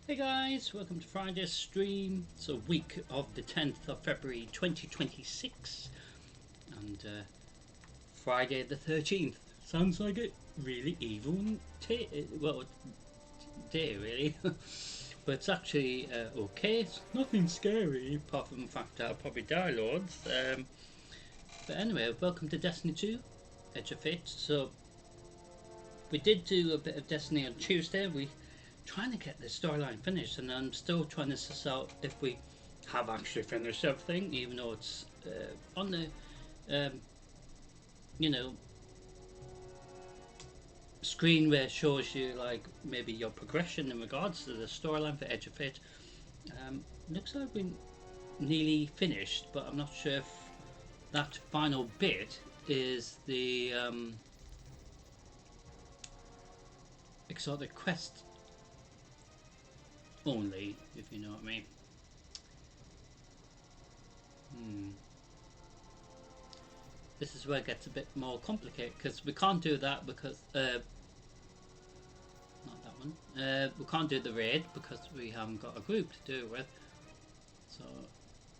Hey guys, welcome to Friday's stream. It's a week of the 10th of February 2026 and Friday the 13th. Sounds like a really evil day really. But it's actually okay. It's nothing scary apart from the fact that I'll probably die loads. But anyway, welcome to Destiny 2 Edge of Fate. So we did do a bit of Destiny on Tuesday. We trying to get the storyline finished, and I'm still trying to suss out if we have actually finished everything, even though it's on the um, you know screen where it shows you like maybe your progression in regards to the storyline for Edge of Fate. Looks like we're nearly finished, but I'm not sure if that final bit is the exotic quest only, if you know what I mean. This is where it gets a bit more complicated because we can't do that because not that one. We can't do the raid because we haven't got a group to do it with. So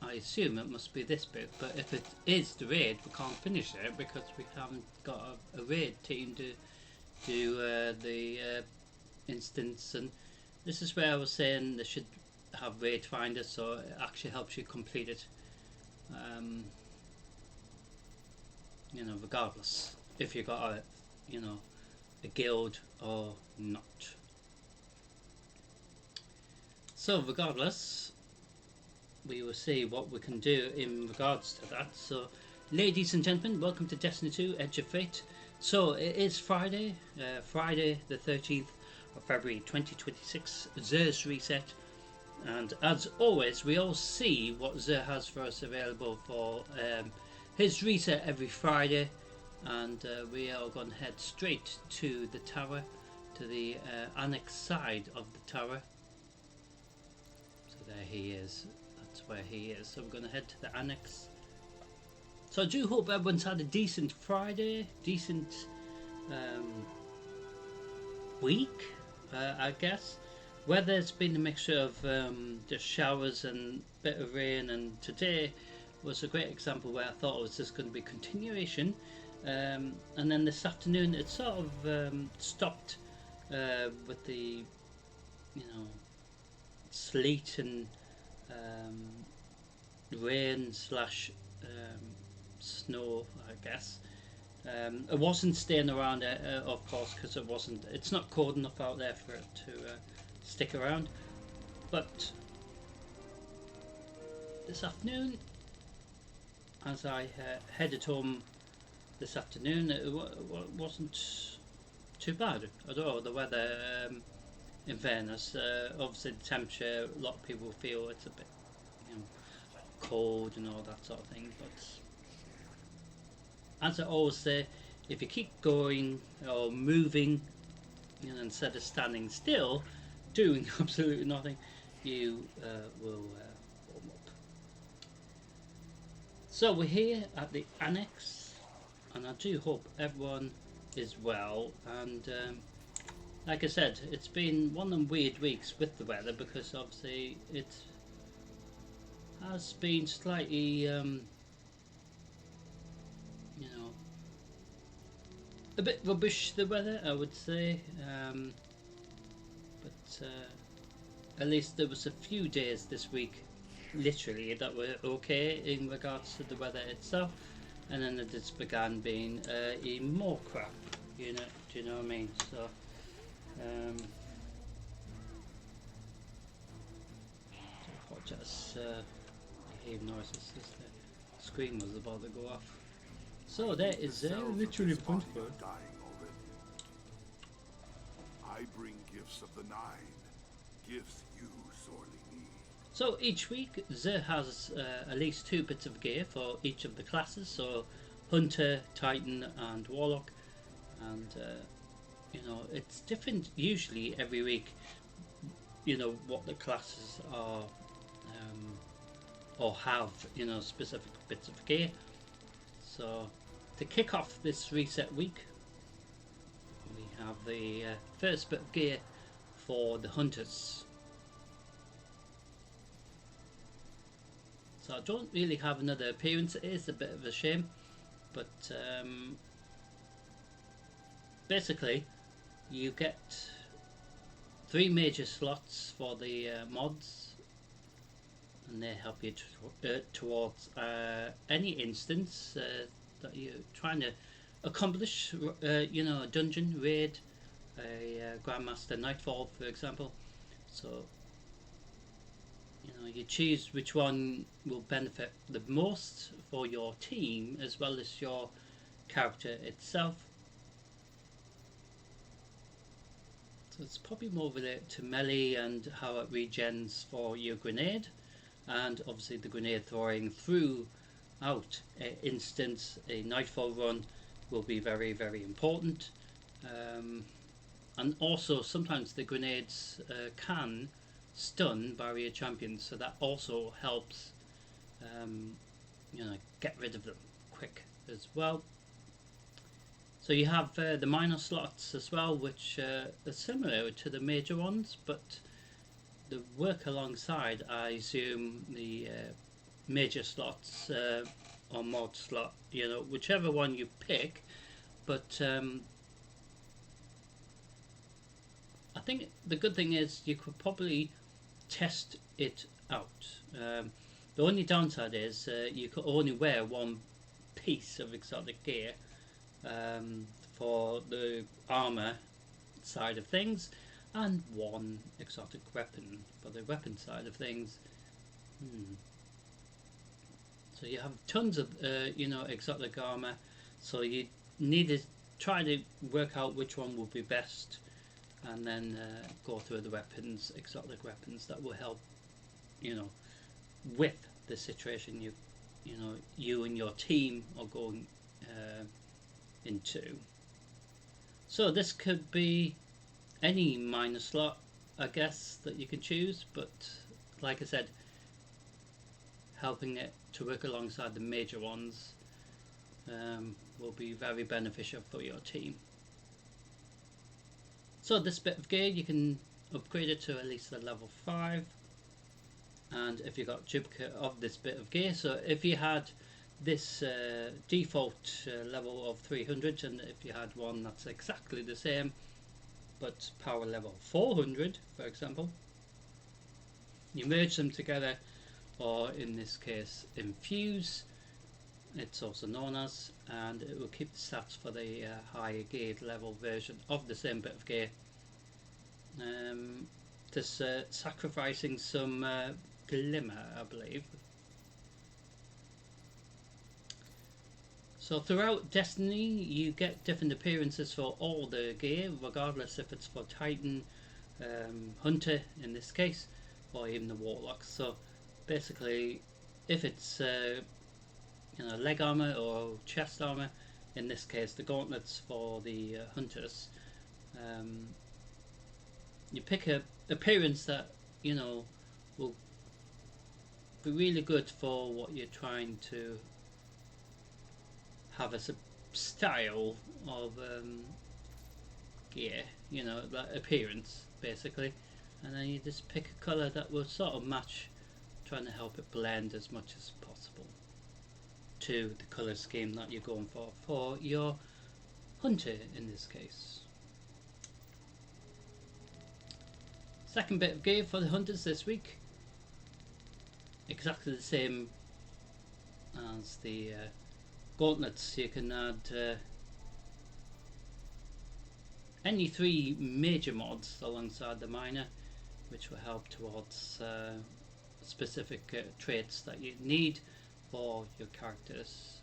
I assume it must be this bit. But if it is the raid, we can't finish it because we haven't got a raid team to do the instance. And this is where I was saying they should have raid finders, so it actually helps you complete it. Regardless if you got a guild or not. So regardless, we will see what we can do in regards to that. So ladies and gentlemen, welcome to Destiny 2 Edge of Fate. So it is Friday, Friday the 13th of February 2026, Zer's reset. And as always, we all see what Zer has for us available for his reset every Friday, and we are going to head straight to the tower, to the annex side of the tower. So there he is, that's where he is. So we're going to head to the annex. So I do hope everyone's had a decent Friday, decent week, I guess. Weather's been a mixture of just showers and a bit of rain, and today was a great example where I thought it was just going to be continuation, and then this afternoon it sort of stopped with the sleet and rain slash snow, I guess. It wasn't staying around, of course, because it's not cold enough out there for it to stick around. But this afternoon, as I headed home this afternoon, it wasn't too bad at all. The weather, in fairness, obviously the temperature, a lot of people feel it's a bit cold and all that sort of thing, but as I always say, if you keep going or moving, instead of standing still doing absolutely nothing, you will warm up. So we're here at the annex, and I do hope everyone is well. And like I said, it's been one of them weird weeks with the weather, because obviously it has been slightly a bit rubbish, the weather, I would say, but at least there was a few days this week literally that were okay in regards to the weather itself, and then it just began being even more crap, do you know what I mean? So apologize, I hear noises as the screen was about to go off. So there is literally in front of her. I bring gifts of the nine, gifts you sorely need. So each week Zer has at least 2 bits of gear for each of the classes, so Hunter, Titan and Warlock, and it's different usually every week, what the classes are or have, specific bits of gear. So to kick off this reset week, we have the first bit of gear for the Hunters. So I don't really have another appearance. It is a bit of a shame, but basically you get 3 major slots for the mods, and they help you towards any instance that you're trying to accomplish. A dungeon raid, a Grandmaster Nightfall, for example. So you choose which one will benefit the most for your team as well as your character itself. So it's probably more related to melee and how it regens for your grenade, and obviously the grenade throwing throughout an instance, a Nightfall run, will be very, very important. And also sometimes the grenades can stun barrier champions, so that also helps get rid of them quick as well. So you have the minor slots as well, which are similar to the major ones, but they work alongside, I assume, the major slots or mod slot, whichever one you pick. But I think the good thing is you could probably test it out. The only downside is you could only wear one piece of exotic gear for the armor side of things, and one exotic weapon for the weapon side of things. So you have tons of exotic armor, so you need to try to work out which one would be best, and then go through the weapons, exotic weapons that will help with the situation you and your team are going into. So this could be any minor slot, I guess, that you can choose, but like I said, helping it to work alongside the major ones will be very beneficial for your team. So this bit of gear, you can upgrade it to at least a level 5, and if you got duplicate of this bit of gear, so if you had this default level of 300, and if you had one that's exactly the same but power level 400, for example, you merge them together, or in this case infuse, it's also known as, and it will keep the stats for the higher geared level version of the same bit of gear. Just sacrificing some glimmer, I believe. So throughout Destiny you get different appearances for all the gear, regardless if it's for Titan, Hunter in this case, or even the Warlocks. So basically, if it's leg armor or chest armor, in this case the gauntlets for the Hunters, you pick a appearance that will be really good for what you're trying to have as a style of gear, that appearance basically, and then you just pick a colour that will sort of match, trying to help it blend as much as possible to the colour scheme that you're going for your hunter in this case. Second bit of gear for the hunters this week, exactly the same as the gauntlets. You can add any 3 major mods alongside the minor, which will help towards specific traits that you need for your character's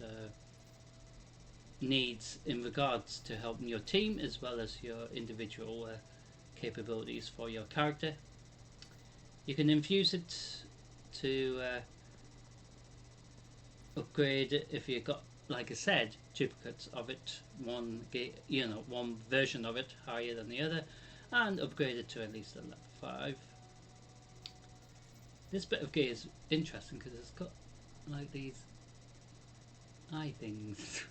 needs in regards to helping your team as well as your individual capabilities for your character. You can infuse it to upgrade it if you've got, like I said, duplicates of it, one version of it higher than the other, and upgrade it to at least a level 5. This bit of gear is interesting because it's got like these eye things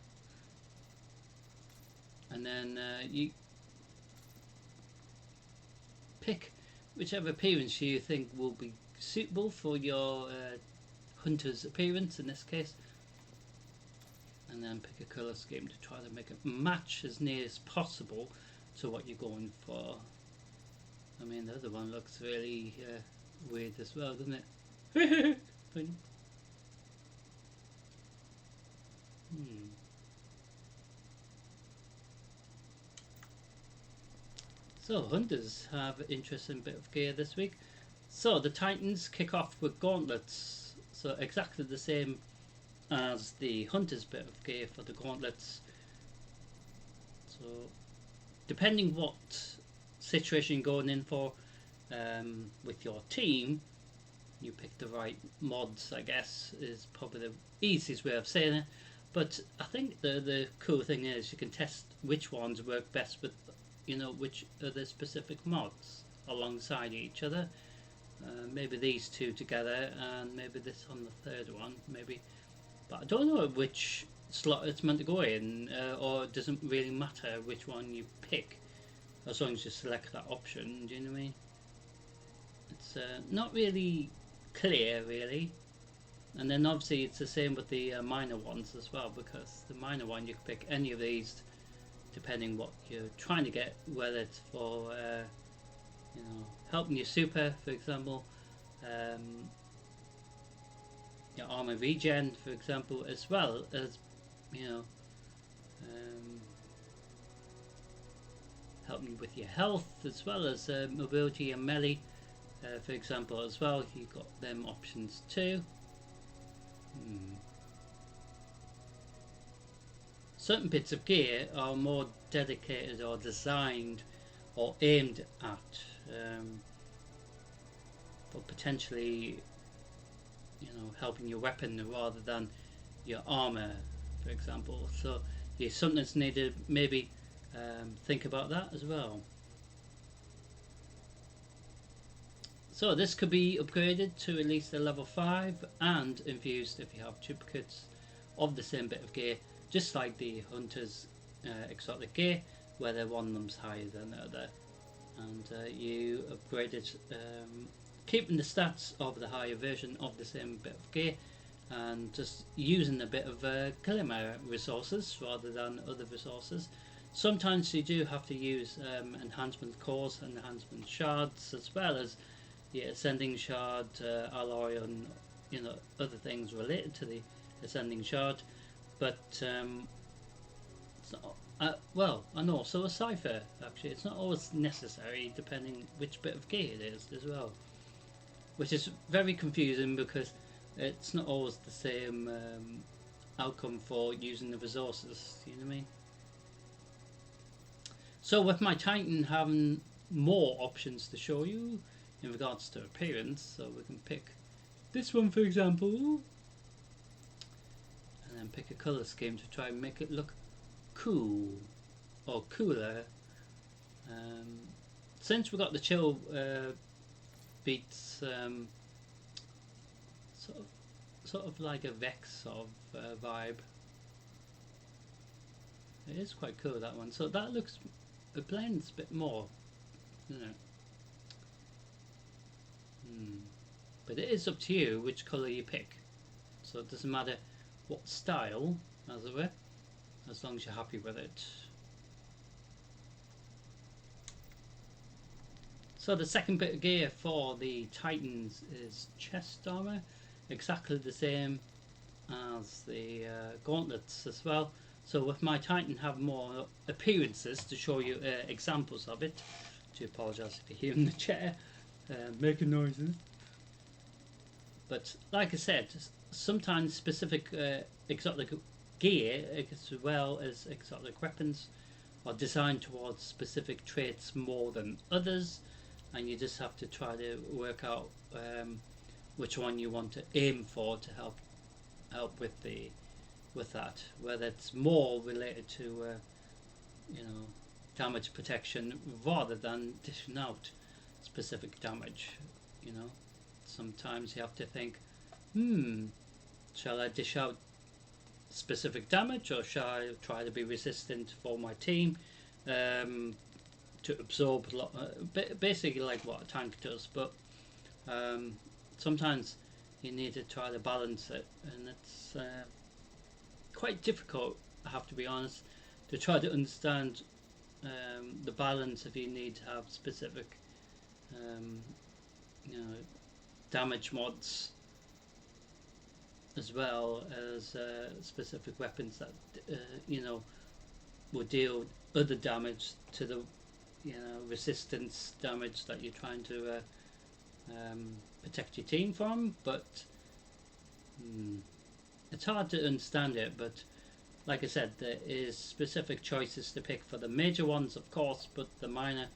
and then you pick whichever appearance you think will be suitable for your hunter's appearance in this case, and then pick a colour scheme to try to make it match as near as possible to what you're going for. I mean, the other one looks really weird as well, doesn't it? So, hunters have an interesting bit of gear this week. So, the Titans kick off with gauntlets. So, exactly the same as the hunter's bit of gear for the gauntlets. So, depending what situation you're going in for with your team, you pick the right mods, I guess, is probably the easiest way of saying it. But I think the cool thing is you can test which ones work best with, which are the specific mods alongside each other. Maybe these two together, and maybe this on the third one, maybe. But I don't know which slot it's meant to go in, or it doesn't really matter which one you pick, as long as you select that option. Do you know what I mean? It's not really clear, really. And then obviously it's the same with the minor ones as well, because the minor one you can pick any of these depending what you're trying to get, whether it's for helping your super, for example, your armor regen, for example, as well as helping with your health, as well as mobility and melee, for example, as well. You've got them options too. Certain bits of gear are more dedicated or designed or aimed at for potentially helping your weapon rather than your armor, for example. So you sometimes need to maybe think about that as well. So this could be upgraded to at least a level 5 and infused if you have duplicates of the same bit of gear, just like the hunter's exotic gear, where one of them's higher than the other. And you upgrade it, keeping the stats of the higher version of the same bit of gear, and just using a bit of glimmer resources rather than other resources. Sometimes you do have to use enhancement cores and enhancement shards, as well as ascending shard, alloy, and other things related to the ascending shard. But it's not, and also a cipher. Actually, it's not always necessary, depending which bit of gear it is as well, which is very confusing because it's not always the same outcome for using the resources. You know what I mean? So with my Titan having more options to show you in regards to appearance, so we can pick this one, for example, and then pick a color scheme to try and make it look cool or cooler. Since we got the chill beats, sort of like a Vex sort of vibe. It is quite cool, that one. So that looks, it blends a bit more, But it is up to you which colour you pick. So it doesn't matter what style, as it were, as long as you're happy with it. So the second bit of gear for the Titans is chest armour, exactly the same as the gauntlets as well. So with my Titan have more appearances to show you examples of it. I do apologise if you hear in the chair making noises. But like I said, sometimes specific exotic gear, as well as exotic weapons, are designed towards specific traits more than others, and you just have to try to work out which one you want to aim for to help with that. Whether it's more related to damage protection rather than dishing out specific damage. Sometimes you have to think, shall I dish out specific damage, or shall I try to be resistant for my team to absorb basically like what a tank does. But sometimes you need to try to balance it, and it's quite difficult, I have to be honest, to try to understand the balance if you need to have specific um, you know, damage mods, as well as specific weapons that you know, will deal other damage to the resistance damage that you're trying to protect your team from. But it's hard to understand it. But like I said, there is specific choices to pick for the major ones, of course, but the minor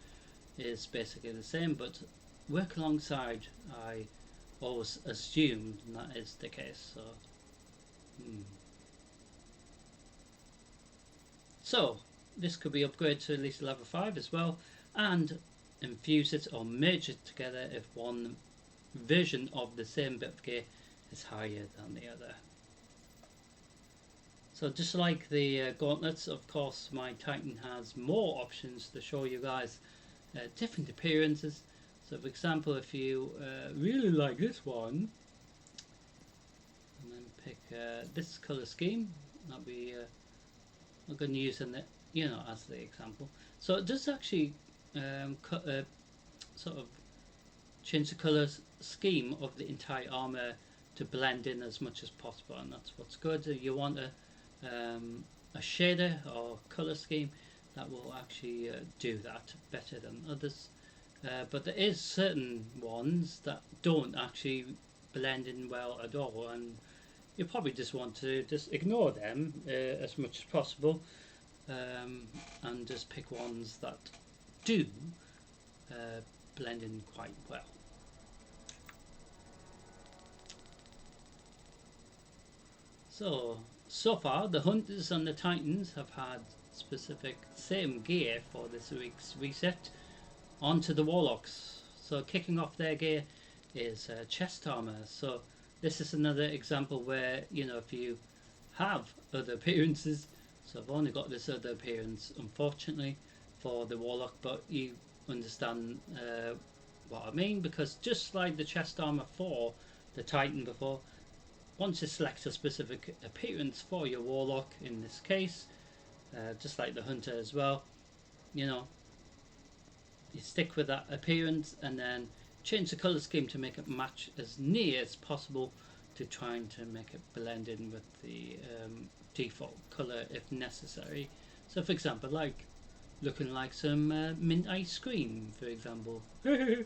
is basically the same. But work alongside, I always assumed that is the case. So so this could be upgraded to at least level 5 as well, and infuse it or merge it together if one version of the same bit of gear is higher than the other. So just like the gauntlets, of course, my Titan has more options to show you guys different appearances. So for example, if you really like this one, and then pick this color scheme that I'm going to use in the, as the example. So it does actually sort of change the color scheme of the entire armor to blend in as much as possible, and that's what's good. You want a shader or color scheme that will actually do that better than others. But there is certain ones that don't actually blend in well at all, and you probably just want to just ignore them as much as possible, and just pick ones that do blend in quite well. So far the Hunters and the Titans have had specific same gear for this week's reset. Onto the Warlocks. So kicking off their gear is chest armor. So this is another example where, if you have other appearances, so I've only got this other appearance unfortunately for the Warlock, but you understand what I mean, because just like the chest armor for the Titan before, once you select a specific appearance for your Warlock in this case, just like the Hunter as well, you stick with that appearance and then change the color scheme to make it match as near as possible, to trying to make it blend in with the default color if necessary. So for example, like looking like some mint ice cream, for example. So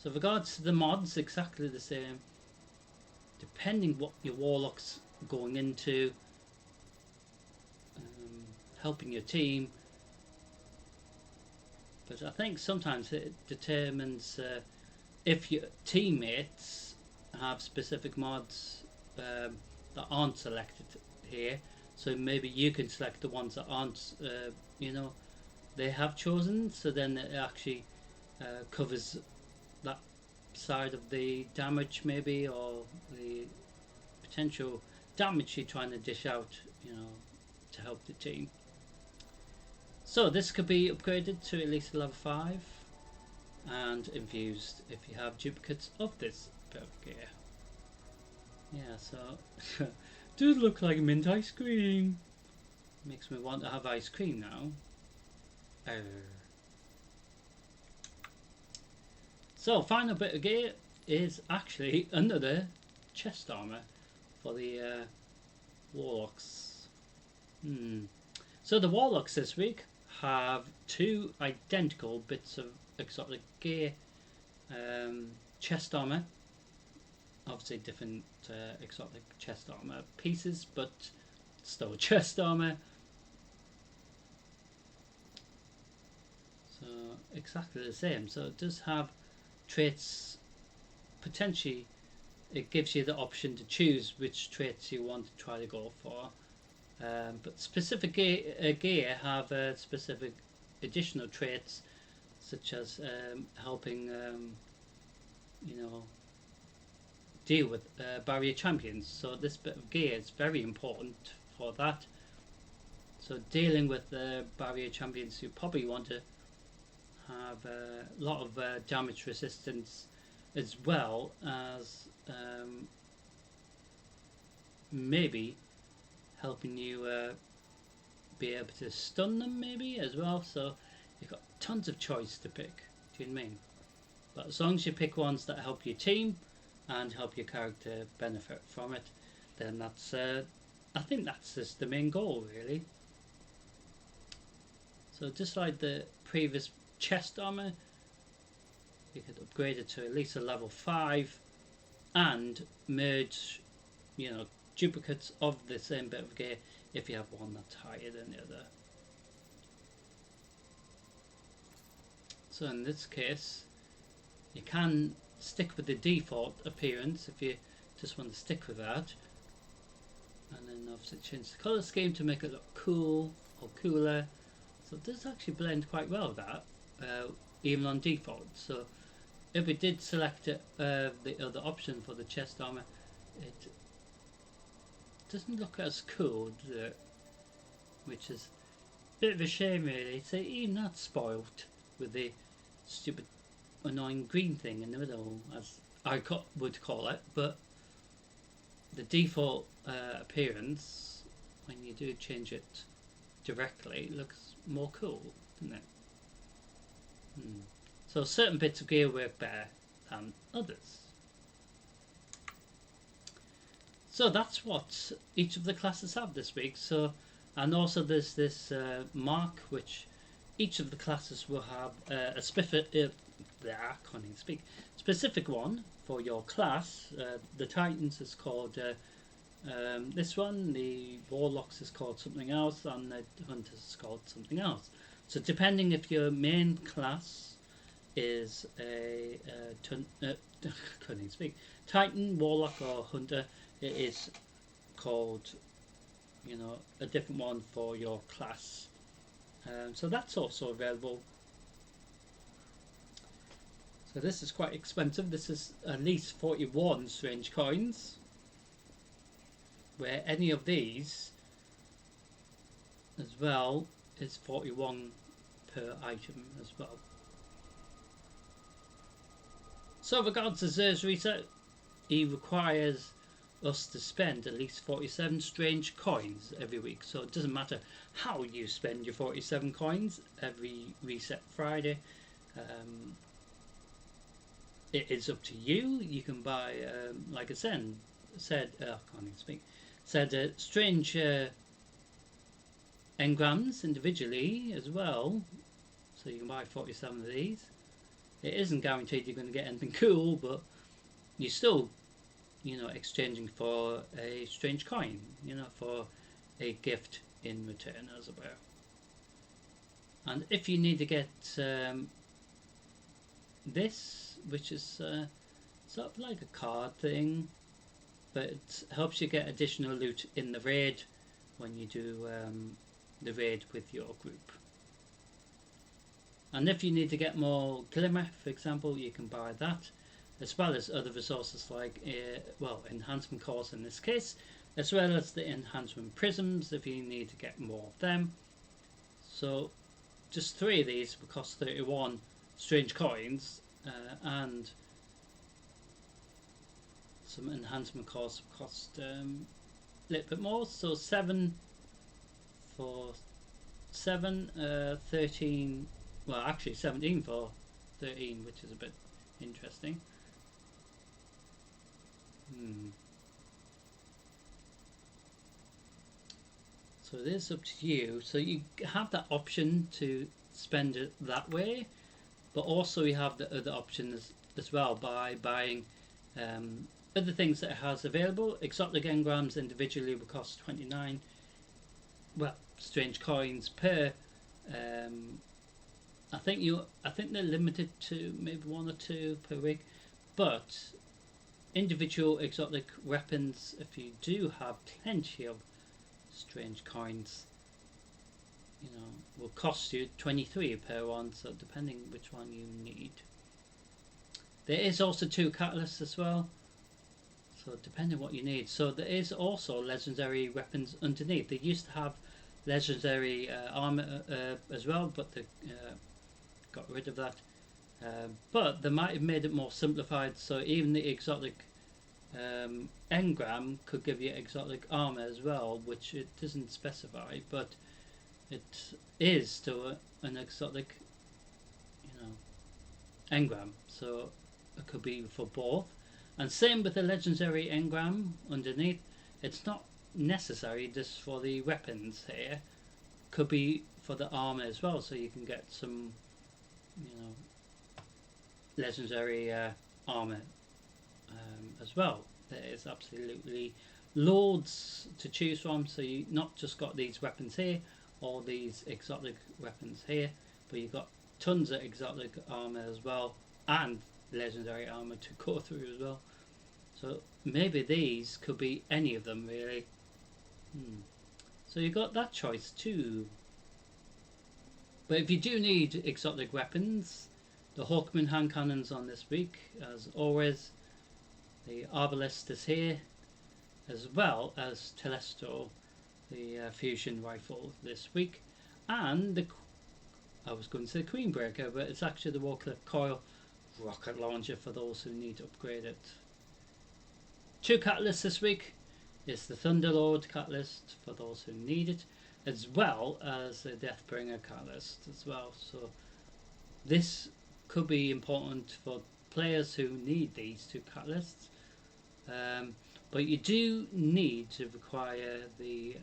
with regards to the mods, exactly the same, depending what your Warlock's going into, helping your team. But I think sometimes it determines if your teammates have specific mods that aren't selected here. So maybe you can select the ones that aren't, they have chosen. So then it actually covers that side of the damage, maybe, or the potential damage you're trying to dish out, to help the team. So this could be upgraded to at least level 5 and infused if you have duplicates of this bit of gear. Yeah, so does look like mint ice cream. Makes me want to have ice cream now. So final bit of gear is actually another chest armor for the Warlocks. So the Warlocks this week have two identical bits of exotic gear, chest armor, obviously different exotic chest armor pieces, but still chest armor. So exactly the same. So it does have traits. Potentially it gives you the option to choose which traits you want to try to go for. But specific gear have specific additional traits, such as helping, deal with barrier champions. So this bit of gear is very important for that. So dealing with barrier champions, you probably want to have a lot of damage resistance, as well as maybe helping you be able to stun them maybe as well. So you've got tons of choice to pick. Do you know what I mean? But as long as you pick ones that help your team and help your character benefit from it, then that's I think that's just the main goal, really. So just like the previous chest armor, you could upgrade it to at least a level 5 and merge, duplicates of the same bit of gear if you have one that's higher than the other. So in this case, you can stick with the default appearance if you just want to stick with that, and then obviously change the colour scheme to make it look cool or cooler. So it does actually blend quite well with that, even on default. So if we did select the other option for the chest armor, it doesn't look as cool, does it? Which is a bit of a shame, really. So even that's spoiled with the stupid annoying green thing in the middle, as I would call it. But the default appearance, when you do change it directly, looks more cool, doesn't it? So certain bits of gear work better than others. So that's what each of the classes have this week. So, and also there's this mark which each of the classes will have a specific one for your class. The Titans is called this one, the Warlocks is called something else, and the Hunters is called something else. So depending if your main class is a couldn't speak, Titan, Warlock or Hunter, it is called, a different one for your class. So that's also available. So this is quite expensive. This is at least 41 strange coins, where any of these as well is 41 per item as well. So regards to Zer's research, he requires us to spend at least 47 strange coins every week. So it doesn't matter how you spend your 47 coins every reset Friday. It is up to you. You can buy, like I said, I can't even speak. Said strange engrams individually as well. So you can buy 47 of these. It isn't guaranteed you're going to get anything cool, but you're still, exchanging for a strange coin, for a gift in return, as it were. And if you need to get this, which is sort of like a card thing, but it helps you get additional loot in the raid when you do the raid with your group. And if you need to get more glimmer, for example, you can buy that, as well as other resources like enhancement cores in this case, as well as the enhancement prisms if you need to get more of them. So just 3 of these will cost 31 strange coins, and some enhancement cores will cost a little bit more. So 7 for 7, 13. Well, actually 17 for 13, which is a bit interesting. So it is up to you. So you have that option to spend it that way, but also you have the other options as well by buying other things that it has available. Exotic engrams individually will cost 29 strange coins per. I think they're limited to maybe 1 or 2 per week, but individual exotic weapons, if you do have plenty of strange coins, will cost you 23 per one, so depending which one you need. There is also 2 catalysts as well, so depending what you need. So there is also legendary weapons underneath. They used to have legendary armor as well, but the got rid of that. But they might have made it more simplified, so even the exotic engram could give you exotic armor as well, which it doesn't specify, but it is still an exotic, engram, so it could be for both. And same with the legendary engram underneath. It's not necessary just for the weapons here. Could be for the armor as well, so you can get some, legendary armor as well. There is absolutely loads to choose from, so you not just got these weapons here or these exotic weapons here, but you've got tons of exotic armor as well, and legendary armor to go through as well. So maybe these could be any of them really. So you got that choice too. But if you do need exotic weapons, the Hawkman hand cannons on this week, as always. The Arbalest is here, as well as Telesto, the fusion rifle this week, and the, I was going to say Queenbreaker, but it's actually the Warcliffe Coil rocket launcher for those who need to upgrade it. 2 catalysts this week is the Thunderlord catalyst for those who need it, as well as the Deathbringer catalyst as well. So this could be important for players who need these 2 catalysts. But you do need to require the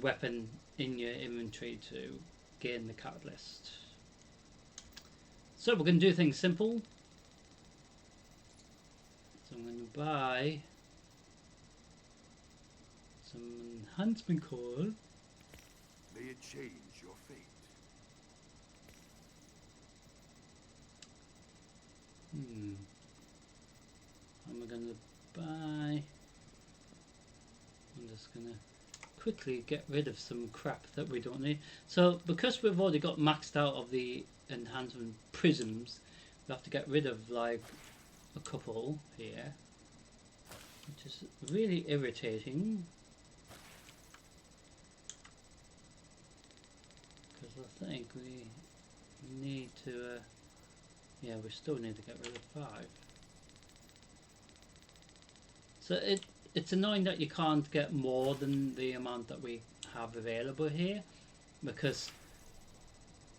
weapon in your inventory to gain the catalyst. So we're going to do things simple. So I'm going to buy some enhancement core. May it change your fate. I'm going to buy. I'm just going to quickly get rid of some crap that we don't need. So because we've already got maxed out of the enhancement prisms, we have to get rid of like a couple here, which is really irritating, because I think we need to yeah, we still need to get rid of 5. So it's annoying that you can't get more than the amount that we have available here, because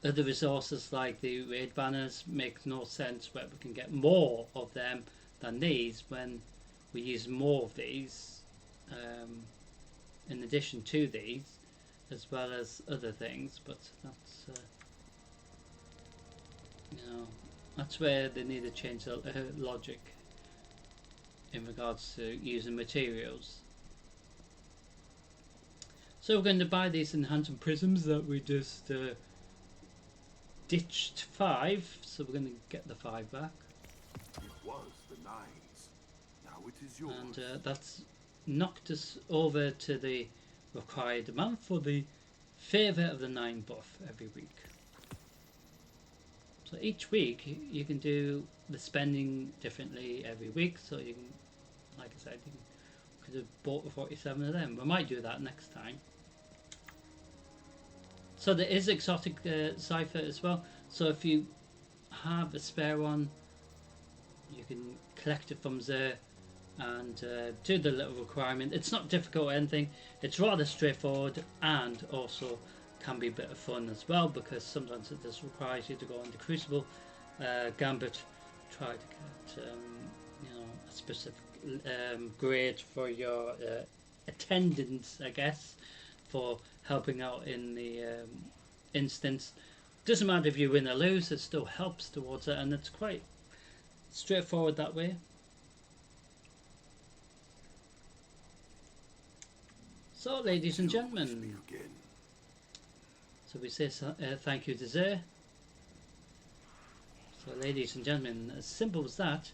other resources like the raid banners make no sense where we can get more of them than these when we use more of these in addition to these, as well as other things. But that's that's where they need to change the logic in regards to using materials. So we're going to buy these enhancement prisms that we just ditched 5, so we're going to get the 5 back. It was the 9's. Now it is yours. And that's knocked us over to the required amount for the Favour of the 9 buff every week. So each week you can do the spending differently every week, so you can, like I said, you could have bought 47 of them. We might do that next time. So there is exotic cipher as well, so if you have a spare one, you can collect it from there and do the little requirement. It's not difficult or anything, it's rather straightforward, and also can be a bit of fun as well, because sometimes it just requires you to go on the Crucible Gambit, try to get a specific grade for your attendance, I guess, for helping out in the instance. Doesn't matter if you win or lose, it still helps towards it, and it's quite straightforward that way. So, ladies and gentlemen, so we say thank you to Zer. So, ladies and gentlemen, as simple as that,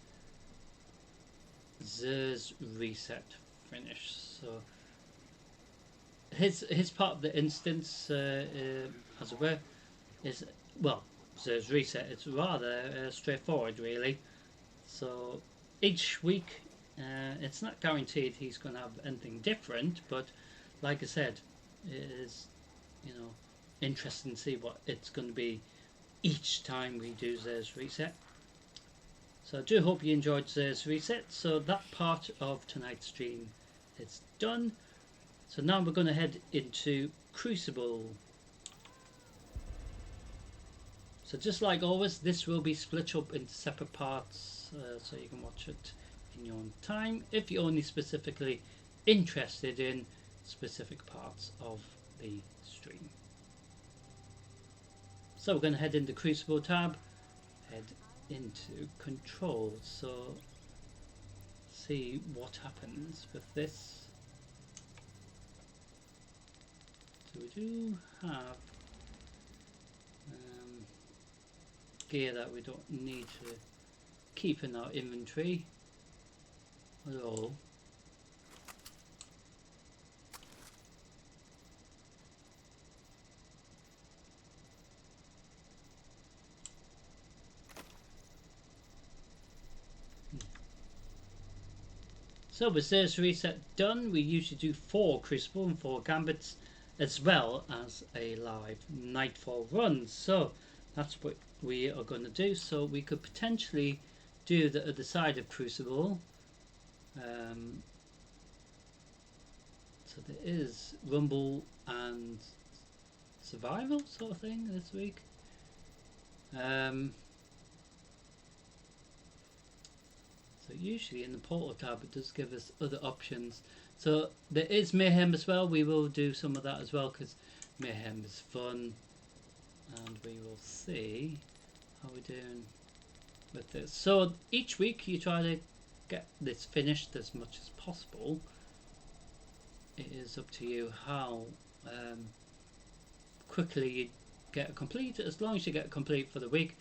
Zer's reset finish. So his part of the instance, as it were, is, well, Zer's reset. It's rather straightforward, really. So each week, it's not guaranteed he's going to have anything different, but like I said, it is, interested to see what it's going to be each time we do Zer's Reset. So I do hope you enjoyed Zer's Reset. So that part of tonight's stream is done. So now we're going to head into Crucible. So just like always, this will be split up into separate parts, so you can watch it in your own time if you're only specifically interested in specific parts of the stream. So we're going to head into Crucible tab, head into Controls, so see what happens with this. So we do have gear that we don't need to keep in our inventory at all. So with this reset done, we usually do 4 Crucible and 4 Gambits, as well as a live Nightfall run. So that's what we are going to do. So we could potentially do the other side of Crucible. So there is Rumble and Survival sort of thing this week. So usually in the portal tab it does give us other options. So there is Mayhem as well. We will do some of that as well because Mayhem is fun, and we will see how we're doing with this. So each week you try to get this finished as much as possible. It is up to you how quickly you get it complete. As long as you get it complete for the week.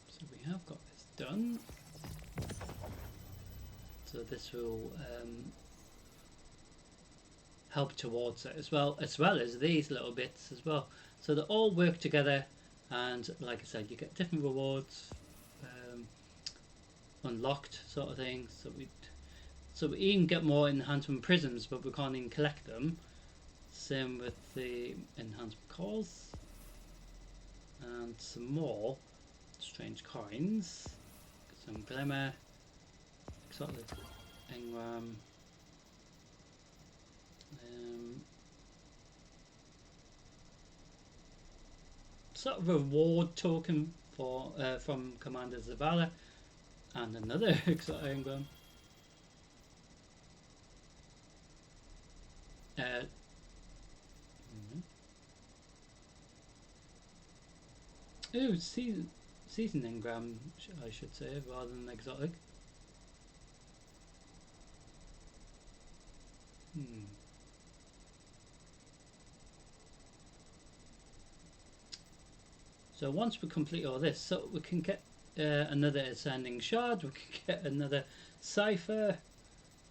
So we have got this done. So this will help towards it as well as these little bits as well. So they all work together, and like I said, you get different rewards unlocked sort of thing. So we even get more enhancement prisms, but we can't even collect them. Same with the enhancement cores and some more strange coins, some glimmer, exotic engram, sort of reward token for from Commander Zavala, and another exotic engram. Oh, season engram, I should say, rather than exotic. So once we complete all this, so we can get another ascending shard, we can get another cipher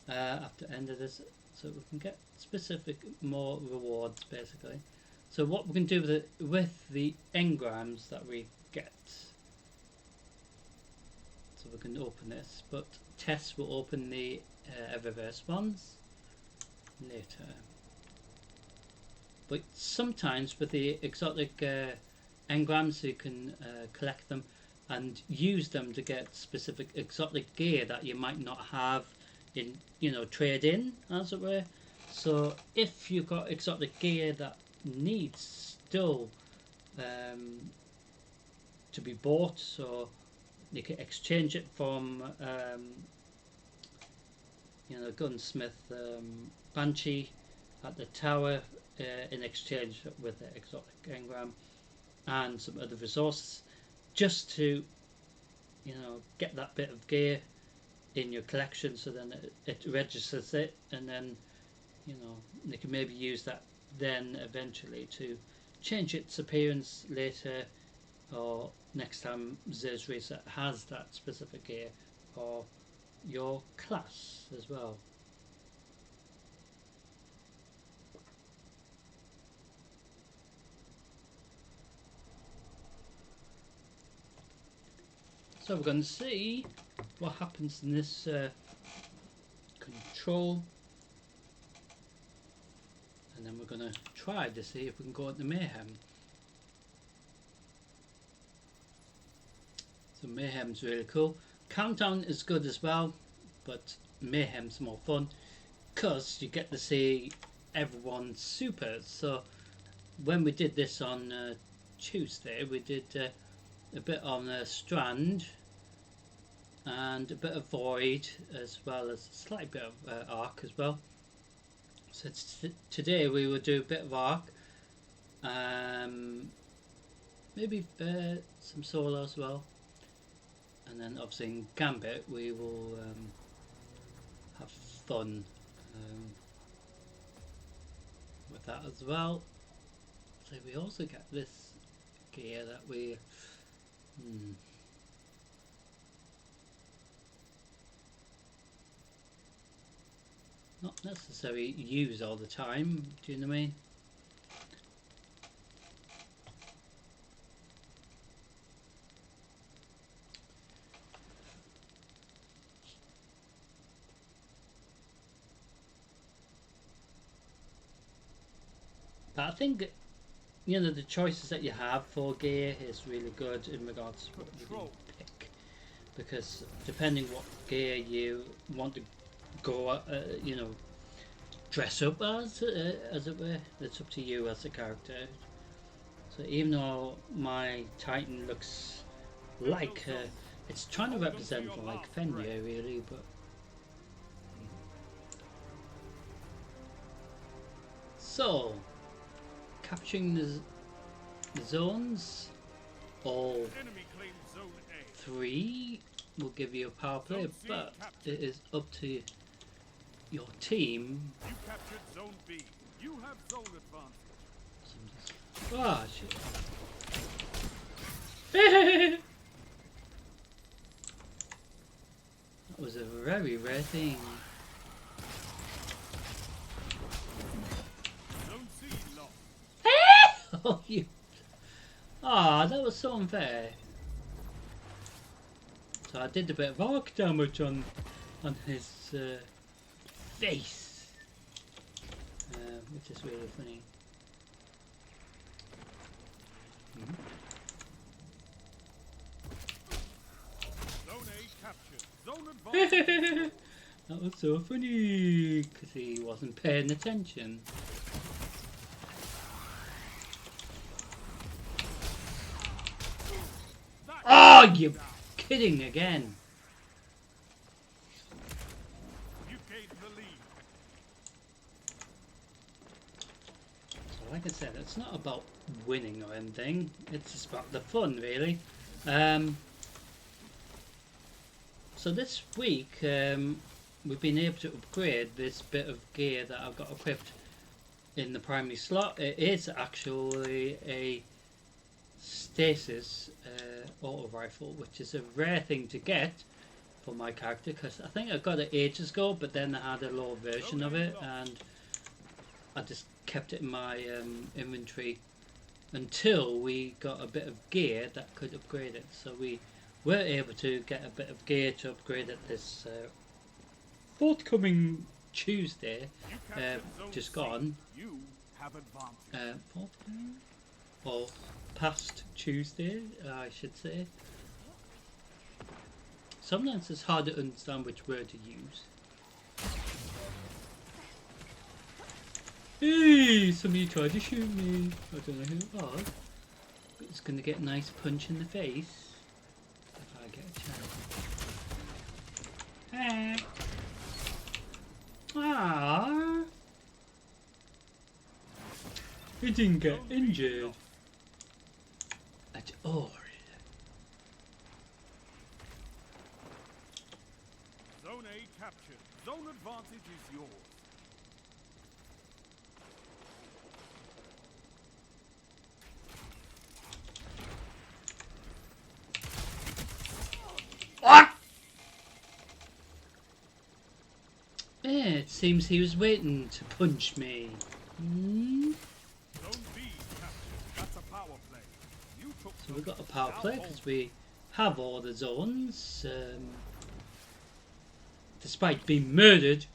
after the end of this, so we can get specific more rewards basically. So what we can do with the engrams that we get, so we can open this, but Tess will open the Eververse ones later. But sometimes with the exotic engrams, you can collect them and use them to get specific exotic gear that you might not have in, trade in, as it were. So if you've got exotic gear that needs still to be bought, so you can exchange it from gunsmith Banshee at the tower in exchange with the exotic engram and some other resources, just to get that bit of gear in your collection, so then it registers it, and then they can maybe use that then eventually to change its appearance later, or next time Zer's Reset has that specific gear for your class as well. So we're going to see what happens in this control, and then we're going to try to see if we can go into mayhem. So mayhem's really cool. Countdown is good as well, but mayhem's more fun because you get to see everyone's supers. So when we did this on Tuesday, we did a bit on Strand and a bit of Void, as well as a slight bit of Arc as well. So today we will do a bit of Arc, maybe some solo as well, and then obviously in Gambit we will have fun with that as well. So we also get this gear that we not necessarily use all the time, do you know what I mean? But I think, you know, the choices that you have for gear is really good in regards to what you can pick, because depending what gear you want to go, you know, dress up as it were, it's up to you as a character. So even though my Titan looks like it's trying to represent like Fenrir really, but so capturing the zones, all 3 will give you a power play, but it is up to your team. You captured Zone B. You have zone advantage. Ah, shit. That was a very rare thing. Zone C lost. Oh, you. Ah, that was so unfair. So I did a bit of arc damage on his face, which is really funny. Zone A captured. Zone advantage. That was so funny because he wasn't paying attention. Oh, you're kidding again. You gained the lead. So like I said, it's not about winning or anything, it's just about the fun really. So this week we've been able to upgrade this bit of gear that I've got equipped in the primary slot. It is actually a stasis auto rifle, which is a rare thing to get for my character, because I think I got it ages ago, but then I had a lower version of it and I just kept it in my inventory until we got a bit of gear that could upgrade it. So we were able to get a bit of gear to upgrade it this forthcoming Tuesday, just gone. You have advantage. Forthcoming? Or past Tuesday, I should say. Sometimes it's hard to understand which word to use. Hey, somebody tried to shoot me. I don't know who it was. But it's going to get a nice punch in the face if I get a chance. Ah. He didn't get injured at all. Zone A captured. Zone advantage is yours. What? Yeah, it seems he was waiting to punch me. Zone B captured. That's a power play. You took So we've got a power play because we have all the zones. despite being murdered.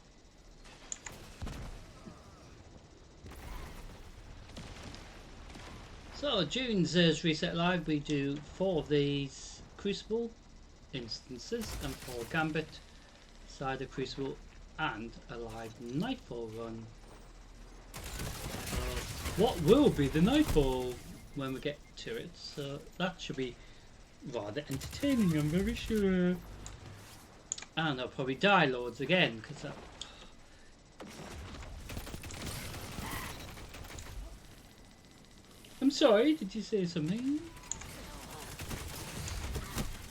So during Zer's Reset Live we do 4 of these Crucible instances and 4 Gambit, Cider Crucible and a live Nightfall run. What will be the Nightfall when we get to it, so that should be rather entertaining, I'm very sure. And I'll probably die loads again because that... I'm sorry, did you say something?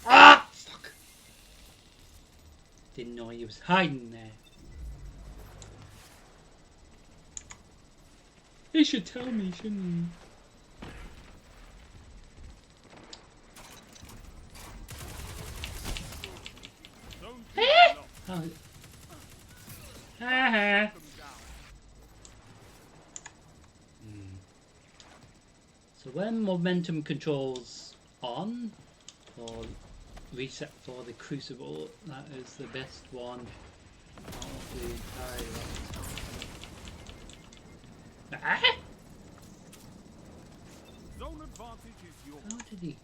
Ah! Fuck! Didn't know he was hiding there. He should tell me, shouldn't he? Oh. Haha. So when momentum controls on, or reset for the Crucible, that is the best one of the entire lot. Ah! Zone advantage is yours. How did he?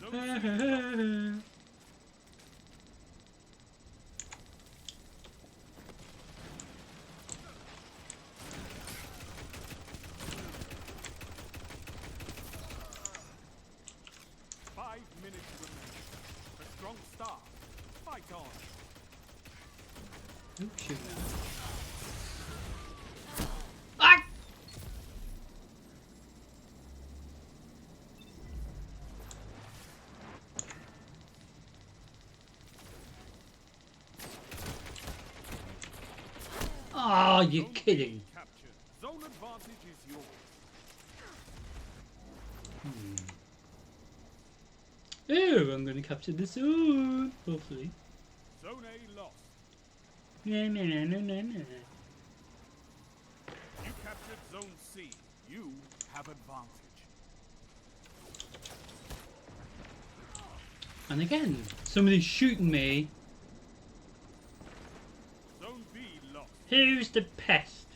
Zone strong start. Fight on. Oh, shoot. Ah! Oh, you're kidding. Zone advantage is yours. Oh, I'm going to capture the zone, hopefully. Zone A lost. No, no, no, no, no, no. You captured Zone C. You have advantage. And again, somebody's shooting me. Zone B lost. Who's the pest?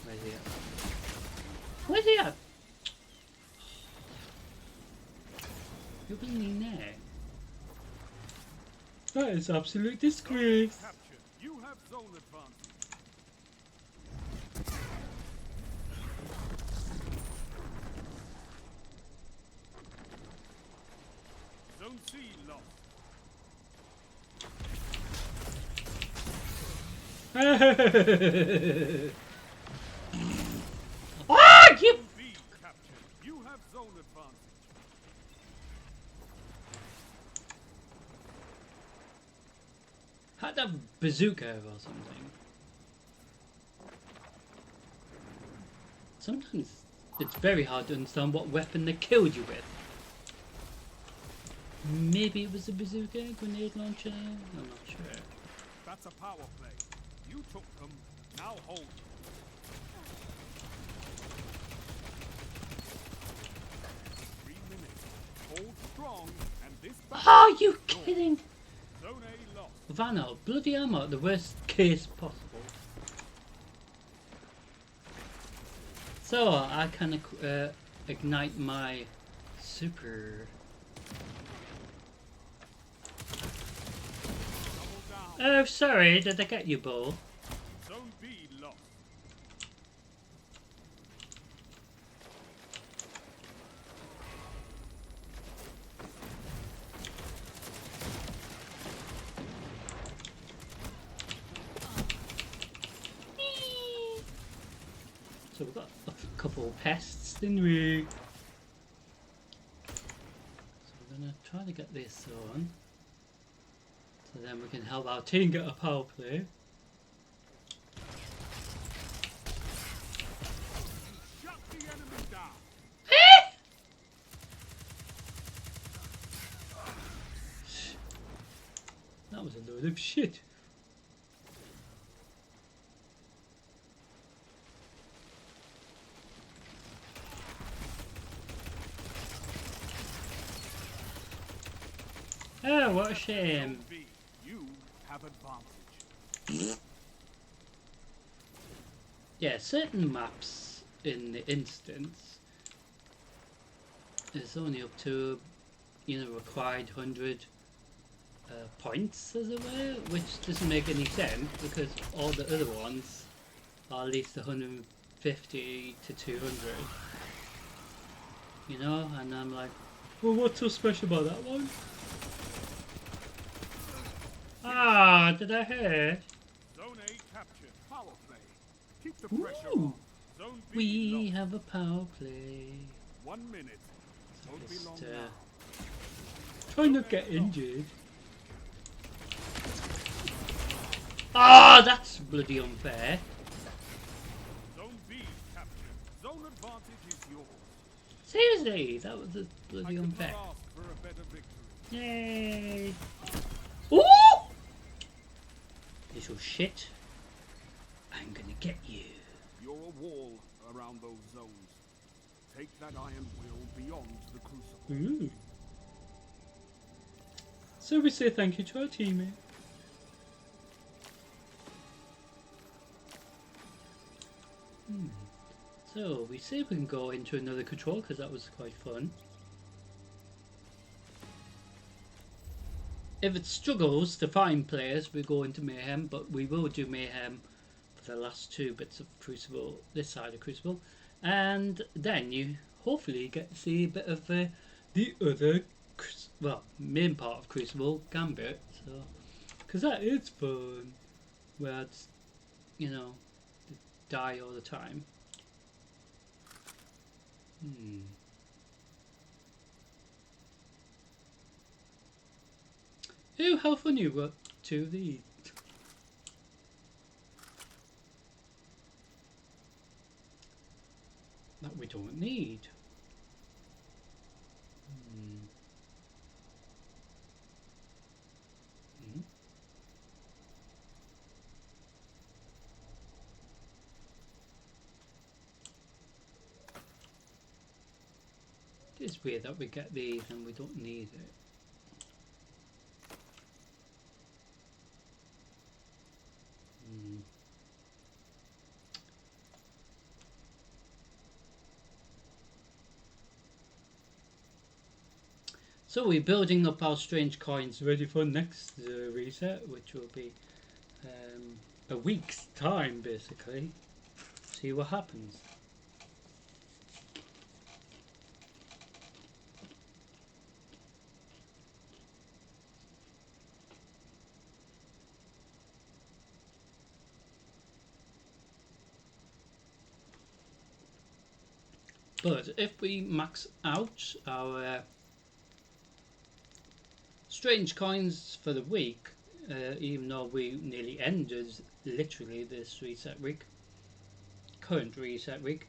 Where's he at? Where's he at? You're bleeding there. That is absolute disgrace. Captured. You have zone advantage. Zone C lost. Ah, you! Zone B captured. You have zone advantage. Had a bazooka or something. Sometimes it's very hard to understand what weapon they killed you with. Maybe it was a bazooka, grenade launcher, I'm not sure. That's a power play. You took them. Now hold them. 3 minutes. Hold strong, and this battle. Are you kidding? Zone A lost. Vano, bloody ammo, the worst case possible. So I can ignite my super. Double down. Oh, sorry, did I get you, Bull? Zone B lost. So we've got a couple of pests, didn't we? So we're gonna try to get this on. So then we can help our team get a power play. Shut the enemy down. That was a load of shit. what a shame. Zone B, you have advantage. Yeah, certain maps in the instance is only up to, you know, required 100 points, as it were, which doesn't make any sense because all the other ones are at least 150 to 200. You know, and I'm like, well, what's so special about that one? Ah, did I hit? Zone A captured. Power play. Keep the pressure Ooh. on. Zone B We lost. have a power play. 1 minute. Won't be long Just now. try not get injured. Ah, that's bloody unfair. Zone B captured. Zone advantage is yours. Seriously, that was a I bloody could unfair. not ask for a better victory. Yay! Ooh! Little shit. I'm gonna get you. You're a wall around those zones. Take that iron will beyond the crucible. Ooh. So we say thank you to our teammate. So we see if we can go into another control because that was quite fun. If it struggles to find players, we go into Mayhem, but we will do Mayhem for the last 2 bits of Crucible, this side of Crucible, and then you hopefully get to see a bit of the other, well, main part of Crucible, Gambit, so, because that is fun, where it's, you know, die all the time. Ooh, how fun you got 2 of these. That we don't need. It's weird that we get these and we don't need it. So we're building up our strange coins ready for next reset, which will be a week's time basically. See what happens. But if we max out our strange coins for the week, even though we nearly ended literally this reset week, current reset week,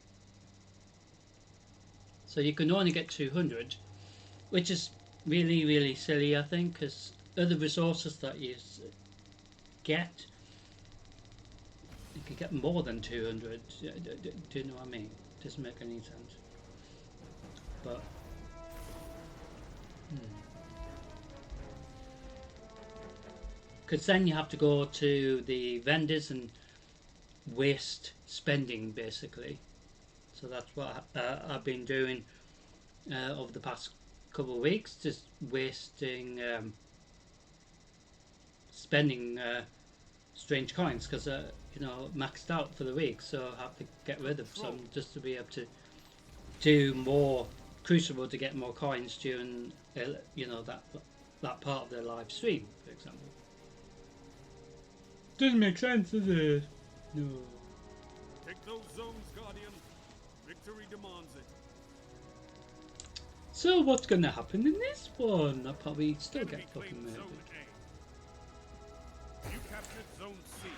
so you can only get 200, which is really silly, I think, because other resources that you get, you could get more than 200. Do you know what I mean? Doesn't make any sense. But because then you have to go to the vendors and waste spending basically. So that's what I've been doing over the past couple of weeks, just wasting spending strange coins because you know, maxed out for the week, so I have to get rid of some just to be able to do more Crucible to get more coins during you know, that part of their live stream, for example. Doesn't make sense, does it? No. Take those zones, Guardian. Victory demands it. So what's gonna happen in this one? I'll probably still Enemy get fucking claimed murdered. Zone A. You captured Zone C.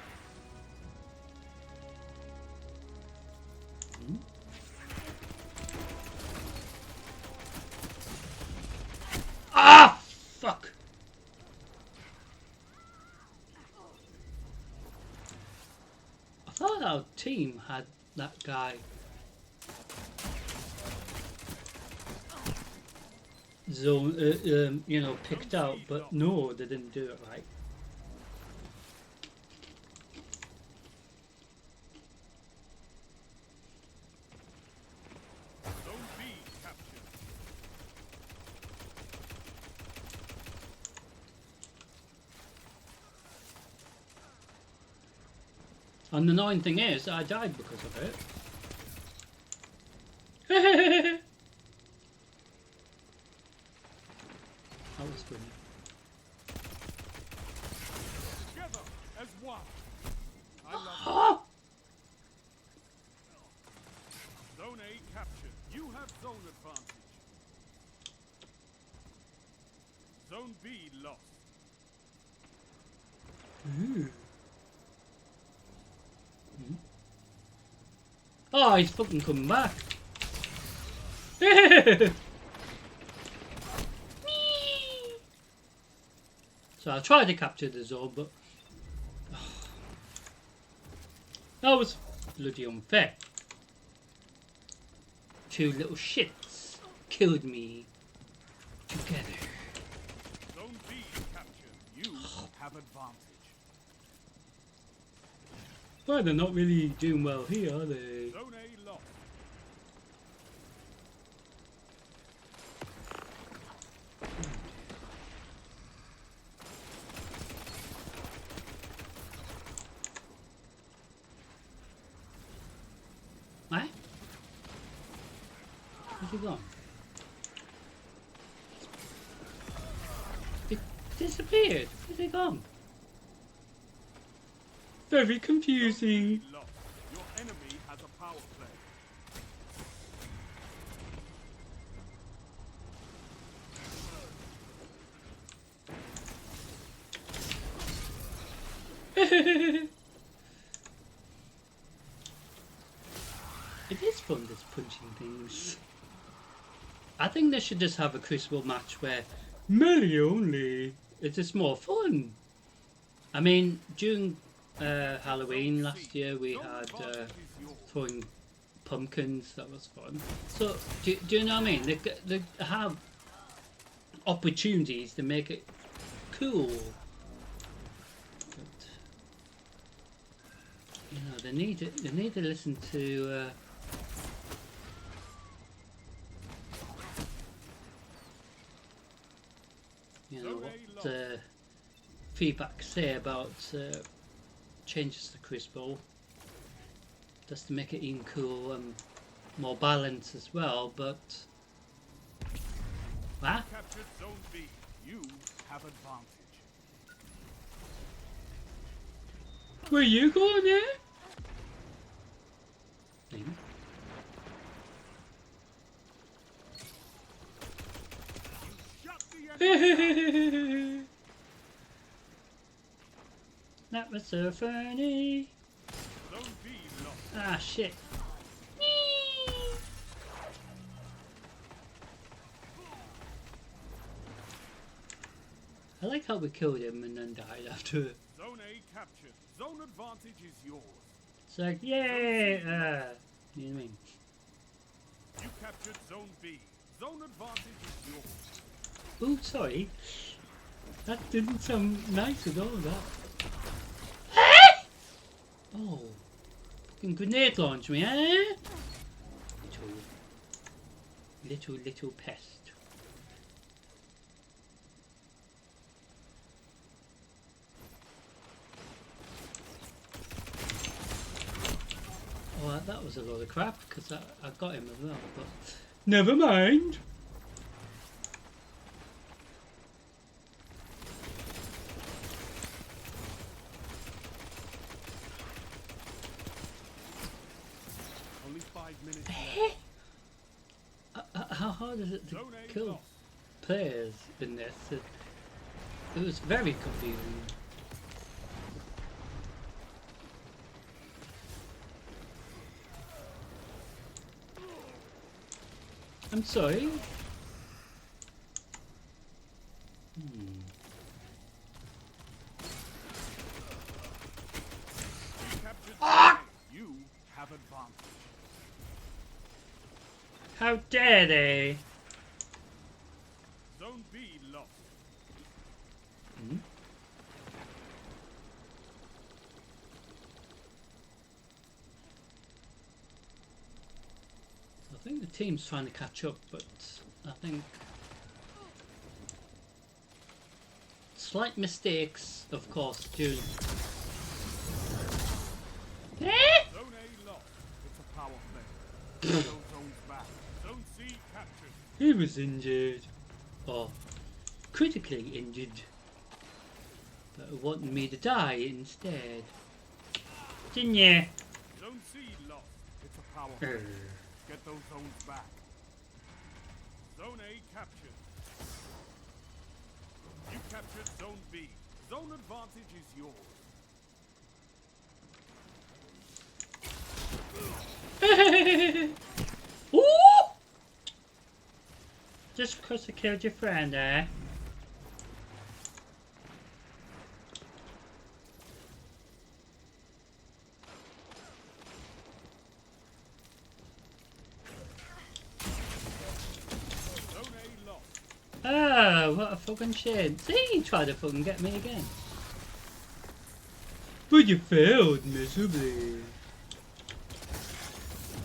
Ah! Fuck! I thought our team had that guy zone, you know, picked out, but no, they didn't do it right. Zone B captured. And the annoying thing is, I died because of it. That was funny. Together as one. I love Ah! Zone A captured. You have zone advantage. Zone B lost. Ooh. Oh, he's fucking coming back. So I tried to capture the zone, but that was bloody unfair. Two little shits killed me together. Zone B captured. You have advantage. Well, they're not really doing well here, are they? Zone A lost. What? Where's he gone? It disappeared. Where's he gone? Very confusing. Zone B lost. Your enemy has a power play. It is fun, this punching things. I think they should just have a Crucible match where melee only. It's just more fun. I mean, during Halloween last year we had throwing pumpkins. That was fun. So do you know what I mean? They have opportunities to make it cool. But, you know, they need to listen to you know what feedback say about changes to Crucible, just to make it even cool and more balanced as well. But what? Captured Zone B. You have advantage. Where you going there? Thing. Shut the enemy. That was so funny. Zone B lost. Ah, shit. I like how we killed him and then died after it. Zone A captured. Zone advantage is yours. It's like, yay! You know what I mean? You captured Zone B. Zone advantage is yours. Ooh, sorry. That didn't sound nice at all, that. Oh. Fucking grenade launch me, eh? Little pest. Oh, that was a load of crap, because I got him as well, but never mind. Only 5 minutes left. How hard is it to Zone A kill lost. players in this? It was very confusing. I'm sorry. You captured Zone A. You have advantage. How dare they? the team's trying to catch up, but I think slight mistakes, of course, during. Zone A lost. It's a power play. Those zones back. Zone C captured. He was injured, or critically injured, but wanted me to die instead. Didn't ya? Zone C lost. It's a power play. Get those zones back. Zone A captured. You captured Zone B. Zone advantage is yours. Ooh! Just because I killed your friend, eh? Zone A lost. Oh, what a fucking shame. See, he tried to fucking get me again. But you failed miserably.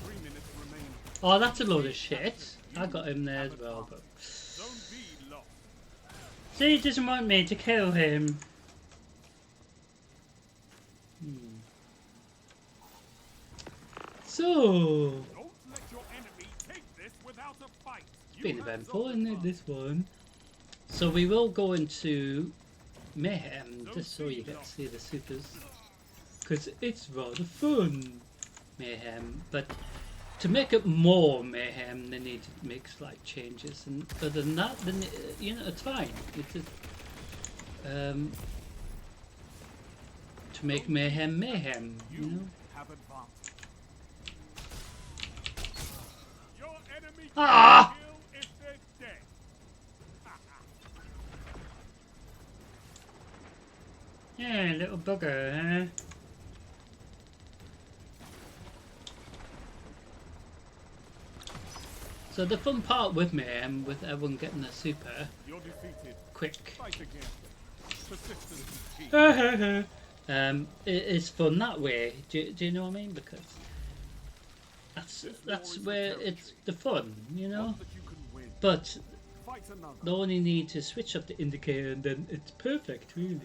3 minutes remaining. Oh, that's a load of shit. I got him there as well, but... Zone B lost. See, he doesn't want me to kill him. So... Don't let your enemy take this without a fight. It's been eventful, isn't it, this one? So we will go into Mayhem, just so you get to see the supers. Because it's rather fun, Mayhem. But to make it more Mayhem, they need to make slight changes. And other than that, then, you know, it's fine. It's just, to make Mayhem Mayhem, you know? Have advantage. Your enemy can Ah! kill if they're dead. Yeah, little bugger, huh? So the fun part with Mayhem, with everyone getting their super You're defeated. quick, Fight again. Persistence is key. it is fun that way. Do you know what I mean? Because that's where it's the fun, you know. One that you can win. But Fight another. they only need to switch up the indicator, and then it's perfect, really.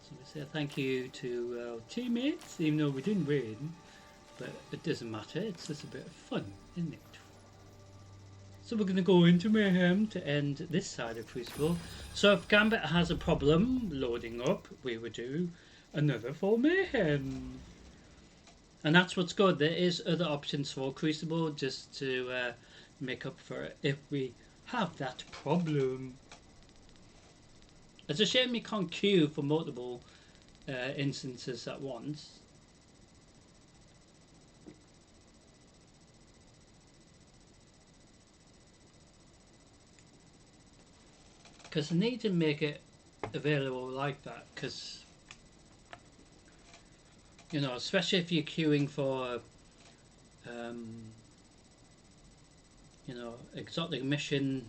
So we say thank you to our teammates, even though we didn't win. But it doesn't matter, it's just a bit of fun, isn't it? So we're going to go into Mayhem to end this side of Crucible. So if Gambit has a problem loading up, we would do another for Mayhem. And that's what's good, there is other options for Crucible just to make up for it if we have that problem. It's a shame you can't queue for multiple instances at once. Because I need to make it available like that, because, you know, especially if you're queuing for, you know, exotic mission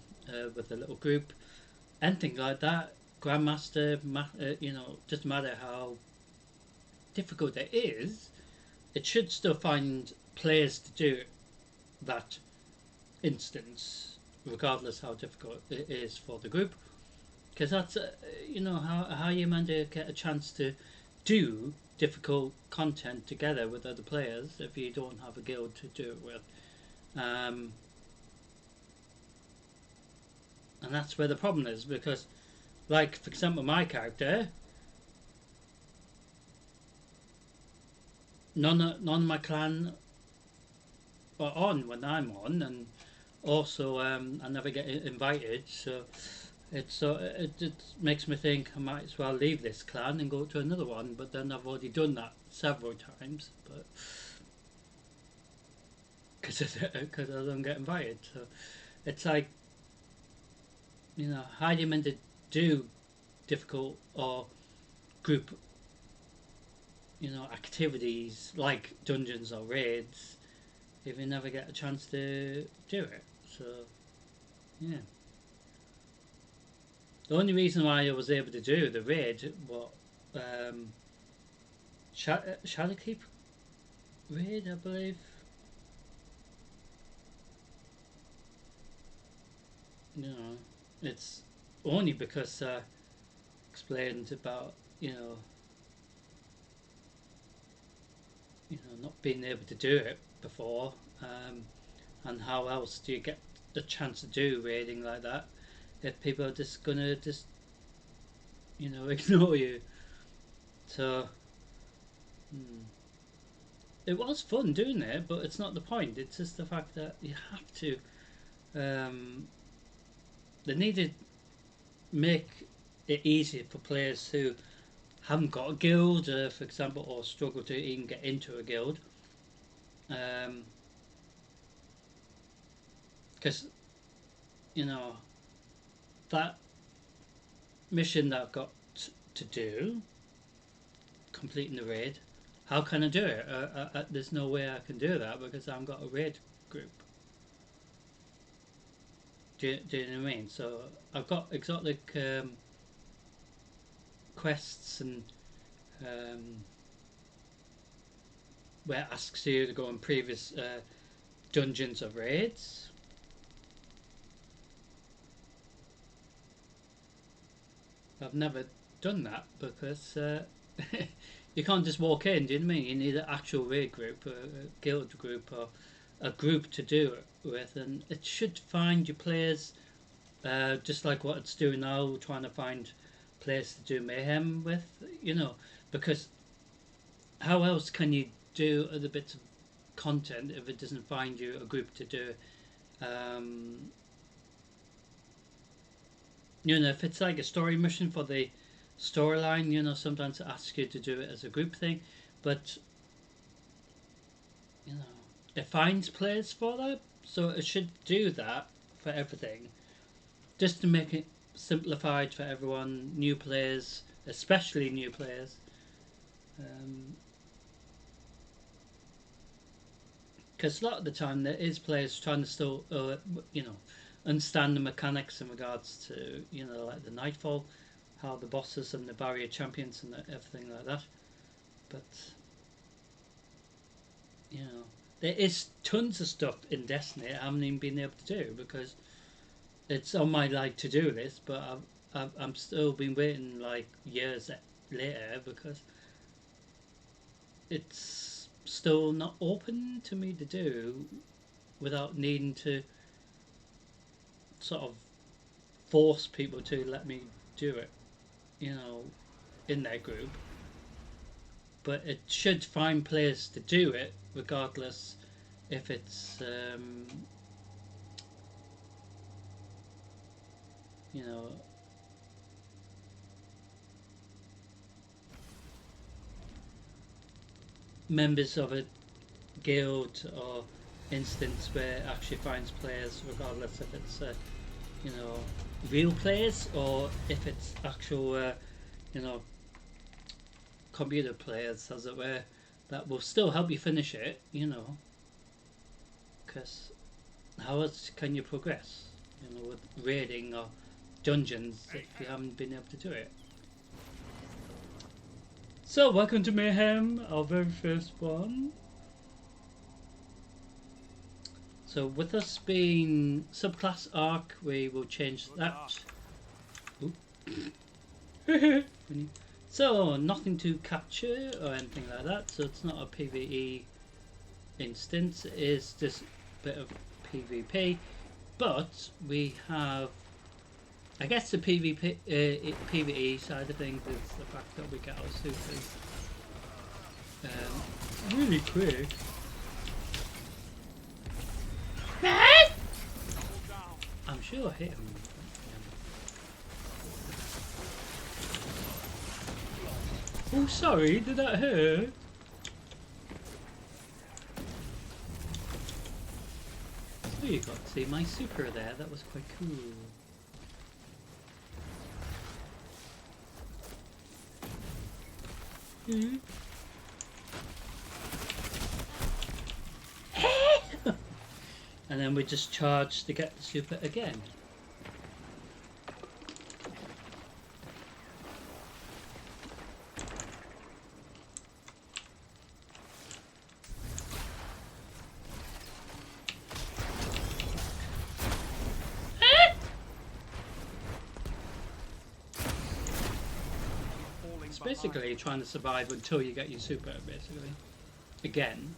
with a little group, anything like that, Grandmaster, you know, doesn't matter how difficult it is, it should still find players to do that instance, regardless how difficult it is for the group. Because that's, you know, how you meant to get a chance to do difficult content together with other players if you don't have a guild to do it with. And that's where the problem is, because, like, for example, my character, none of my clan are on when I'm on, and also I never get invited, so it makes me think I might as well leave this clan and go to another one, but then I've already done that several times, but because I don't get invited. So it's like, you know, how do you meant to do difficult or group, you know, activities like dungeons or raids if you never get a chance to do it? So yeah. The only reason why I was able to do the raid, what, Shadowkeep raid, I believe, You know, it's only because I explained about not being able to do it before, and how else do you get the chance to do raiding like that if people are just gonna just ignore you. So it was fun doing it, but it's not the point. It's just the fact that you have to. They need to make it easier for players who haven't got a guild, for example, or struggle to even get into a guild. Because that mission that I've got to do, completing the raid, how can I do it? There's no way I can do that because I haven't got a raid group. Do you know what I mean? So I've got exotic quests and where it asks you to go on previous dungeons or raids. I've never done that because you can't just walk in. Do you know what I mean? You need an actual raid group, a guild group, or a group to do it with, and it should find your players, just like what it's doing now, trying to find players to do mayhem with. Because how else can you do other bits of content if it doesn't find you a group to do? If it's like a story mission for the storyline, sometimes it asks you to do it as a group thing, but it finds players for that, so it should do that for everything, just to make it simplified for everyone, new players, especially new players. Because a lot of the time there is players trying to still, understand the mechanics in regards to, like the Nightfall, how the bosses and the barrier champions and everything like that. But, there is tons of stuff in Destiny I haven't even been able to do because it's on my to-do list, but I'm still been waiting like years later because it's still not open to me to do without needing to sort of force people to let me do it, in their group. But it should find players to do it regardless if it's members of a guild or instance where it actually finds players regardless if it's real players or if it's actual computer players, as it were, that will still help you finish it, because how else can you progress, with raiding or dungeons if you haven't been able to do it. So, welcome to Mayhem, our very first one. So, with us being subclass Arc, we will change that. So, nothing to capture or anything like that, so it's not a PvE instance, it is just a bit of PvP, but we have, I guess the PvE side of things is the fact that we get our supers really quick. I'm sure I hit him. Oh, sorry, did that hurt? Oh, you got to see my super there, that was quite cool. Mm-hmm. And then we just charge to get the super again. It's basically trying to survive until you get your super, basically. Again.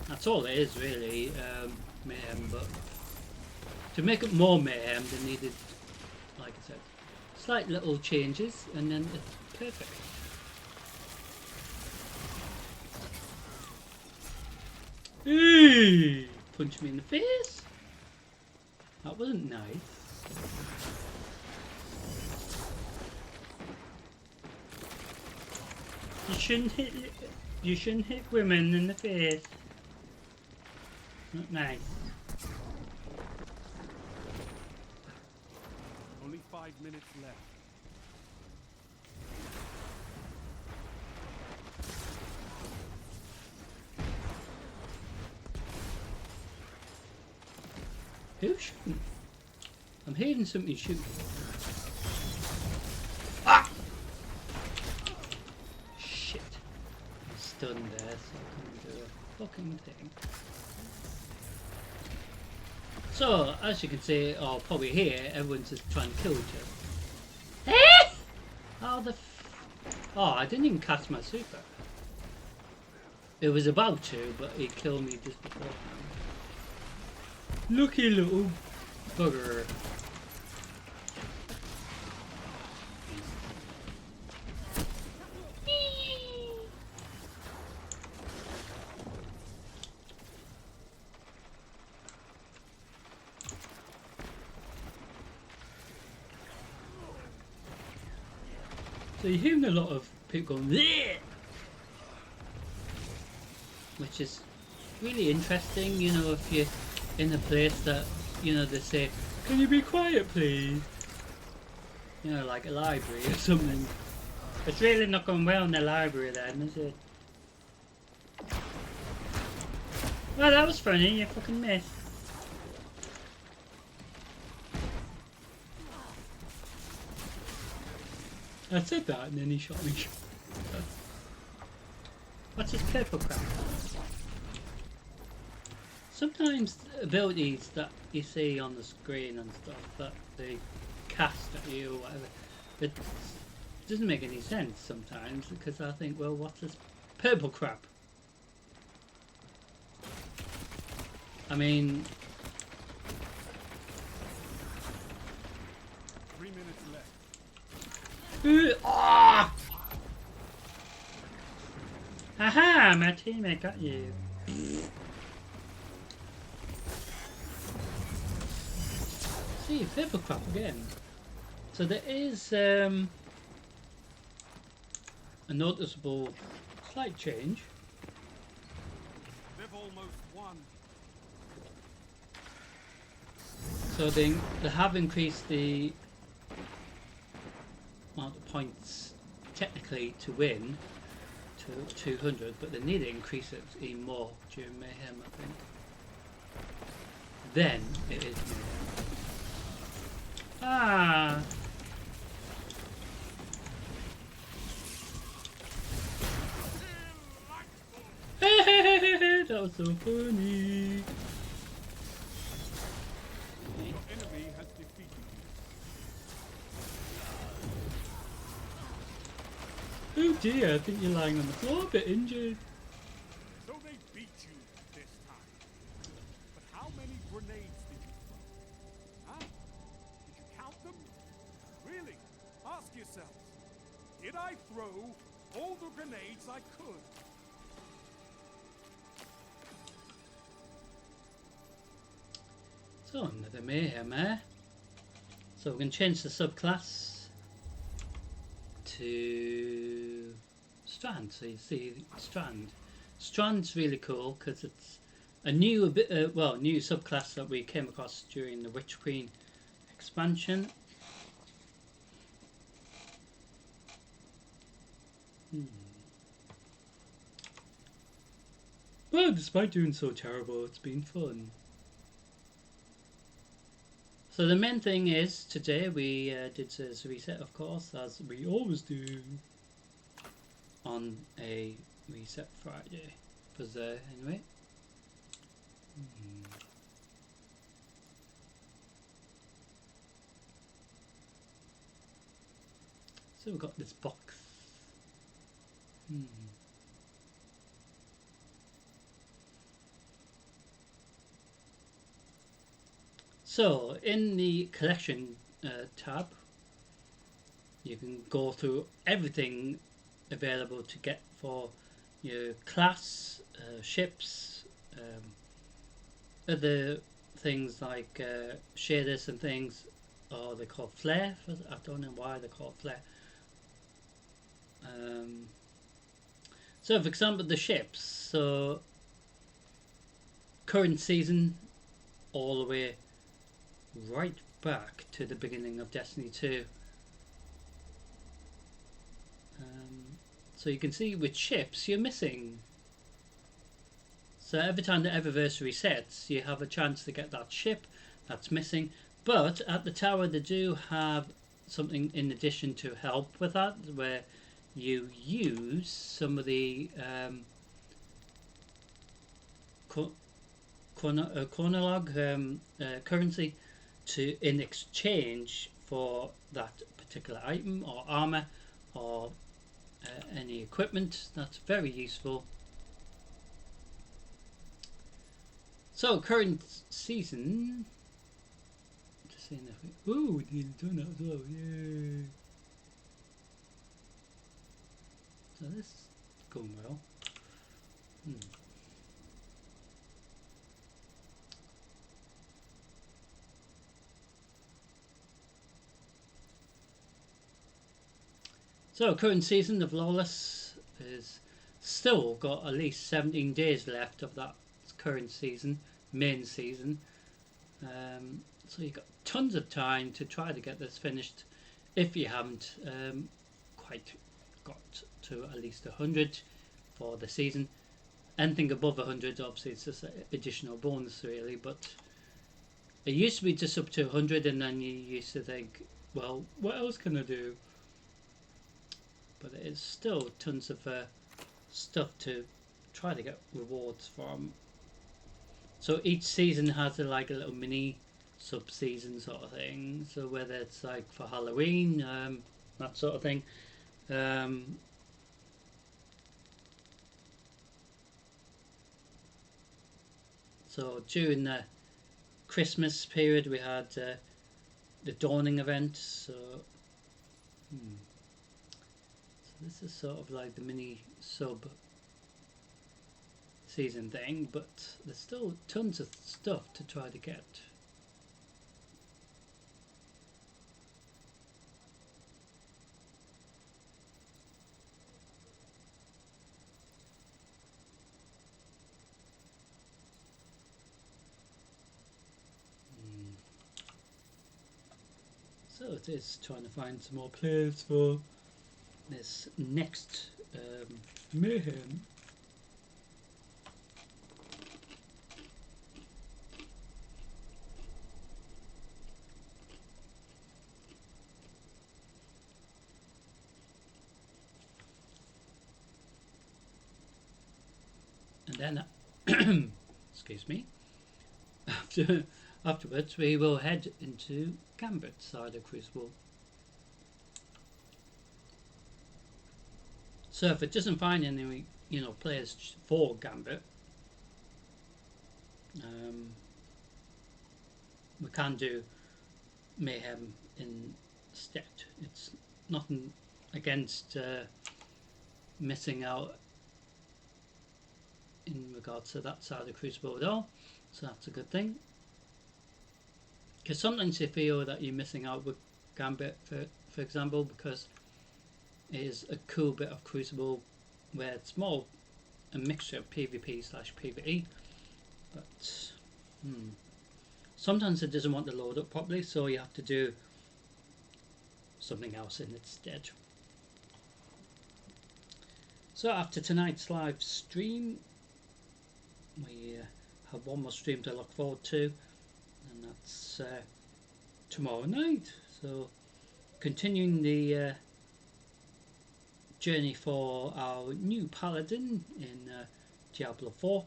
That's all it is, really, mayhem, but to make it more mayhem, they needed, like I said, slight little changes, and then it's perfect. Eee! Punch me in the face? That wasn't nice. You shouldn't hit women in the face. Not nice. Only 5 minutes left. Who's shooting? I'm hearing something shooting. Ah! Shit. I'm stunned there, so I can't do a fucking thing. So, as you can see, or probably hear, everyone's just trying to kill each other. Eh? How the oh, I didn't even cast my super. It was about to, but he killed me just beforehand. Lucky little bugger. So you're hearing a lot of people going, bleh! Which is really interesting, you know, if you're in a place that, you know, they say, can you be quiet please? You know, like a library or something. It's really not going well in the library then, is it? Well, that was funny, you fucking missed. I said that and then he shot me. What's his purple crap? Sometimes abilities that you see on the screen and stuff that they cast at you or whatever, it doesn't make any sense sometimes because I think, well, what's this purple crap? I mean... 3 minutes left. Ah! Haha, my teammate got you. See, purple crap again. So there is a noticeable slight change. They've almost won. So they have increased the amount of points technically to win to 200, but they need to increase it even more during Mayhem, I think. Then it is Mayhem. Ah! That was so funny! Your enemy has defeated you. Oh dear, I think you're lying on the floor a bit injured. So they beat you this time. But how many grenades did you throw? Huh? Did you count them? Really? Ask yourselves. Did I throw all the grenades I could? So another Mayhem, eh? So we can change the subclass to Strand. So you see Strand. Strand's really cool because it's a new new subclass that we came across during the Witch Queen expansion. Well, despite doing so terrible, it's been fun. So the main thing is, today we did this reset, of course, as we always do on a Reset Friday. Was there, anyway? So we've got this box. Hmm. So in the collection tab, you can go through everything available to get for your class, ships, other things like shaders and things. Or they're called flare. I don't know why they're called flare. Um, so, for example, the ships. So, current season, all the way right back to the beginning of Destiny 2. So you can see with ships, you're missing. So every time the anniversary sets, you have a chance to get that ship that's missing. But at the tower, they do have something in addition to help with that, where you use some of the chronolog currency to in exchange for that particular item or armor or any equipment. That's very useful. So current season. Just seeing if we. Ooh, we need to do that as well. Yay! So this is going well. So current season of Lawless is still got at least 17 days left of that current season, main season. So you've got tons of time to try to get this finished if you haven't quite got to at least 100 for the season. Anything above 100, obviously, it's just an additional bonus, really. But it used to be just up to 100, and then you used to think, well, what else can I do? But it is still tons of stuff to try to get rewards from. So each season has like a little mini sub-season sort of thing. So whether it's like for Halloween, that sort of thing. So during the Christmas period, we had the Dawning event. So this is sort of like the mini sub season thing, but there's still tons of stuff to try to get. So it is trying to find some more players for this next mayhem. And then, excuse me, afterwards we will head into Gambit side of Crucible. So if it doesn't find any, players for Gambit, we can do Mayhem instead. It's nothing against missing out in regards to that side of Crucible at all, so that's a good thing. Because sometimes you feel that you're missing out with Gambit, for example, because it is a cool bit of Crucible where it's more a mixture of PvP/PvE, but sometimes it doesn't want to load up properly, so you have to do something else in its stead. So after tonight's live stream, we have one more stream to look forward to, and that's tomorrow night. So continuing the journey for our new paladin in Diablo 4.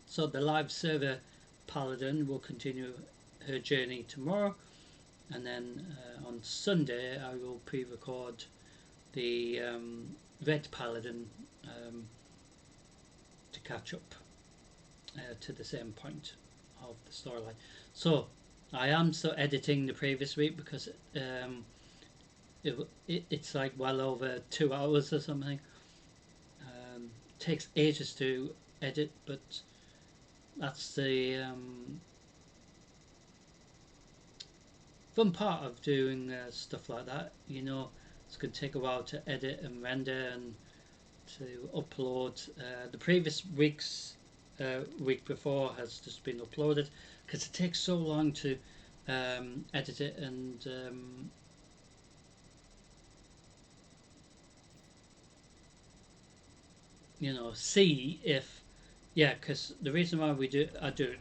So the live server paladin will continue her journey tomorrow, and then on Sunday I will pre-record the red paladin to catch up to the same point of the storyline. So I am still editing the previous week because it's like well over 2 hours or something. Takes ages to edit, but that's the fun part of doing stuff like that. You know, it's going to take a while to edit and render and to upload. The previous week before has just been uploaded because it takes so long to edit it and see if because the reason why I do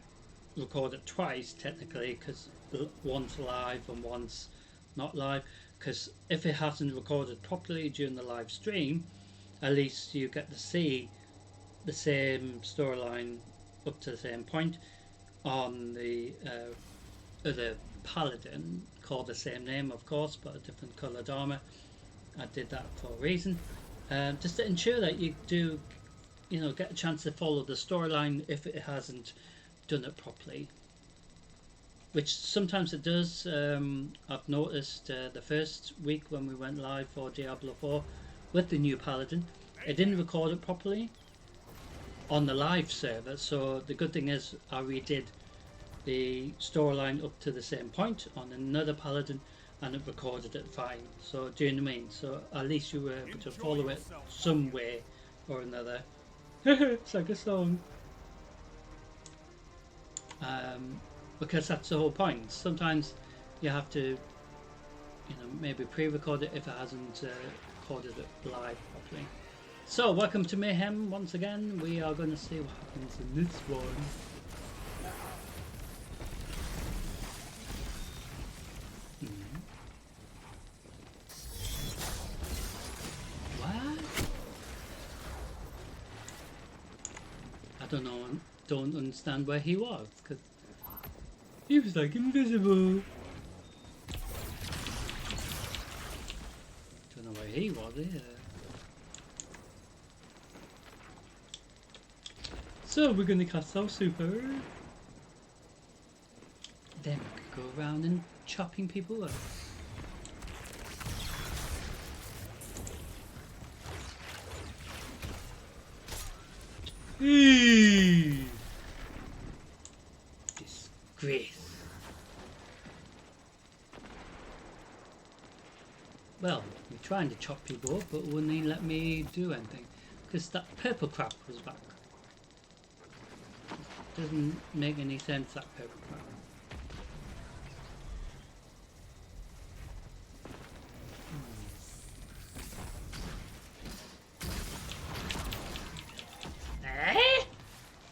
record it twice technically, because once live and once not live, because if it hasn't recorded properly during the live stream, at least you get to see the same storyline up to the same point on the other paladin, called the same name of course but a different coloured armour. I did that for a reason, just to ensure that you do get a chance to follow the storyline if it hasn't done it properly, which sometimes it does. I've noticed the first week when we went live for Diablo 4 with the new paladin, it didn't record it properly on the live server. So the good thing is I redid the storyline up to the same point on another paladin and it recorded it fine. So do you know what I mean? So at least you were able to follow it some way or another. It's like a song. Because that's the whole point. Sometimes you have to maybe pre-record it if it hasn't recorded it live properly. So welcome to Mayhem once again. We are going to see what happens in this one. What? I don't understand where he was, because he was like invisible. Don't know where he was either. So we're gonna cast our super. Then we could go around and chopping people up. Disgrace. Well, we're trying to chop people up, but wouldn't he let me do anything? Because that purple crap was back. Doesn't make any sense, that purple crap.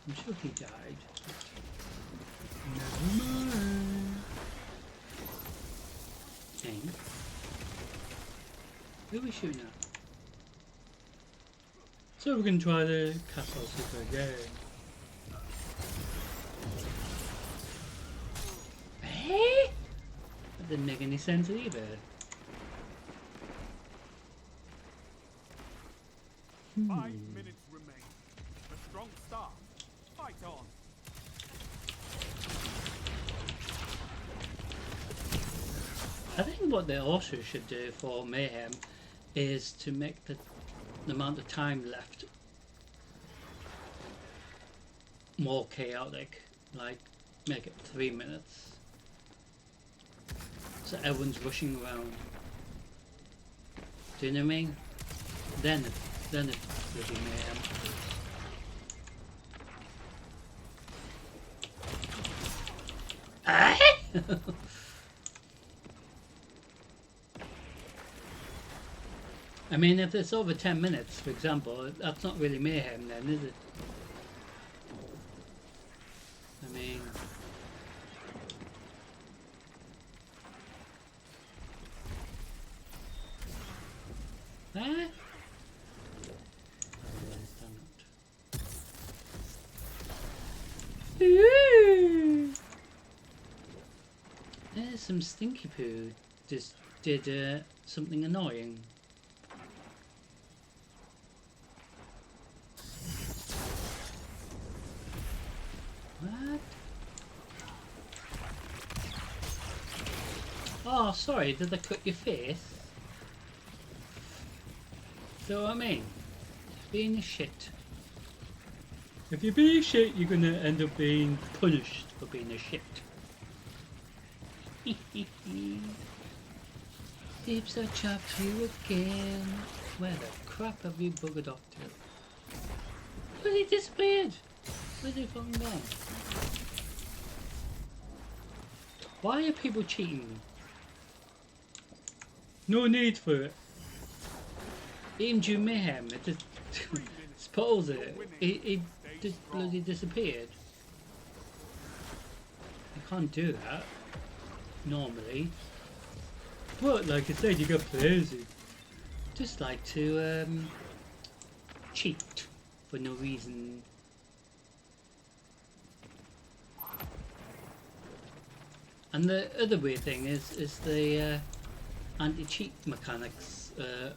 I'm sure he died. Never mind. Dang. Who are we shooting at? So we're going to try the castle super again. Hey? That didn't make any sense either. 5 minutes remain. A strong start. Fight on. I think what they also should do for Mayhem is to make the amount of time left more chaotic, like make it 3 minutes, so everyone's rushing around. Do you know what I mean? Then it will be Mayhem. I mean, if it's over 10 minutes, for example, that's not really Mayhem then, is it? I mean... Ah? There's some stinky poo just did something annoying. Oh, sorry, did I cut your face? So I mean, being a shit. If you're being shit, you're gonna end up being punished for being a shit. Tips I chopped you again. Where the crap have you buggered off to? But he disappeared! Where's he fallen down? Why are people cheating? No need for it. Even Jew Mayhem, it just suppose it just bloody disappeared. You can't do that normally. But like I said, you got players who just like to cheat for no reason. And the other weird thing is the anti-cheat mechanics are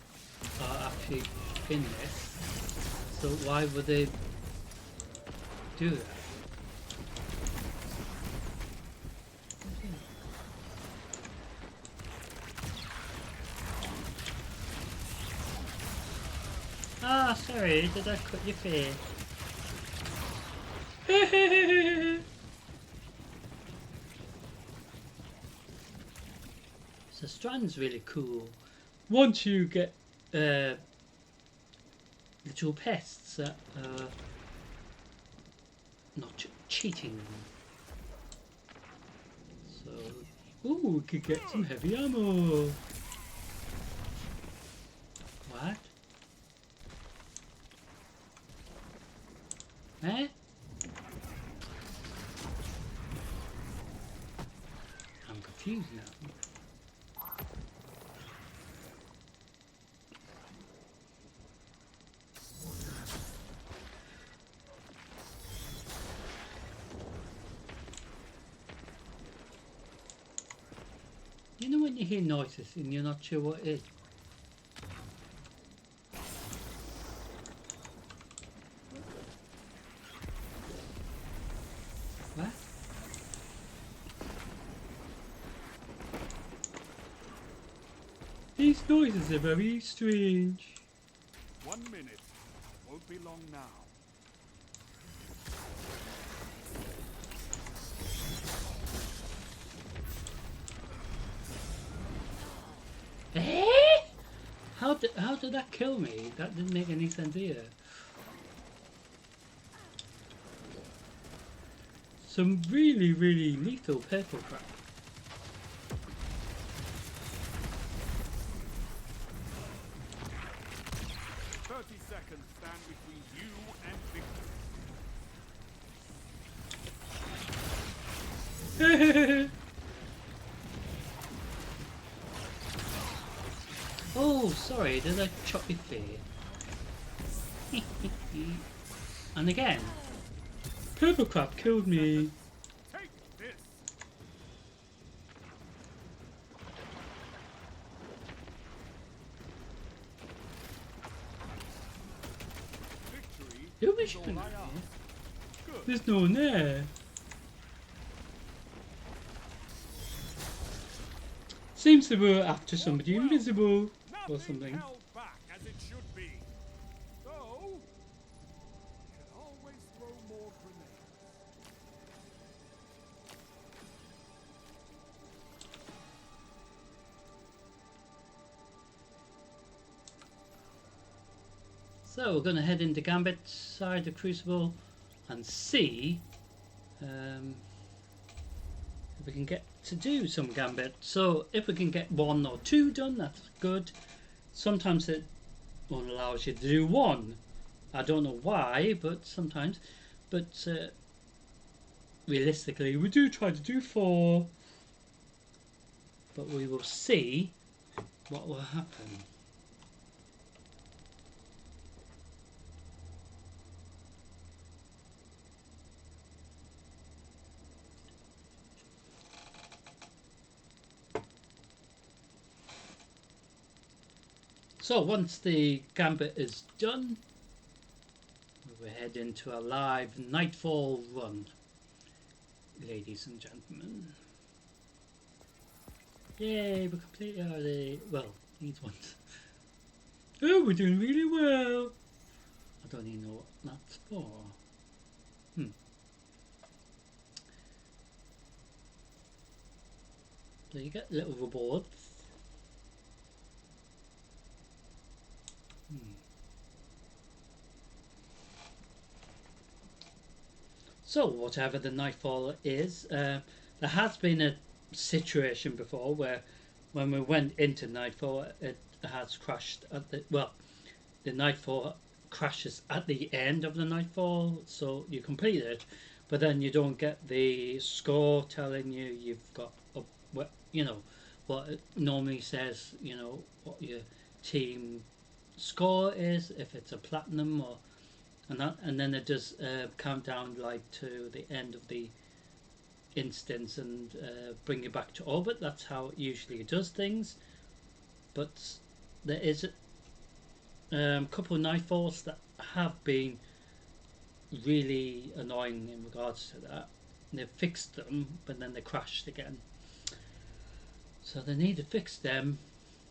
actually in this. So why would they do that? Ah, sorry, did I cut your face? So Strand's really cool. Once you get little pests that are not cheating. So, ooh, we could get some heavy ammo. What? Eh? I'm confused now. You know when you hear noises and you're not sure what it is? What? These noises are very strange. 1 minute. Won't be long now. Eh? How did that kill me? That didn't make any sense either. Some really, really lethal purple crap. Seconds stand between you and victory. Oh, sorry, did I chop your face? And again, purple crap killed me. Take this. Victory. Who was is all shooting I at me? ask. Good. There's no one there. Seems they were after somebody invisible or something. Held back as it should be. So, you can always throw more grenades. So we're going to head into Gambit side of Crucible and see if we can get to do some Gambit. So if we can get 1 or 2 done, that's good. Sometimes it only allows you to do 1. I don't know why, but sometimes. But realistically, we do try to do 4. But we will see what will happen. So once the Gambit is done, we will head into a live Nightfall run, ladies and gentlemen. Yay, we completed well, these ones. Oh, we're doing really well. I don't even know what that's for. Hmm. So you get little rewards. Hmm. So whatever the nightfall is, there has been a situation before where when we went into nightfall, it has crashed at the nightfall crashes at the end of the nightfall, so you complete it, but then you don't get the score telling you you've got what what it normally says, what your team score is, if it's a platinum or and then it does count down like to the end of the instance and bring you back to orbit. That's how it usually does things, but there is a couple of nightfalls that have been really annoying in regards to that. They've fixed them, but then they crashed again. So they need to fix them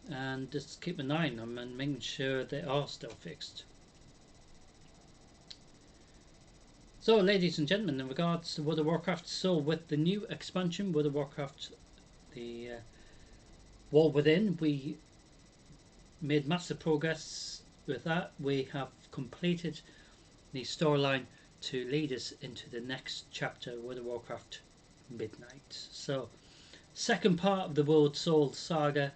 and just keep an eye on them and making sure they are still fixed. So, ladies and gentlemen, in regards to World of Warcraft, so with the new expansion, World of Warcraft, the War Within, we made massive progress with that. We have completed the storyline to lead us into the next chapter, World of Warcraft Midnight. So, second part of the World Soul Saga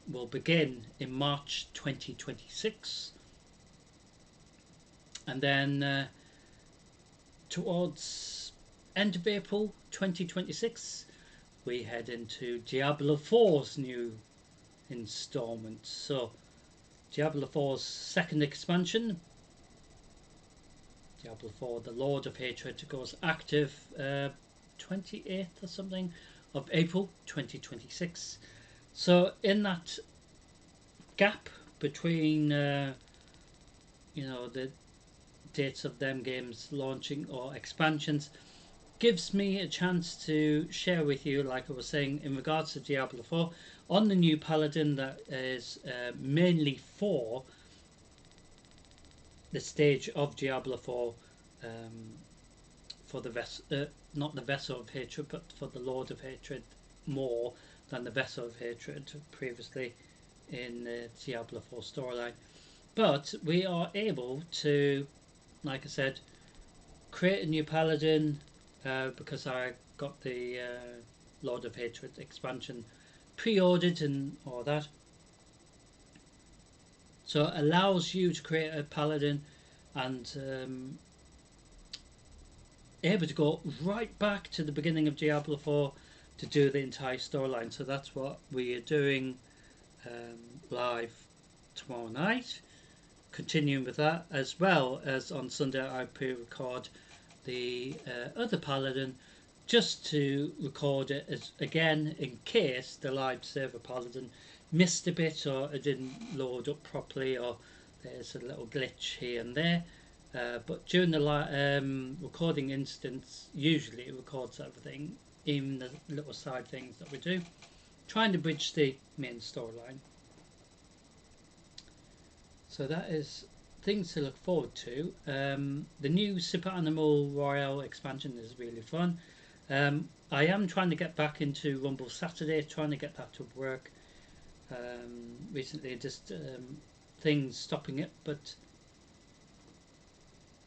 will begin in March 2026, and then towards end of April 2026, we head into Diablo 4's new installment. So, Diablo 4's second expansion, Diablo 4 The Lord of Hatred, goes active 28th or something of April 2026. So, in that gap between the dates of them games launching or expansions, gives me a chance to share with you, like I was saying, in regards to Diablo 4, on the new Paladin that is mainly for the stage of Diablo 4, for not the Vessel of Hatred, but for the Lord of Hatred more than the Vessel of Hatred previously in the Diablo 4 storyline. But we are able to, like I said, create a new Paladin because I got the Lord of Hatred expansion pre-ordered and all that. So it allows you to create a Paladin and able to go right back to the beginning of Diablo 4 to do the entire storyline. So that's what we are doing live tomorrow night. Continuing with that, as well as on Sunday I pre-record the other Paladin just to record it as again in case the live server Paladin missed a bit or it didn't load up properly or there's a little glitch here and there. But during the recording instance, usually it records everything, even the little side things that we do, trying to bridge the main storyline. So that is things to look forward to. The new Super Animal Royale expansion is really fun. I am trying to get back into Rumble Saturday, trying to get that to work. Recently, just things stopping it, but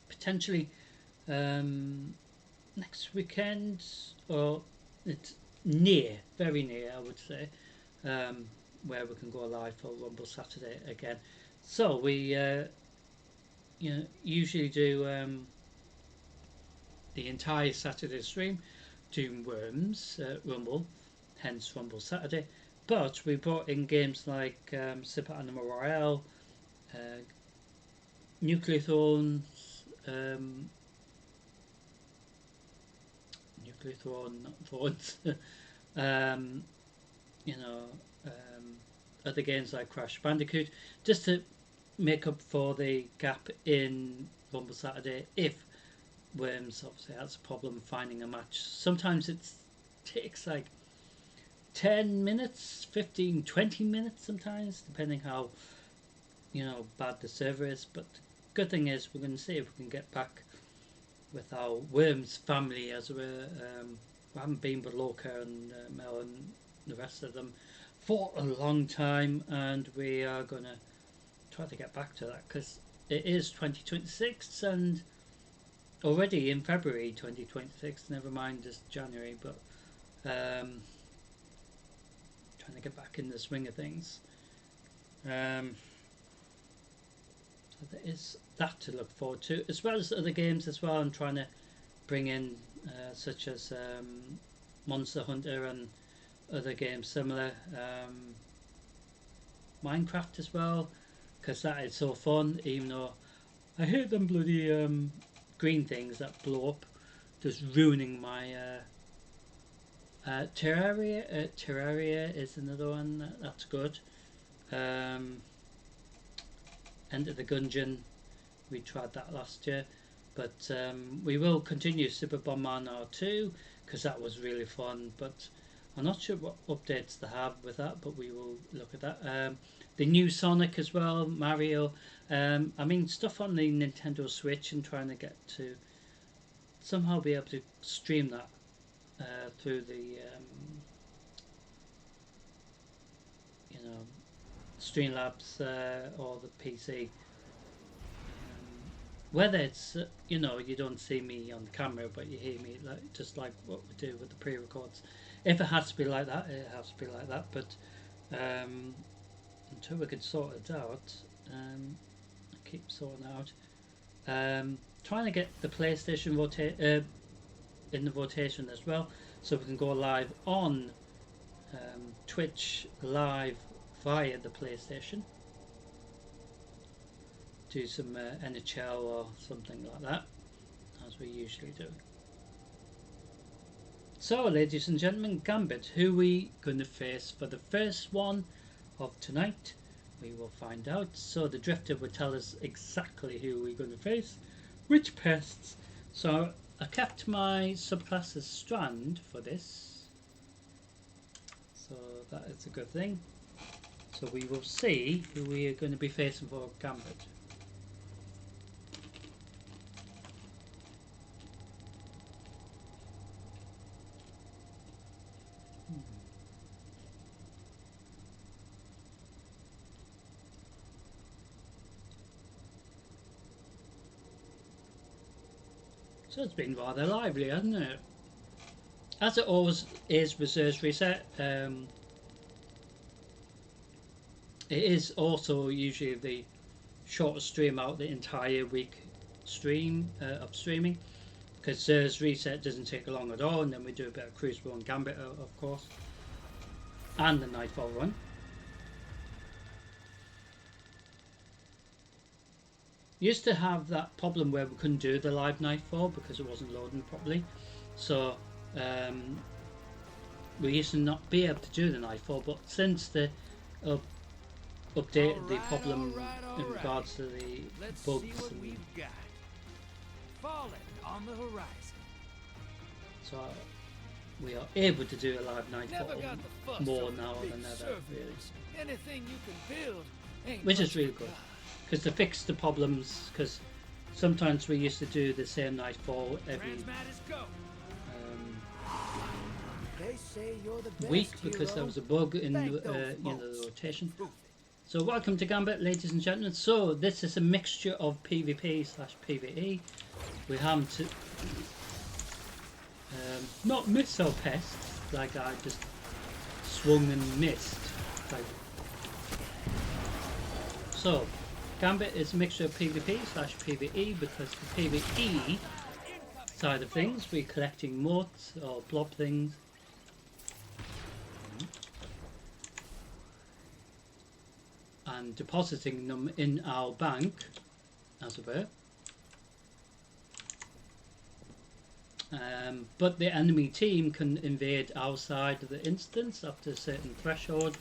potentially next weekend, or it's very near, I would say, where we can go live for Rumble Saturday again. So we usually do the entire Saturday stream doing Worms Rumble, hence Rumble Saturday. But we brought in games like Super Animal Royale, Nuclear Thrones, Nuclear Throne, not Thrones, um, you know, um, other games like Crash Bandicoot, just to make up for the gap in Rumble Saturday if Worms obviously has a problem finding a match. Sometimes it takes like 10 minutes, 15, 20 minutes sometimes, depending how, bad the server is. But the good thing is we're going to see if we can get back with our Worms family, as we haven't been with Loka and Mel and the rest of them for a long time, and we are going to try to get back to that, because it is 2026 and already in February 2026, never mind just January, but trying to get back in the swing of things. So there is that to look forward to, as well as other games as well. I'm trying to bring in such as Monster Hunter and other games similar, Minecraft as well, because that is so fun, even though I hate them bloody green things that blow up, just ruining my Terraria. Terraria is another one that's good. Enter the Gungeon, we tried that last year, but we will continue Super Bomberman R2 because that was really fun, but I'm not sure what updates they have with that, but we will look at that. The new Sonic as well, Mario, I mean stuff on the Nintendo Switch, and trying to get to somehow be able to stream that through the Streamlabs or the PC. Whether it's you don't see me on the camera, but you hear me, just like what we do with the pre-records. If it has to be like that, it has to be like that. But until we can sort it out, I keep sorting out. Trying to get the PlayStation in the rotation as well, so we can go live on Twitch live via the PlayStation. Do some NHL or something like that, as we usually do. So, ladies and gentlemen, Gambit, who we going to face for the first one of tonight? We will find out. So the Drifter will tell us exactly who we're going to face, which pests. So I kept my subclass as Strand for this, so that is a good thing. So we will see who we are going to be facing for Gambit. So it's been rather lively, hasn't it? As it always is with Zer's Reset, it is also usually the shortest stream out the entire week of streaming, because Zer's Reset doesn't take long at all, and then we do a bit of Crucible and Gambit, of course, and the Nightfall run. Used to have that problem where we couldn't do the live Nightfall because it wasn't loading properly, so we used to not be able to do the Nightfall, but since the updated the problem in regards to the bugs, on the horizon. So we are able to do a live Nightfall more now than ever, really. Anything you can build ain't Which is really good, because to fix the problems, because sometimes we used to do the same Nightfall every week because there was a bug in the rotation. So welcome to Gambit, ladies and gentlemen. So this is a mixture of PvP/PvE. We have to not miss our pests, like I just swung and missed. So Gambit is a mixture of PvP/PvE, because the PvE side of things we're collecting motes or blob things. And depositing them in our bank, as it were. But the enemy team can invade our side of the instance after a certain threshold.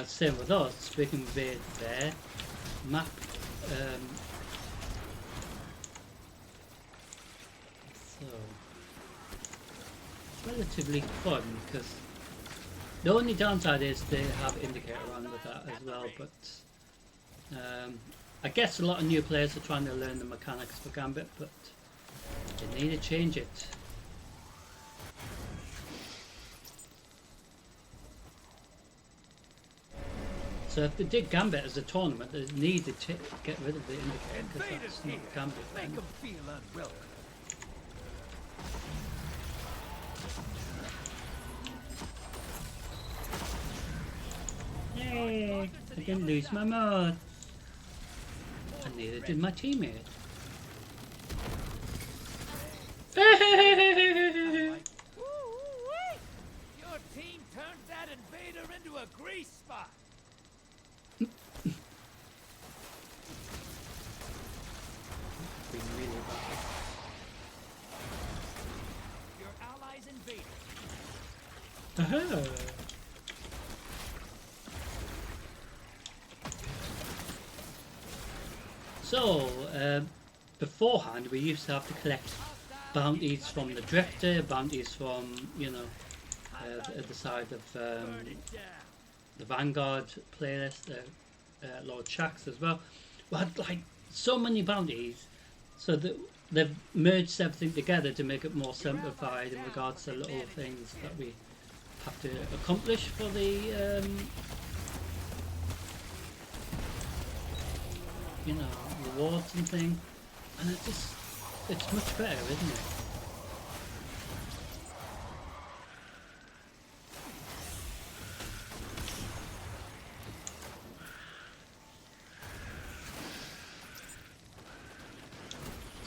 Same with us, we can invade their map. So it's relatively fun because The only downside is they have indicator on with that as well, but I guess a lot of new players are trying to learn the mechanics for Gambit, but they need to change it. So if they did Gambit as a tournament, they need to get rid of the indicator because that's not Gambit. Make them feel unwelcome. Yay! I didn't lose my mod. And neither did my teammate. Your team turned that invader into a grease spot. Been really bad. Your allies invaded. Aha! So, beforehand we used to have to collect bounties from the Drifter, bounties from, you know, at the side of Burn it down. the Vanguard playlist, Lord Shaxx as well. We had like so many bounties, so that they've merged everything together to make it more simplified in regards to little things that we have to accomplish for the, you know, rewards and thing, and it's much better, isn't it?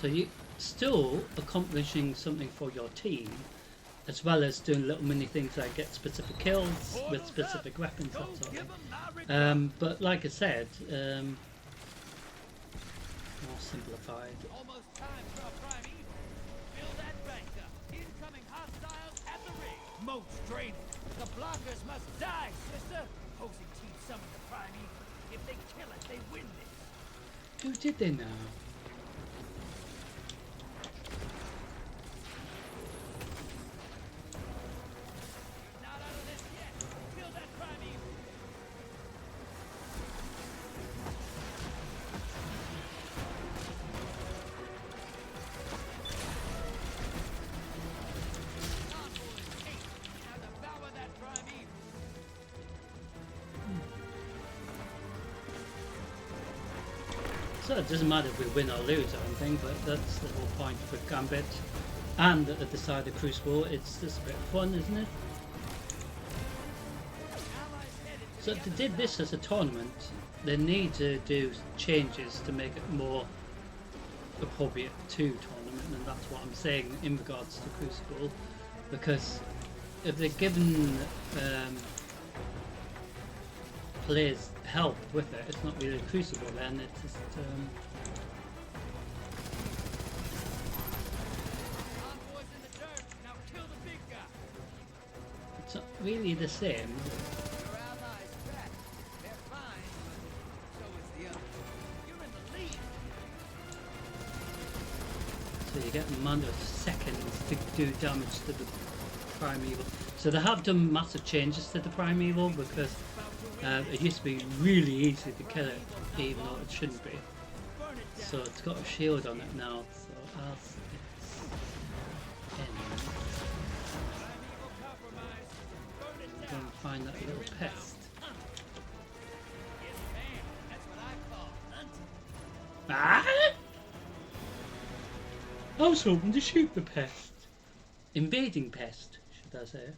So you still accomplishing something for your team, as well as doing little mini things like get specific kills with specific weapons, that sort of thing. But like I said, more simplified. Almost time for a prime evil. Fill that bank up. Incoming hostiles at the ring. Moats draining. The blockers must die, sister. Opposing team summon the prime evil. If they kill it, they win this. Who did they now? Not out of this yet. Kill that prime evil. Convoys hate. Now devour that prime evil. So it doesn't matter if we win or lose or anything, but that's the whole point with Gambit. And at the side of Crucible, it's just a bit of fun, isn't it? Allies headed to So the if they did this as a tournament, they need to do changes to make it more appropriate to tournament, and that's what I'm saying in regards to Crucible, because if they're given players help with it, it's not really Crucible then, it's just convoys in the dirt. Now kill the big guy. it's not really the same. Your allies back. They're fine, but so is the other. You're in the lead. So you get a amount of seconds to do damage to the Primeval. So they have done massive changes to the Primeval, because it used to be really easy to kill it, even though it shouldn't be. Burn it down. So it's got a shield on it now, so as it's ends, Primeval compromise. Burn it go down. and find that little pest. It's bam. That's what I call hunting. Ah! I was hoping to shoot the pest. Invading pest, should I say.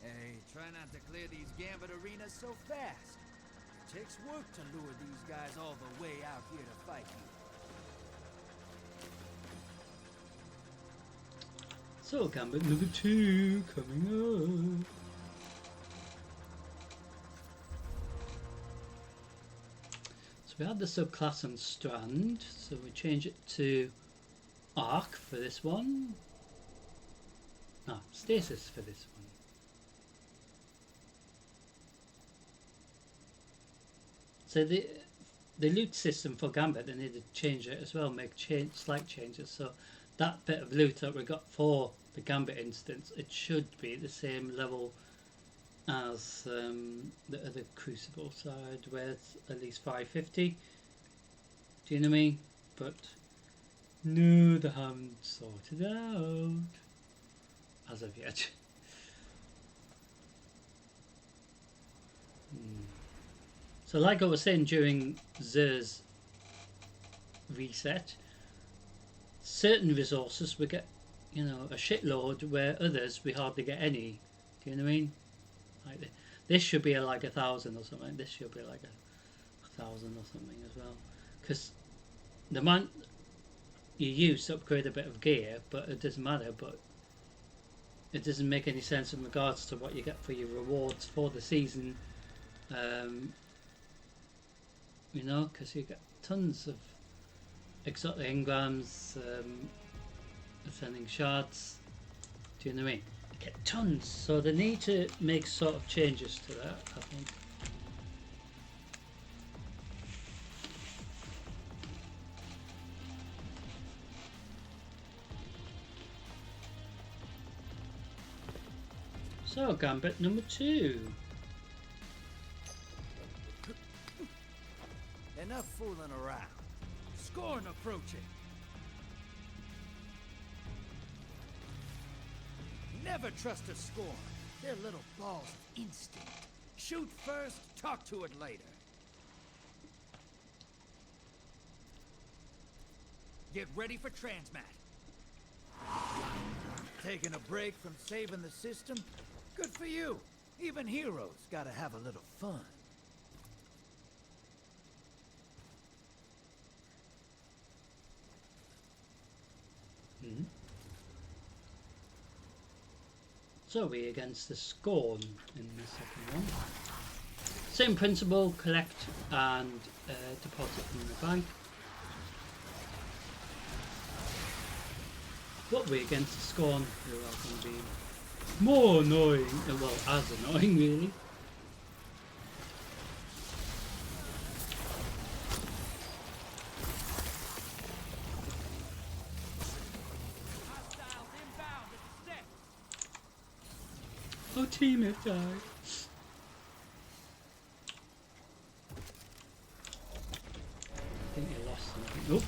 Hey, try not to clear these Gambit arenas so fast. It takes work to lure these guys all the way out here to fight you. So Gambit number 2 coming up. So we had the subclass on Strand, so we change it to Arc for this one. Ah, Stasis for this one. So the loot system for Gambit, they need to change it as well, make slight changes. So that bit of loot that we got for the Gambit instance, it should be the same level as the other Crucible side, where it's at least 550. Do you know what I mean? But no, they haven't sorted out as of yet. So like I was saying during Zer's reset, certain resources we get, you know, a shitload, where others we hardly get any. Do you know what I mean? Like this should be like 1,000 or something. This should be like 1,000 or something as well. Because the amount you use to upgrade a bit of gear, but it doesn't matter. But it doesn't make any sense in regards to what you get for your rewards for the season. You know, because you get tons of exotic engrams, ascending shards. Do you know what I mean? You get tons, so they need to make sort of changes to that, I think. So, Gambit number 2. Enough fooling around. Scorn approaching. Never trust a Scorn. They're little balls of instinct. Shoot first, talk to it later. Get ready for transmat. Taking a break from saving the system? Good for you. Even heroes gotta have a little fun. So we against the Scorn in the second one. Same principle, collect and deposit in the bank. But we against the Scorn, who are going to be more annoying, well, as annoying really. Oh, teammate died. I think you lost something. Oh.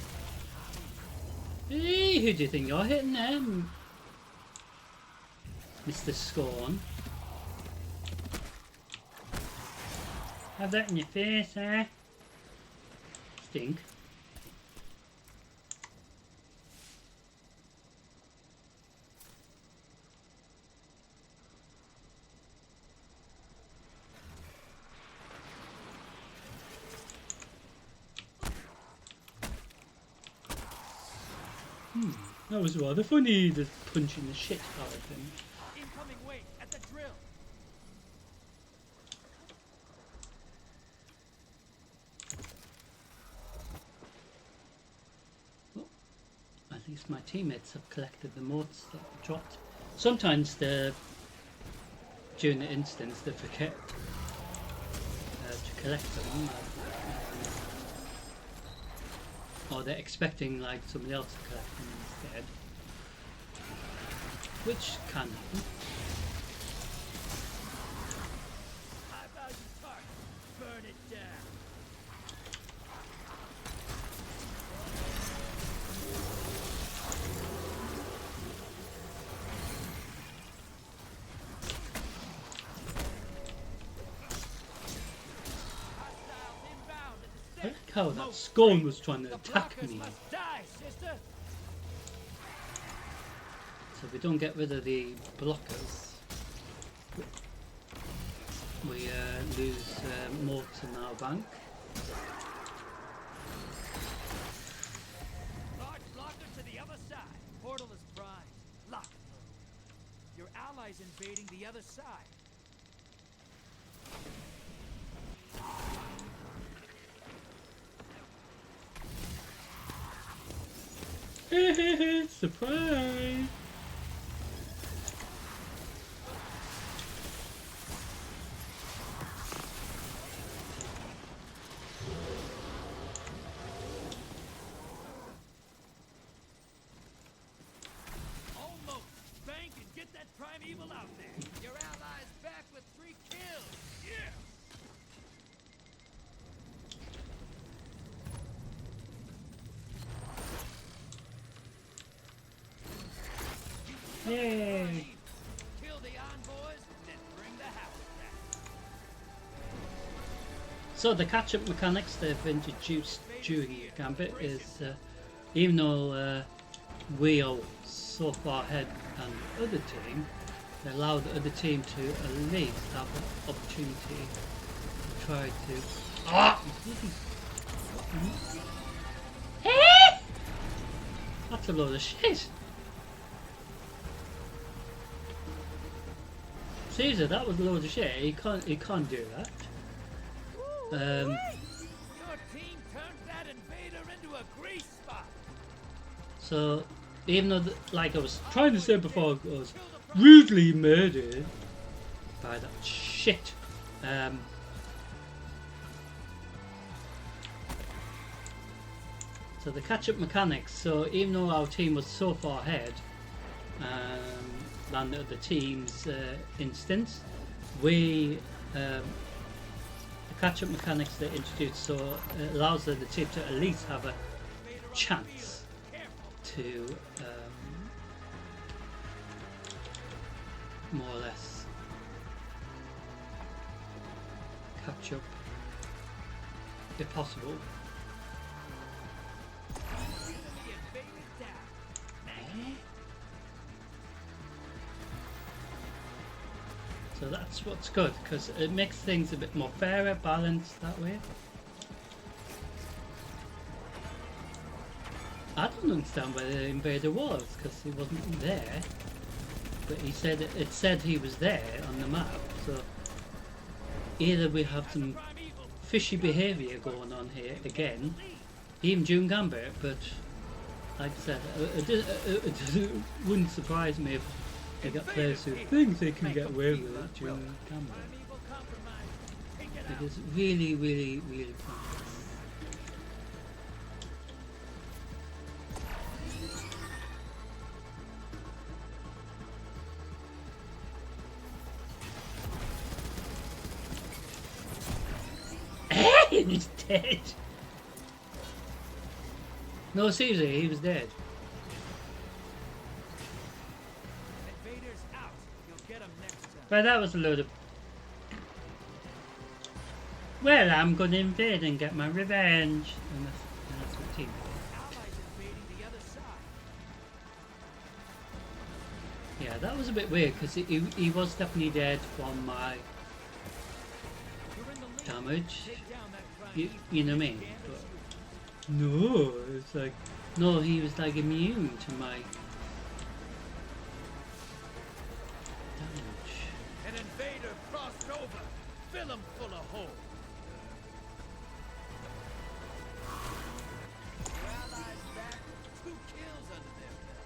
Hey, who do you think you're hitting them? Mr. Scorn. Have that in your face, eh? Stink. That was rather funny, just punching the shit out of him. Incoming weight at the drill. Well, at least my teammates have collected the motes that were dropped. Sometimes during the instance they forget to collect them. Or they're expecting like somebody else to collect them instead, which can happen. High value target. Burn it down. Hostiles inbound at the I step. like how that Scorn was trying to attack Blockers me. must die, sister. So if we don't get rid of the blockers, we lose motes in our bank. Large blocker to the other side. Portal is primed. Lock it. Your allies invading the other side. Surprise! Almost. Bang Yay! Kill the envoys, then bring the house down. So the catch-up mechanics they've introduced during Gambit is, even though we are so far ahead than the other team, they allow the other team to at least have an opportunity to try to... Ah! That's a load of shit! Caesar, that was a load of shit. He can't do that. Your team turned that invader into a grease spot. So, even though, like I was trying to say before, I was rudely murdered by that shit. So the catch-up mechanics. So even though our team was so far ahead than the other team's instance, we the catch-up mechanics they introduced, so it allows the team to at least have a chance to more or less catch up if possible. So that's what's good, because it makes things a bit more fairer, balanced that way. I don't understand where the invader was, because he wasn't there. But he said it said he was there on the map. So either we have some fishy behaviour going on here again, even during Gambit. But like I said, it wouldn't surprise me if they got players who think they can get away with it during Gambit. It is really, really, really fun. He's dead. No, seriously, he was dead. Invaders out. You'll get them next time. But that was a load of... Well, I'm gonna invade and get my revenge. And that's what team. Allies invading the other side. Yeah, that was a bit weird because he was definitely dead from my You're in the lead. damage. Take down that prime You know what I mean? But no, it's like... No, he was like immune to my damage. An invader crossed over. Fill him full of holes. Your allies back. 2 kills under their belt.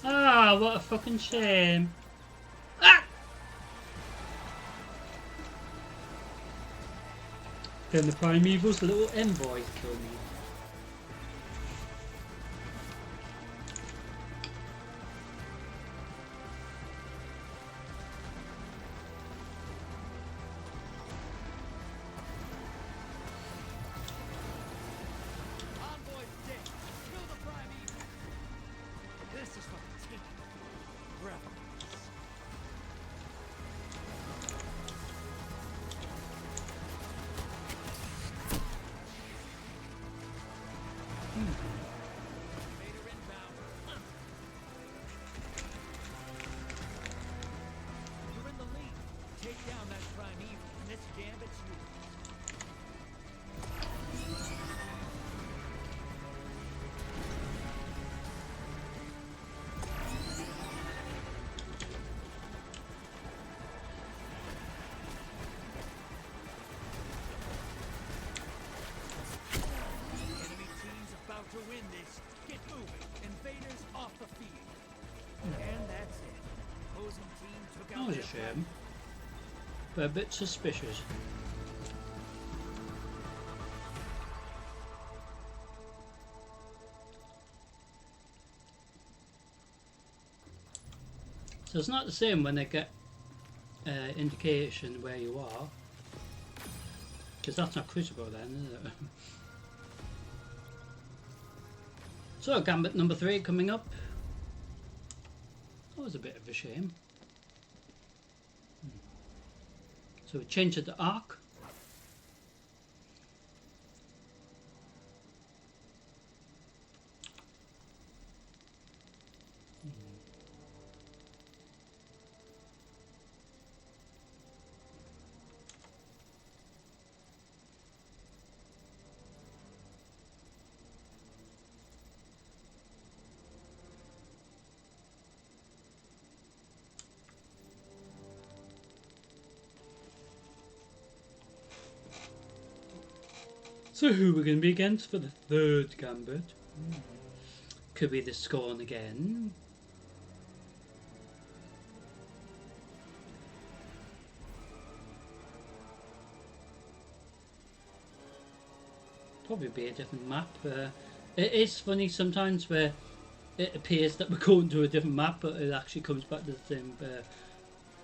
Ah, what a fucking shame. Ah! Then the Primeval's little envoys kill me. Envoy's dead. Kill the prime evil. This is for the team. Rebels. Invader inbound. You're in the lead. Take down that prime evil, and this gambit's yours. Enemy team's about to win this. Get moving. Invaders off the field. And that's it. Opposing team took That out was a their shame. But a bit suspicious. So it's not the same when they get indication where you are. Because that's not Crucible then, is it? So, Gambit number 3 coming up. That was a bit of a shame. So we changed the arc. So who we're going to be against for the third Gambit? Could be the Scorn again. Probably be a different map. It is funny sometimes where it appears that we're going to a different map, but it actually comes back to the same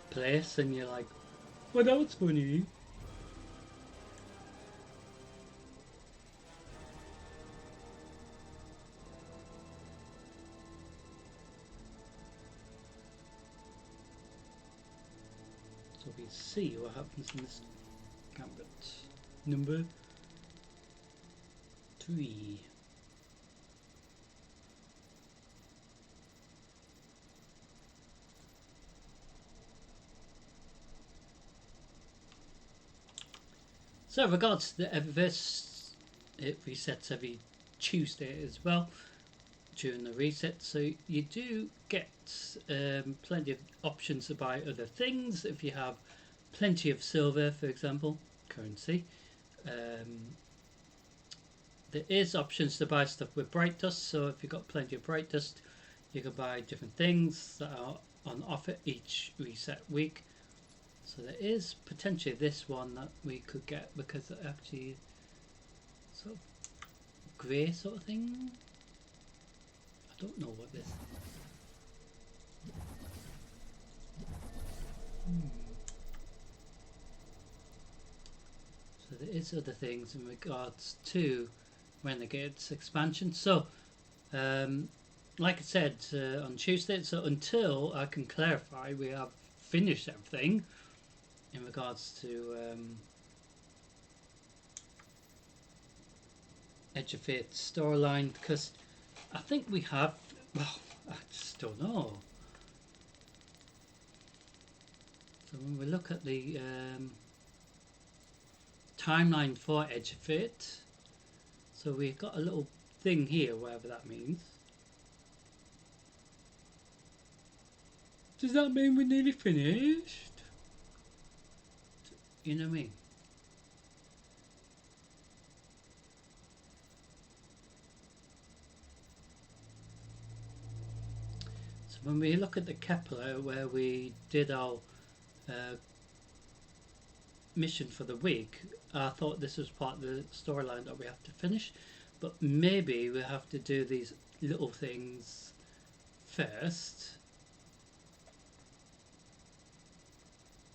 place, and you're like, well, that was funny. So we see what happens in this Gambit. Number 3. So regards to the Eververse, it resets every Tuesday as well during the reset, so you do get plenty of options to buy other things if you have plenty of silver, for example, currency. There is options to buy stuff with bright dust, so if you've got plenty of bright dust you can buy different things that are on offer each reset week. So there is potentially this one that we could get because it actually sort of grey sort of thing. I don't know what this. So there is other things in regards to Renegade's expansion. So, like I said on Tuesday, so until I can clarify, we have finished everything in regards to Edge of Fate storyline, because I think we have, well, I just don't know. So when we look at the timeline for Edge of Fate, so we've got a little thing here, whatever that means. Does that mean we're nearly finished? You know what I mean? So when we look at the Kepler, where we did our mission for the week, I thought this was part of the storyline that we have to finish, but maybe we have to do these little things first.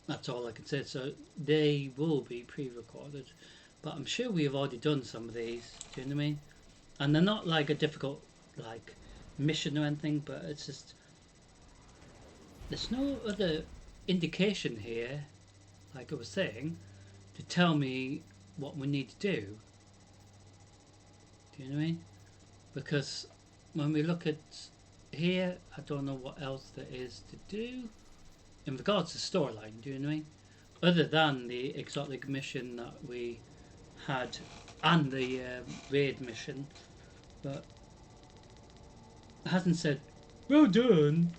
That's all I can say. So they will be pre-recorded, but I'm sure we've already done some of these. Do you know what I mean? And they're not like a difficult like mission or anything, but it's just there's no other indication here, like I was saying, to tell me what we need to do. Do you know what I mean? Because when we look at here, I don't know what else there is to do in regards to storyline. Do you know what I mean? Other than the exotic mission that we had and the raid mission, but it hasn't said well done.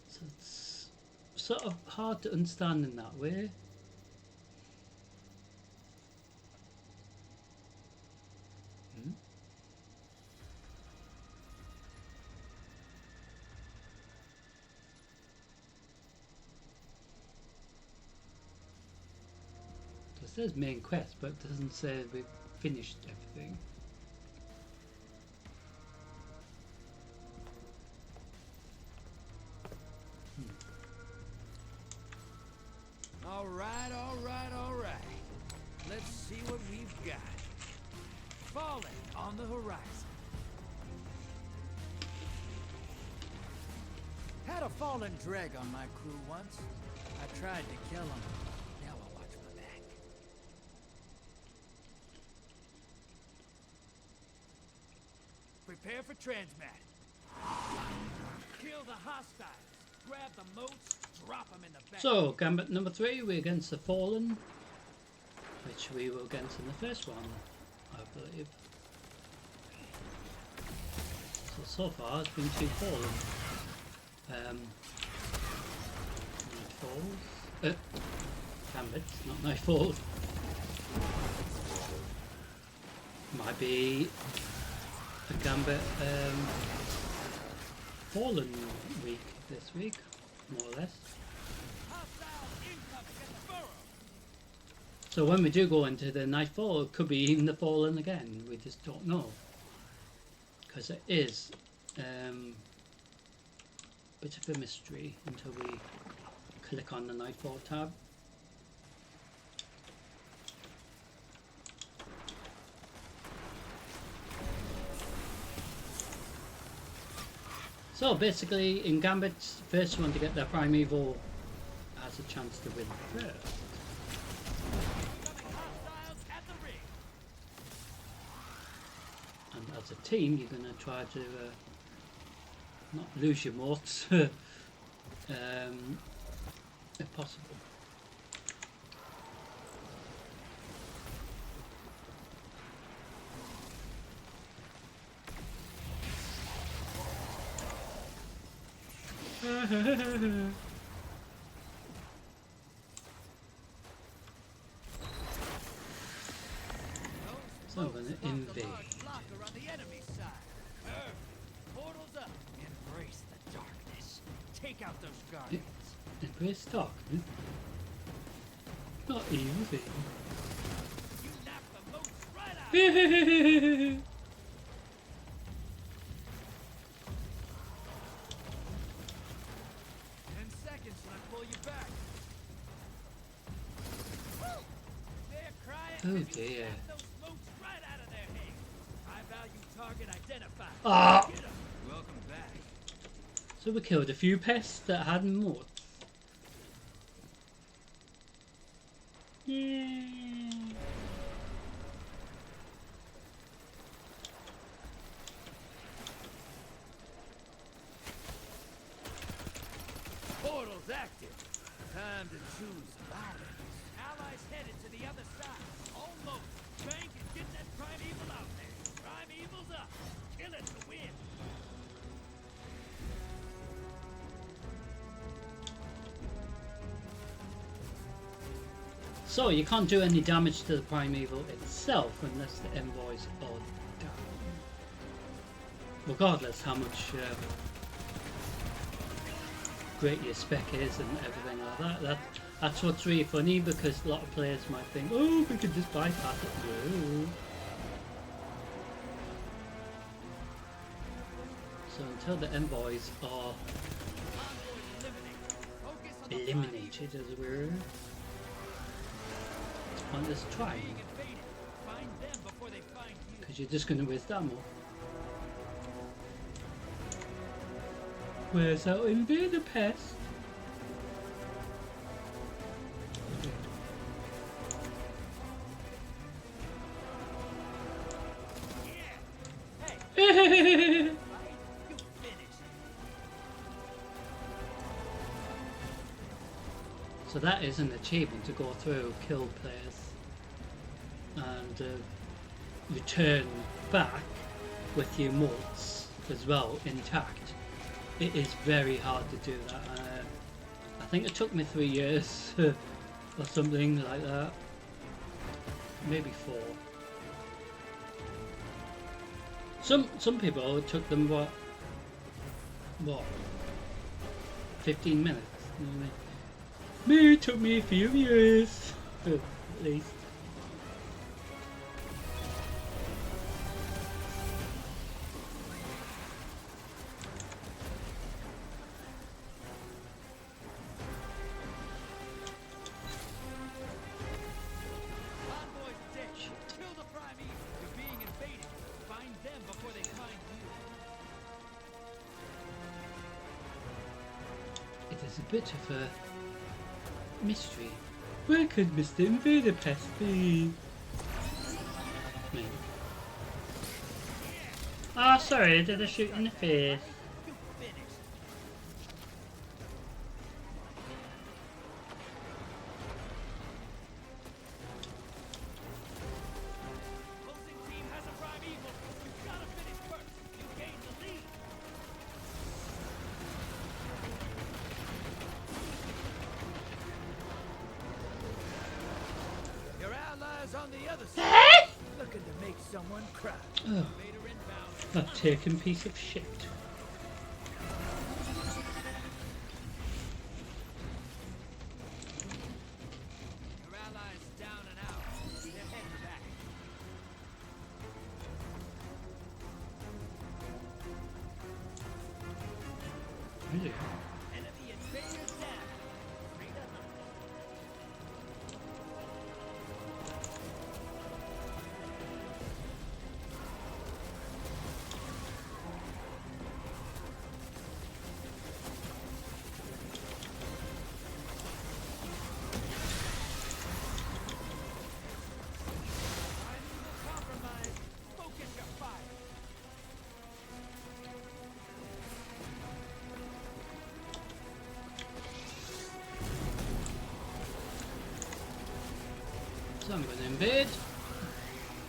So it's sort of hard to understand in that way. It says main quest, but it doesn't say we've finished everything. All right, all right, all right. Let's see what we've got. Fallen on the horizon. Had a fallen dreg on my crew once. I tried to kill him. Now I'll watch my back. Prepare for transmat. Kill the hostiles. Grab the moats. Drop them in the back. So, gambit number 3, we're against the Fallen, which we were against in the first one, I believe. So far, it's been 2 Fallen. Nightfalls. Gambits, not Nightfalls. Might be a Gambit Fallen week this week, more or less. So when we do go into the Nightfall, it could be even the Fallen again. We just don't know, because it is a bit of a mystery until we click on the Nightfall tab. So basically, in Gambits, first one to get their Primeval has a chance to win first. And as a team, you're going to try to not lose your moats if possible. So I'm going to invade. Portals up. Embrace the darkness. Take out those guardians. Embrace darkness? Not easy. You knock the moats right out. 10 seconds and I pull you back. They're crying. Oh dear. Those moats right out of their head. High value target identified. Ah! Get 'em. Welcome back. So we killed a few pests that had moats. Yeah. Portals active. Time to choose violence. Allies headed to the other side. Almost. Bank and get that primeval out there. Primeval's up. Kill it to win. So you can't do any damage to the Primeval itself unless the envoys are down. Regardless how much great your spec is and everything like that. That's what's really funny, because a lot of players might think, oh, we could just bypass it. No. So until the envoys are eliminated, as it were, it's pointless trying, Find them before they find you. because you're just going to waste ammo. Where's our invader pest? You finished. So that is an achievement, to go through, kill players, and return back with your moats as well intact. It is very hard to do that. I think it took me 3 years or something like that, maybe 4. Some people, it took them what 15 minutes. You know what I mean? Me, it took me a few years at least. There's a bit of a mystery. Where could Mr. Invader Pest be? Me. Oh, sorry, did I shoot in the face? You finished. Opposing team has a prime eagle. You've got to finish first. You gain the lead. Your allies on the other side looking to make someone cry. Oh, Vader inbound. that taken piece of shit. Your allies down and out. They're heading back. Really? Enemy invaders down. Freedom. Primeval compromise. Focus your fire. So I'm going to invade.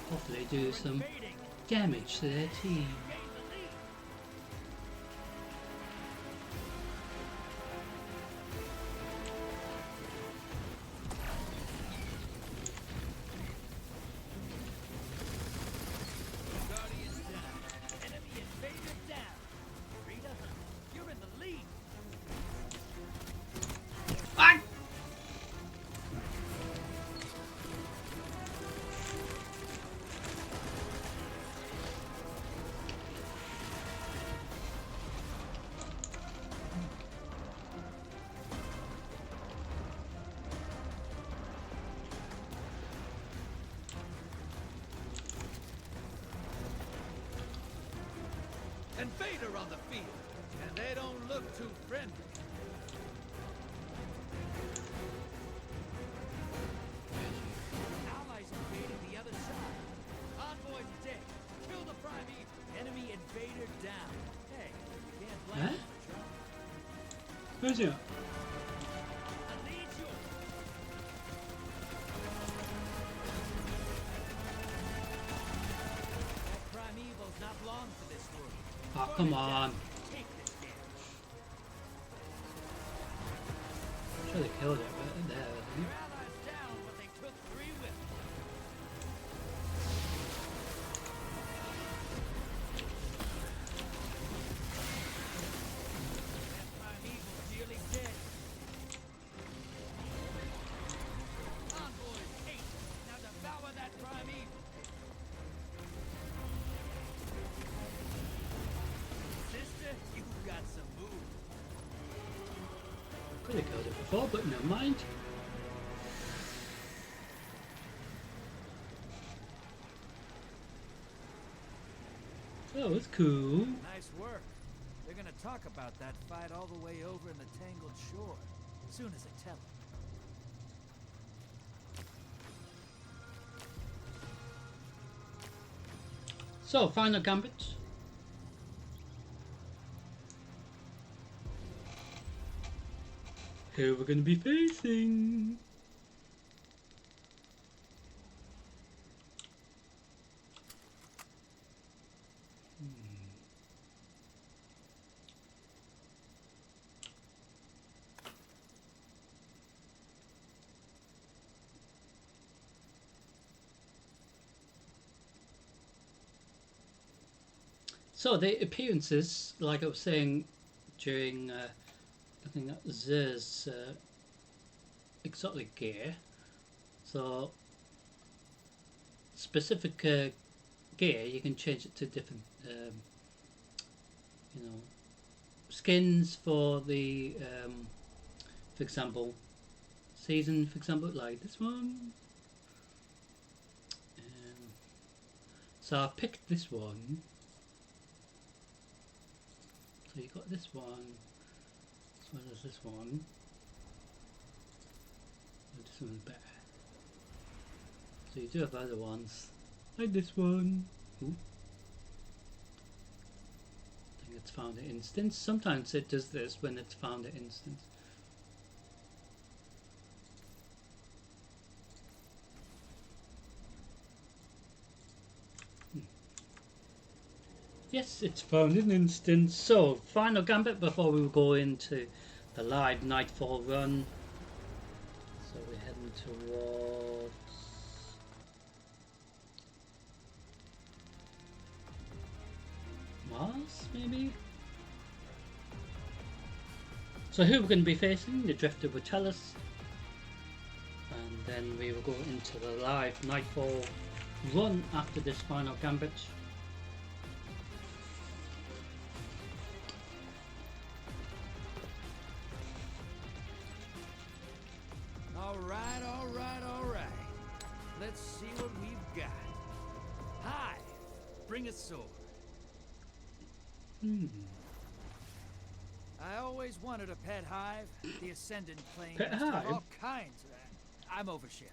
Hopefully do some Invading. damage to their team. Gain the lead. Guardians down. Enemy invader down. Rita, you're in the lead. Ah! And Vader on the field. And they don't look too friendly. Allies invading the other side. Envoy's dead. Kill the prime evil. Enemy invader down. Hey, you can't blame Huh? them for trying. Where's he? I need you. That prime evil's not long for this world. Oh, come on. Take this damage. Should have killed it right there, I think. Your allies down, but they took 3 with them. That prime evil's nearly dead. Envoys 8. Now devour that prime evil. Sister, you've got some moves. Could have killed it before, but never mind. That was cool. Nice work. They're gonna talk about that fight all the way over in the Tangled Shore. Soon as I tell them. So, final gambit. Who we're going to be facing? So the appearances, like I was saying during looking at Zer's exotic gear, so specific gear you can change it to different, you know, skins for the, for example, season, for example, like this one. So I picked this one. So you got this one. What is this one? Oh, this one's better. So you do have other ones. Like this one. Ooh. I think it's found at instance. Sometimes it does this when it's found at instance. Yes, it's found in instance. So, final gambit before we go into the live nightfall run. So we're heading towards Mars, maybe? So who we're going to be facing, the Drifter will tell us. And then we will go into the live nightfall run after this final gambit. Alright. Let's see what we've got. Hive, bring a sword. I always wanted a pet hive. The Ascendant claims Pet hive? all kinds of that. I'm oversharing.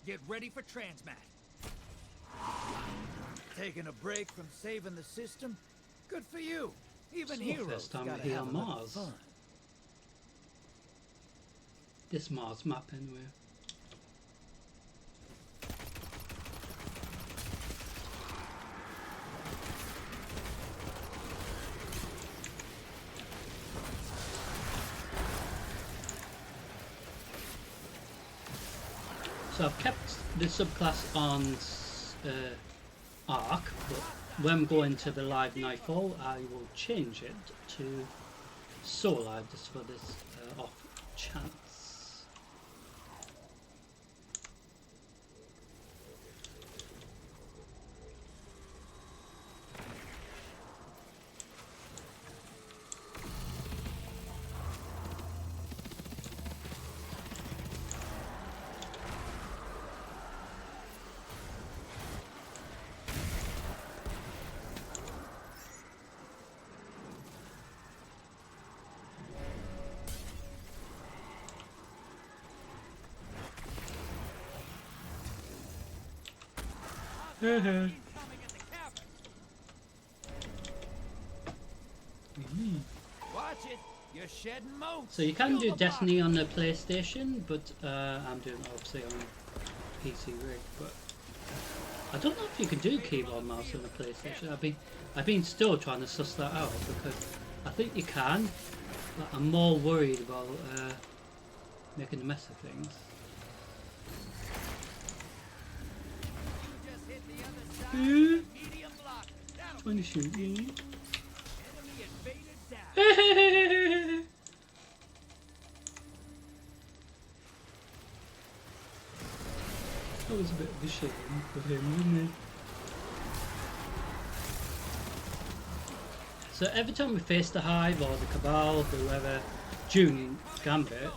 Get ready for transmat. Taking a break from saving the system? Good for you. Even So heroes first time gotta we're here have on a little Mars. fun. This Mars map anyway. So I've kept the subclass on Arc, but when we go into the live nightfall, I will change it to Solar just for this off chance. Incoming at the cavern. Watch it. You're shedding motes. So you can Kill do the Destiny on the PlayStation, but I'm doing it obviously on PC rig. But I don't know if you can do keyboard mouse on the PlayStation. I've been still trying to suss that out because I think you can. But I'm more worried about making a mess of things. You just hit the other side Yeah. with a medium blocker. That'll Trying to shoot me. enemy invaded down. That was a bit of a shame for him, wasn't it? So every time we face the Hive or the Cabal, whoever, during Gambit,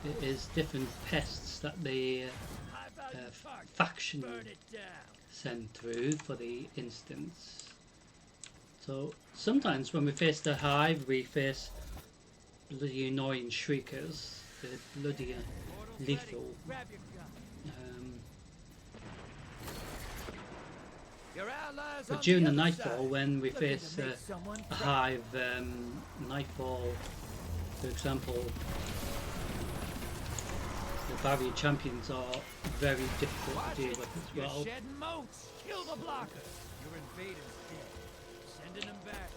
it is different pests that the High value target. faction Burn it down. send through for the instance. So sometimes when we face the Hive, we face bloody annoying Shriekers, the bloody Portal's lethal. ready. Grab your gun. Your allies But on during the other Nightfall, side. when we Looking to face make someone a cry. Hive Nightfall, for example, the barrier champions are very difficult Watch to deal it. with as You're well. shedding motes. Kill the blocker. Your invader's dead. Sending them back.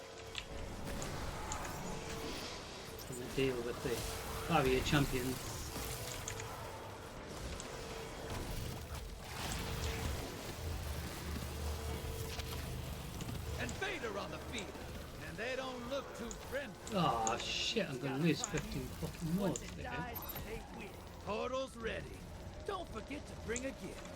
And they deal with the barrier champions. Invader on the field. And they don't look too friendly. Oh shit, I'm gonna lose 15 fucking more Once it today. dies, they win. Portal's ready. Don't forget to bring a gift.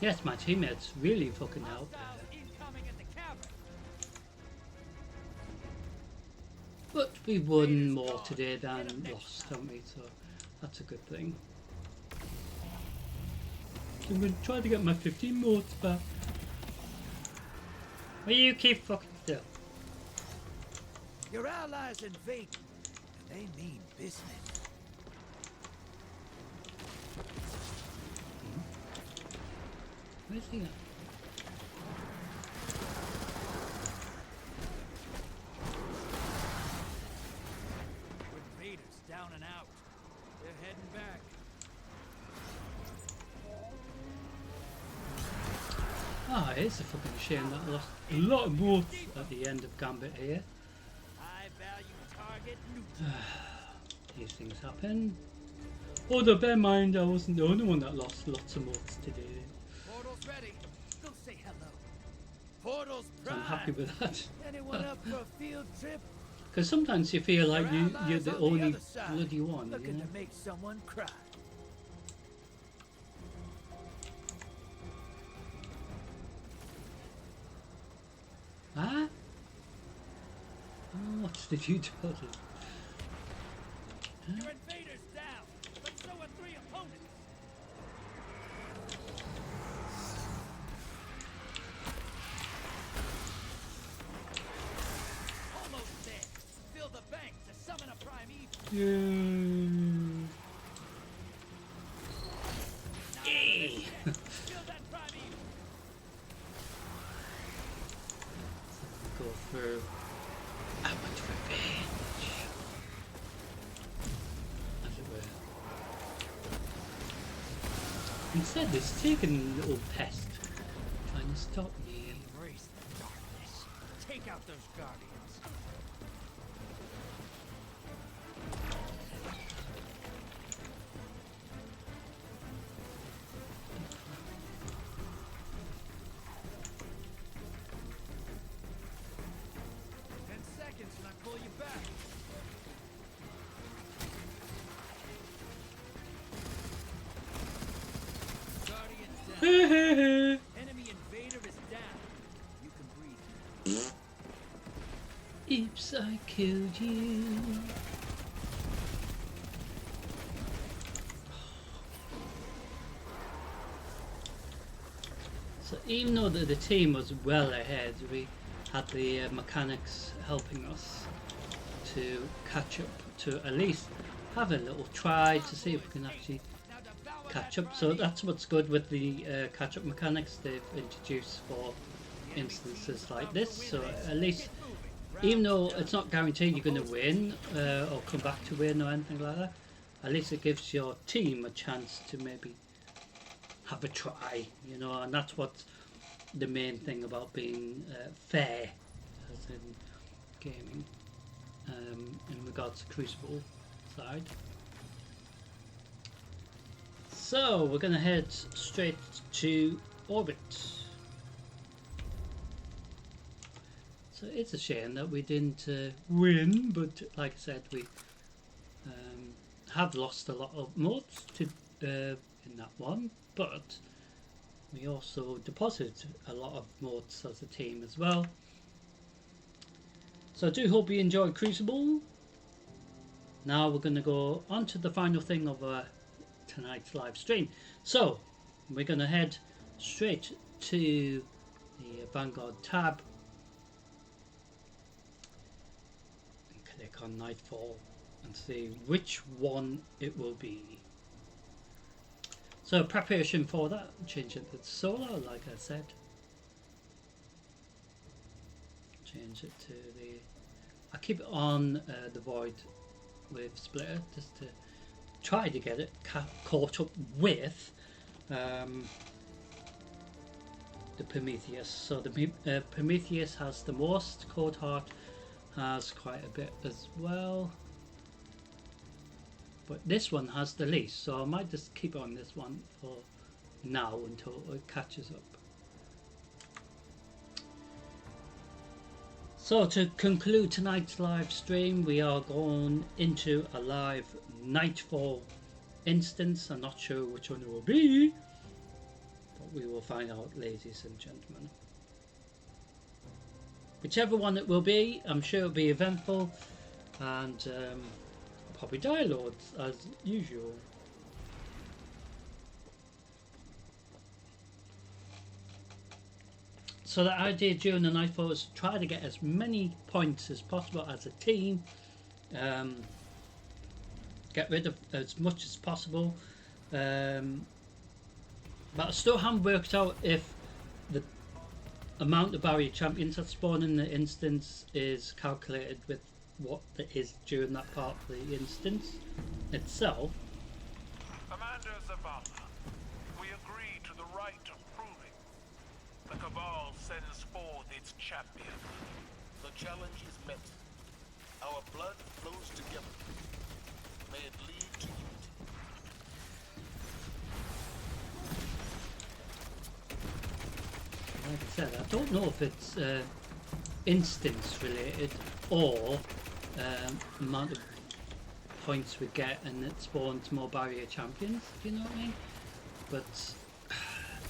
Yes, my teammates really fucking helped. Hostiles incoming at the cavern. But We won more today than lost, don't we? So that's a good thing. So I'm going to try to get my 15 motes back. Will you keep fucking still? Your allies invade, and they mean business. Where's he at? Invaders down and out. They're heading back. Ah, it's a fucking shame that I lost a lot of motes at the end of Gambit here. High value target neutral. These things happen. Although bear in mind, I wasn't the only one that lost lots of motes today. Portal's ready. Go say hello. Portal's So I'm prime. happy with that. Anyone up for a field trip? Because sometimes you feel like Your you're allies the on only other side, bloody one, you looking know? to make someone cry. Huh? Oh, what did you do? Your invaders down, but so are 3 opponents. Almost there. Fill the bank to summon a primeval. Yay. Yay. Kill that primeval. Go through. I want revenge. As it were. Instead, it's taken a little pest trying to stop me. Embrace the darkness. Take out those guardians. When I pull you back. Guardian's down. Enemy invader is down. You can breathe. Oops, I killed you. So even though the team was well ahead, we had the mechanics helping us to catch up, to at least have a little try to see if we can actually catch up. So that's what's good with the catch up mechanics they've introduced for instances like this. So at least, even though it's not guaranteed you're going to win or come back to win or anything like that, at least it gives your team a chance to maybe have a try, you know, and that's what the main thing about being fair as in gaming in regards to Crucible side. So we're going to head straight to orbit. So it's a shame that we didn't win, but like I said, we have lost a lot of modes to in that one, but we also deposited a lot of modes as a team as well. So I do hope you enjoyed Crucible. Now we're going to go on to the final thing of tonight's live stream. So we're going to head straight to the Vanguard tab and click on Nightfall and see which one it will be. So preparation for that, change it to solar, like I said. Change it to the, I keep it on the void with splitter just to try to get it caught up with the Prometheus. So the Prometheus has the most, Cold Heart has quite a bit as well, but this one has the least, so I might just keep on this one for now until it catches up. So to conclude tonight's live stream, we are going into a live Nightfall instance. I'm not sure which one it will be, but we will find out, ladies and gentlemen. Whichever one it will be, I'm sure it'll be eventful. and probably Dire Lords as usual. So the idea during the Nightfall is to try to get as many points as possible as a team, get rid of as much as possible, but I still haven't worked out if the amount of barrier champions that spawn in the instance is calculated with what it is during that part of the instance itself. Commander Zavala, we agree to the right of proving. The Cabal sends forth its champion. The challenge is met. Our blood flows together. May it lead to unity. Like I said, I don't know if it's instance related or amount of points we get and it spawns more barrier champions, if you know what I mean. But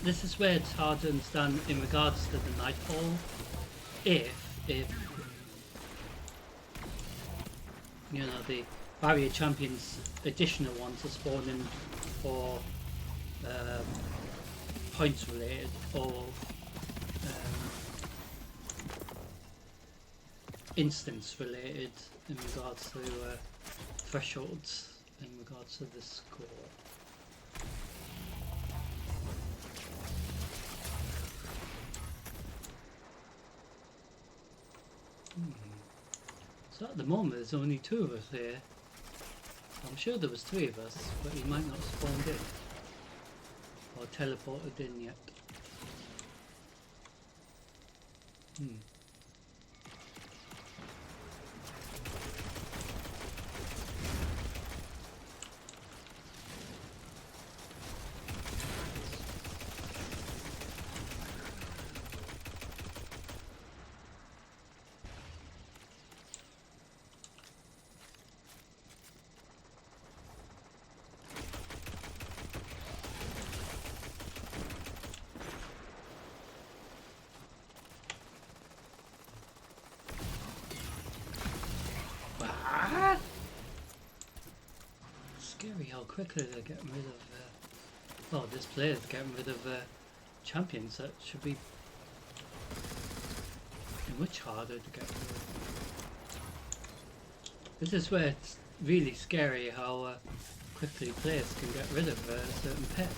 this is where it's hard to understand in regards to the Nightfall. If you know the barrier champions additional ones are spawning for points related or instance related in regards to thresholds in regards to the score. So at the moment there's only 2 of us here. I'm sure there was 3 of us, but he might not have spawned in or teleported in yet. Scary how quickly they're getting rid of well, this player's getting rid of champions that should be much harder to get rid of. This is where it's really scary how quickly players can get rid of certain pets.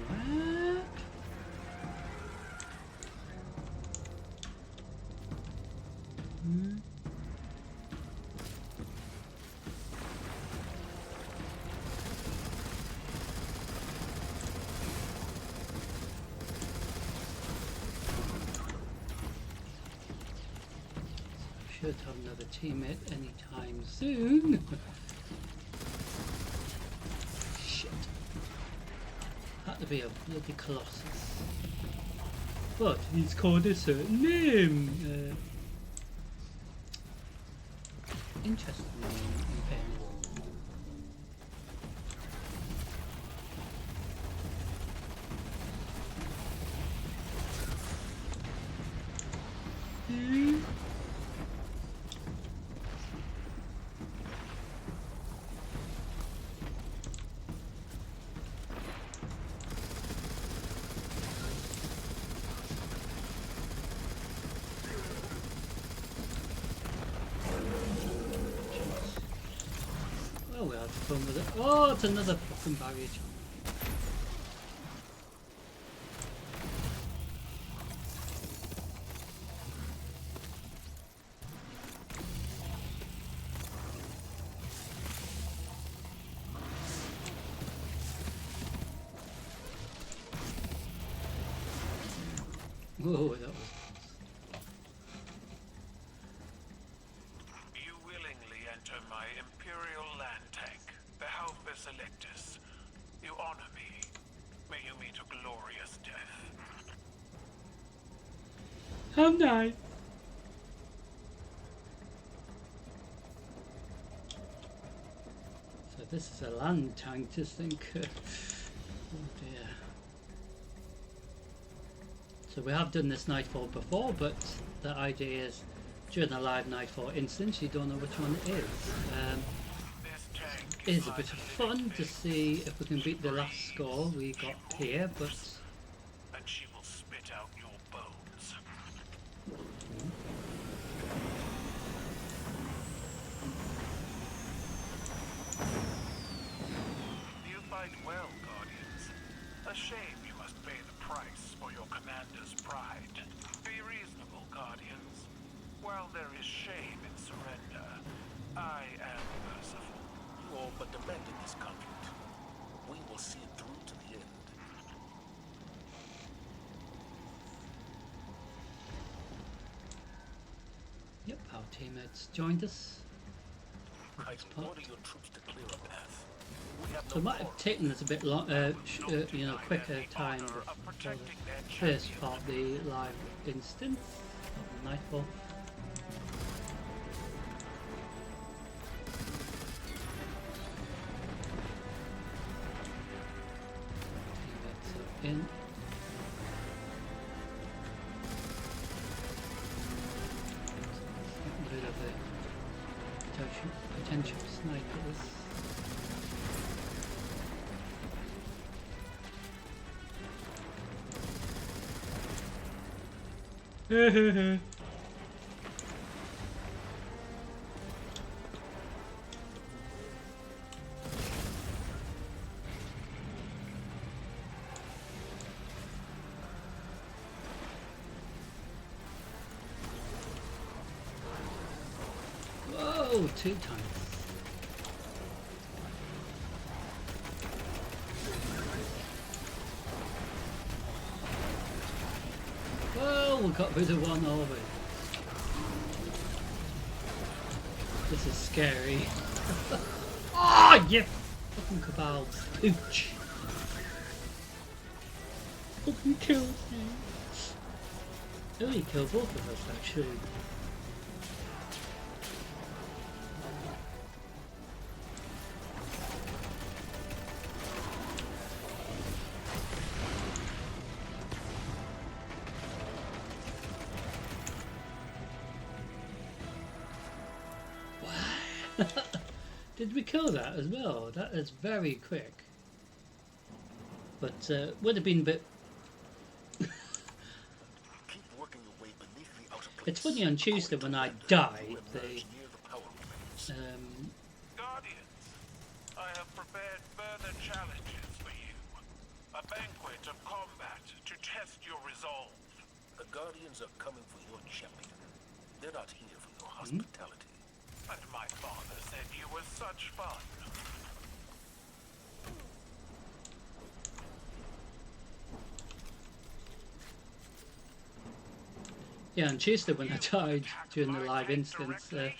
What? Should have another teammate anytime soon. Shit. Had to be a bloody Colossus. But he's called a certain name. Interesting name, in fairness. Oh, we had fun with it. Oh, it's another fucking baggage. Whoa, that was... You willingly enter my Imperial land tank, the Halbus Electus. You honor me. May you meet a glorious death. How nice. So this is a land tank, just think. Oh dear. So we have done this nightfall before, but the idea is during a live nightfall instance, you don't know which one it is. This tank It is a bit of fun to see if we can beat the last score we got here, but and she will spit out your bones. You fight well, Guardians. A shame you must pay the price for your commander's pride. Be reasonable, Guardians. While there is shame in surrender, I am merciful. You all but demanded this conflict. We will see it through to the end. yep, our teammates joined us. I order your troops to clear a path. We have So no it might have taken us a bit long, you know, quicker time for the first part of the live instance of the nightfall. Teammates are in. Get rid of the potential snipers. Whoa, 2 times. Whoa, we got rid of one already. This is scary. Ah, you fucking cabal pooch. Fucking killed me. Oh, he killed both of us actually. Did we kill that as well? That is very quick. But would have been a bit. Keep working your way beneath the outer place. It's funny on Tuesday when I died. They, Near the power remains. Guardians, I have prepared further challenges for you. A banquet of combat to test your resolve. The Guardians are coming for your champion. They're not here for your hospitality. And my father said you were such fun. yeah, on Tuesday when I died during the live instance, the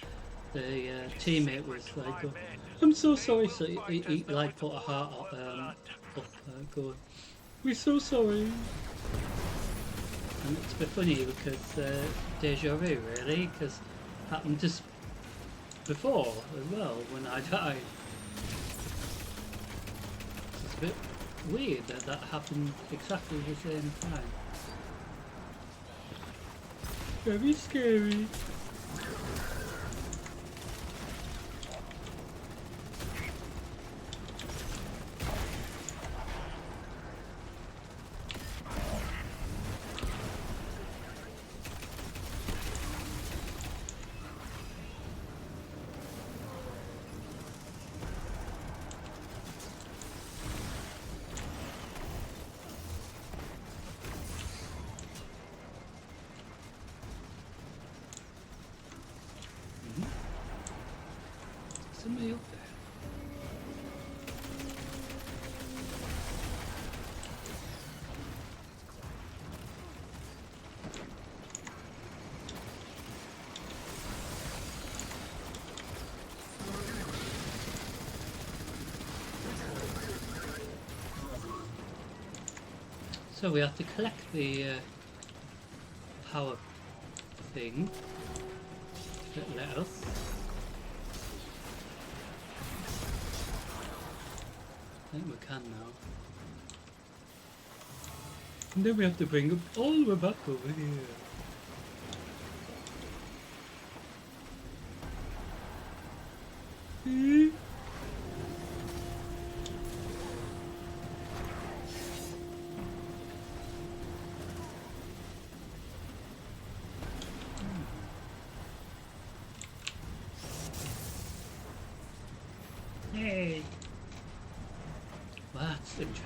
teammate was like, oh, "I'm so sorry." So he like put a heart up, going, "We're so sorry." And it's a bit funny because deja vu, really, because it happened just before as well when I died. It's a bit weird that that happened exactly the same time. Very scary. Somebody up there. So we have to collect the power thing that let us. I think we can now. And then we have to bring them all the way back over here. Yay! Well, that's interesting.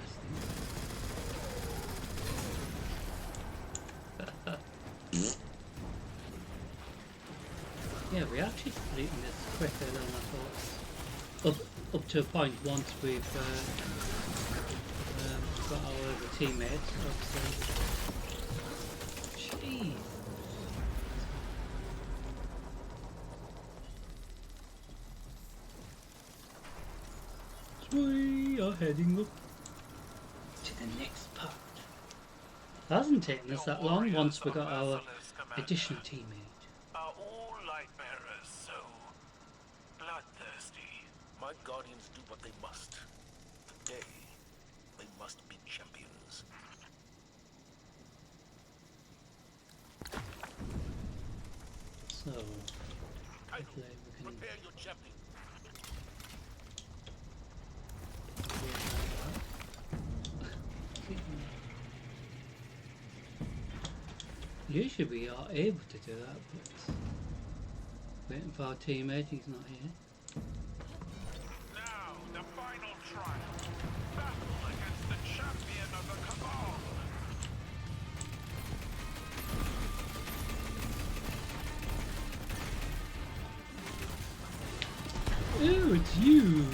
Yeah, we're actually completing this quicker than I thought. Up to a point once we've got our other teammates. Jeez. We are heading up to the next part. It hasn't taken us that long once we got our additional teammate. Are all light bearers so bloodthirsty? My guardians do what they must. Today, they must be champions. So, hopefully we can Prepare your champion. Usually we are able to do that, but waiting for our teammate, he's not here. Now, the final trial. Battle against the champion of the Cabal. Oh, it's you!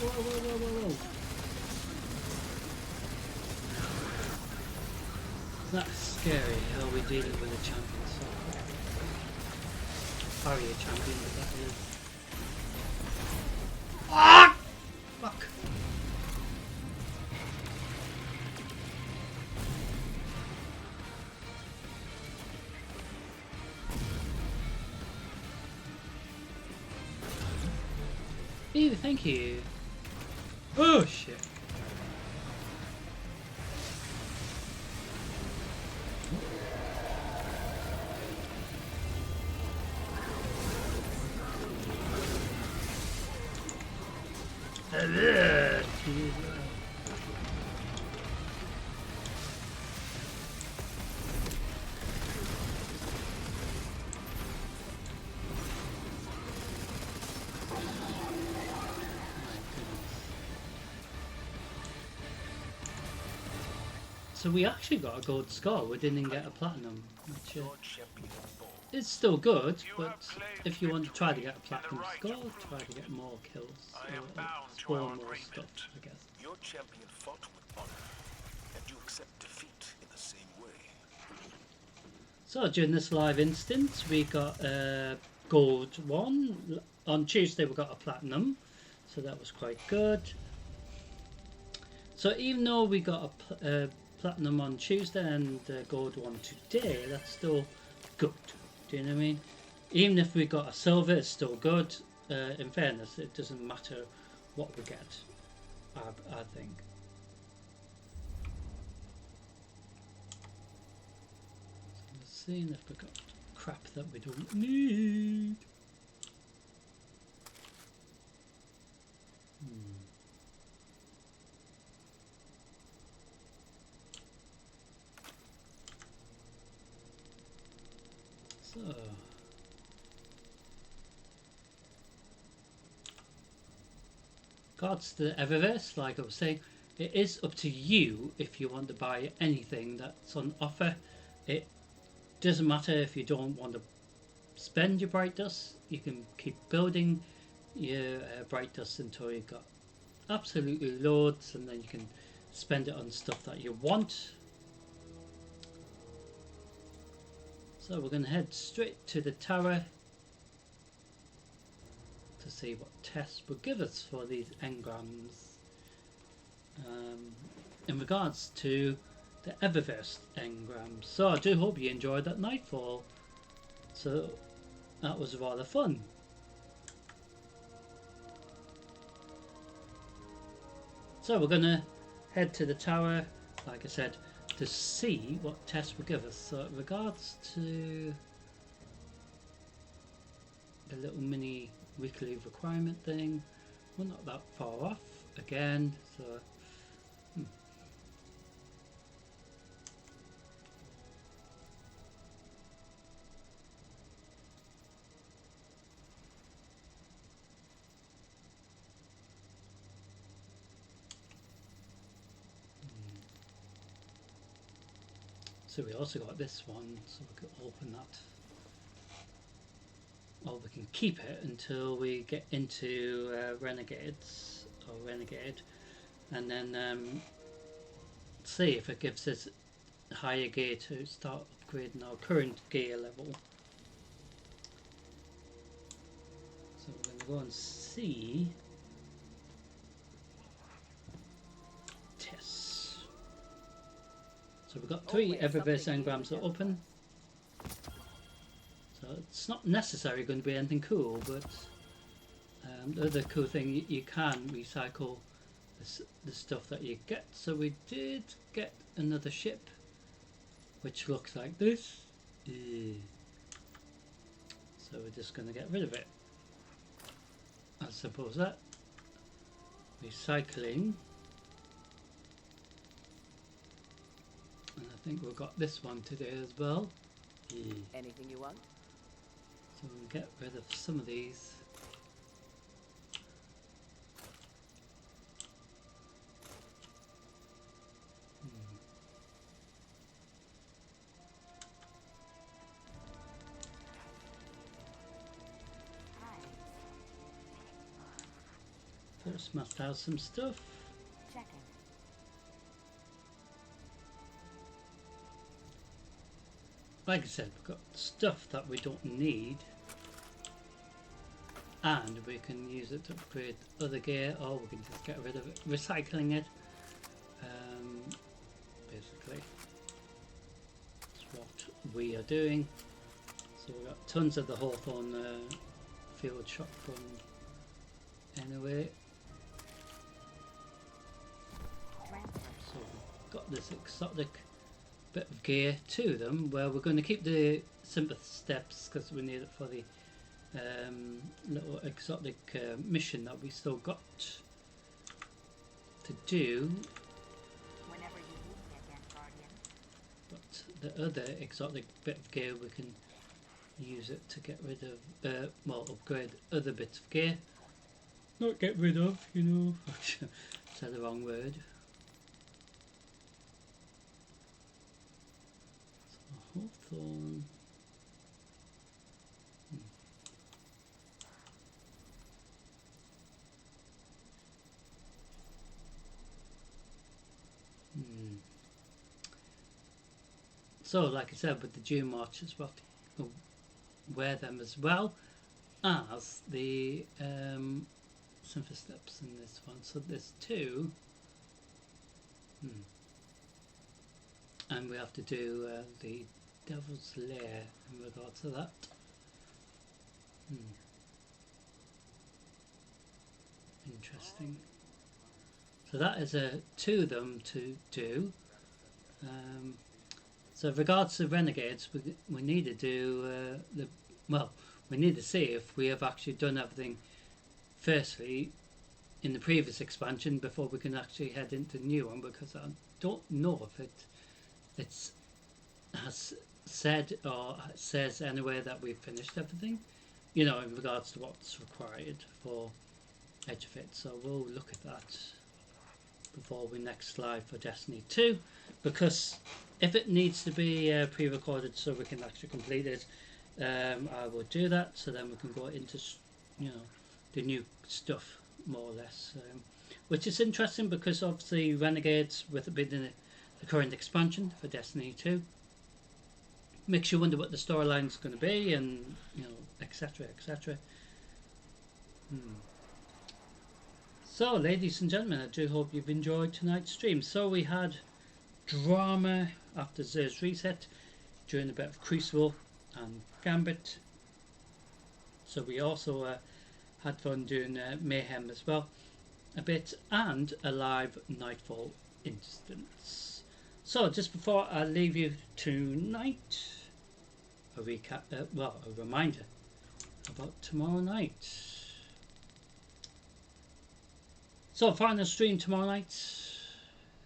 Whoa. That's scary how we're dealing with a champion so far. Barrier champion, but that is. Ah! Fuck! Ew, thank you. Oh shit. So we actually got a gold score, we didn't get a platinum, which Your champion falls. is still good, but if you want to try to get a platinum score, try to get more kills, or score more stuff, I guess. Your champion fought with honor, and you accept defeat in the same way. So during this live instance, we got a gold one. On Tuesday we got a platinum, so that was quite good. So even though we got a platinum on Tuesday and a gold one today, that's still good. Do you know what I mean? Even if we got a silver, it's still good. In fairness, it doesn't matter what we get, I think. So let's see if we got crap that we don't need. So, regards to the Eververse, like I was saying, it is up to you if you want to buy anything that's on offer. It doesn't matter if you don't want to spend your bright dust. You can keep building your bright dust until you've got absolutely loads, and then you can spend it on stuff that you want. So we're going to head straight to the tower to see what tests will give us for these engrams. In regards to the Eververse engrams. So I do hope you enjoyed that Nightfall. So that was rather fun. So we're going to head to the tower, like I said, to see what tests will give us. So in regards to the little mini weekly requirement thing, we're not that far off again. So so we also got this one, so we can open that. Or we can keep it until we get into Renegades or Renegade, and then see if it gives us higher gear to start upgrading our current gear level. So we're going to go and see tests. So we've got 3 Eververse engrams to open. So it's not necessarily going to be anything cool, but the other cool thing, you can recycle the stuff that you get. So we did get another ship, which looks like this. So we're just going to get rid of it. As simple as that. Recycling. And I think we've got this one today as well. Anything you want? So we'll get rid of some of these. First must have some stuff. Checking. Like I said, we've got stuff that we don't need, and we can use it to upgrade other gear, or we can just get rid of it, recycling it. Basically, that's what we are doing. So we've got tons of the Hawthorne field shotgun anyway. So we've got this exotic bit of gear to them, where we're going to keep the sympath steps because we need it for the little exotic mission that we still got to do. Whenever you need me again, Guardian. But the other exotic bit of gear, we can use it to get rid of, well, upgrade other bits of gear. Not get rid of, you know. Said the wrong word. So Hawthorne. So, like I said, with the June marches, we'll have to wear them as well as the sympath steps in this one. So there's 2. And we have to do the Devil's Lair in regard to that. Interesting. So that is 2 of them to do. So with regards to Renegades, we need to do we need to see if we have actually done everything firstly in the previous expansion before we can actually head into the new one, because I don't know if it has said or says anywhere that we've finished everything, you know, in regards to what's required for Edge of It. So we'll look at that before we next live for Destiny 2, because if it needs to be pre-recorded so we can actually complete it, I will do that, so then we can go into, you know, the new stuff more or less. which is interesting because obviously Renegades, with it being the current expansion for Destiny 2, makes you wonder what the storyline's going to be, and etc. etc. So, ladies and gentlemen, I do hope you've enjoyed tonight's stream. So we had drama after Zer's reset, during a bit of Crucible and Gambit. So we also had fun doing Mayhem as well a bit, and a live Nightfall instance. So just before I leave you tonight, a recap, a reminder about tomorrow night. So final stream tomorrow night,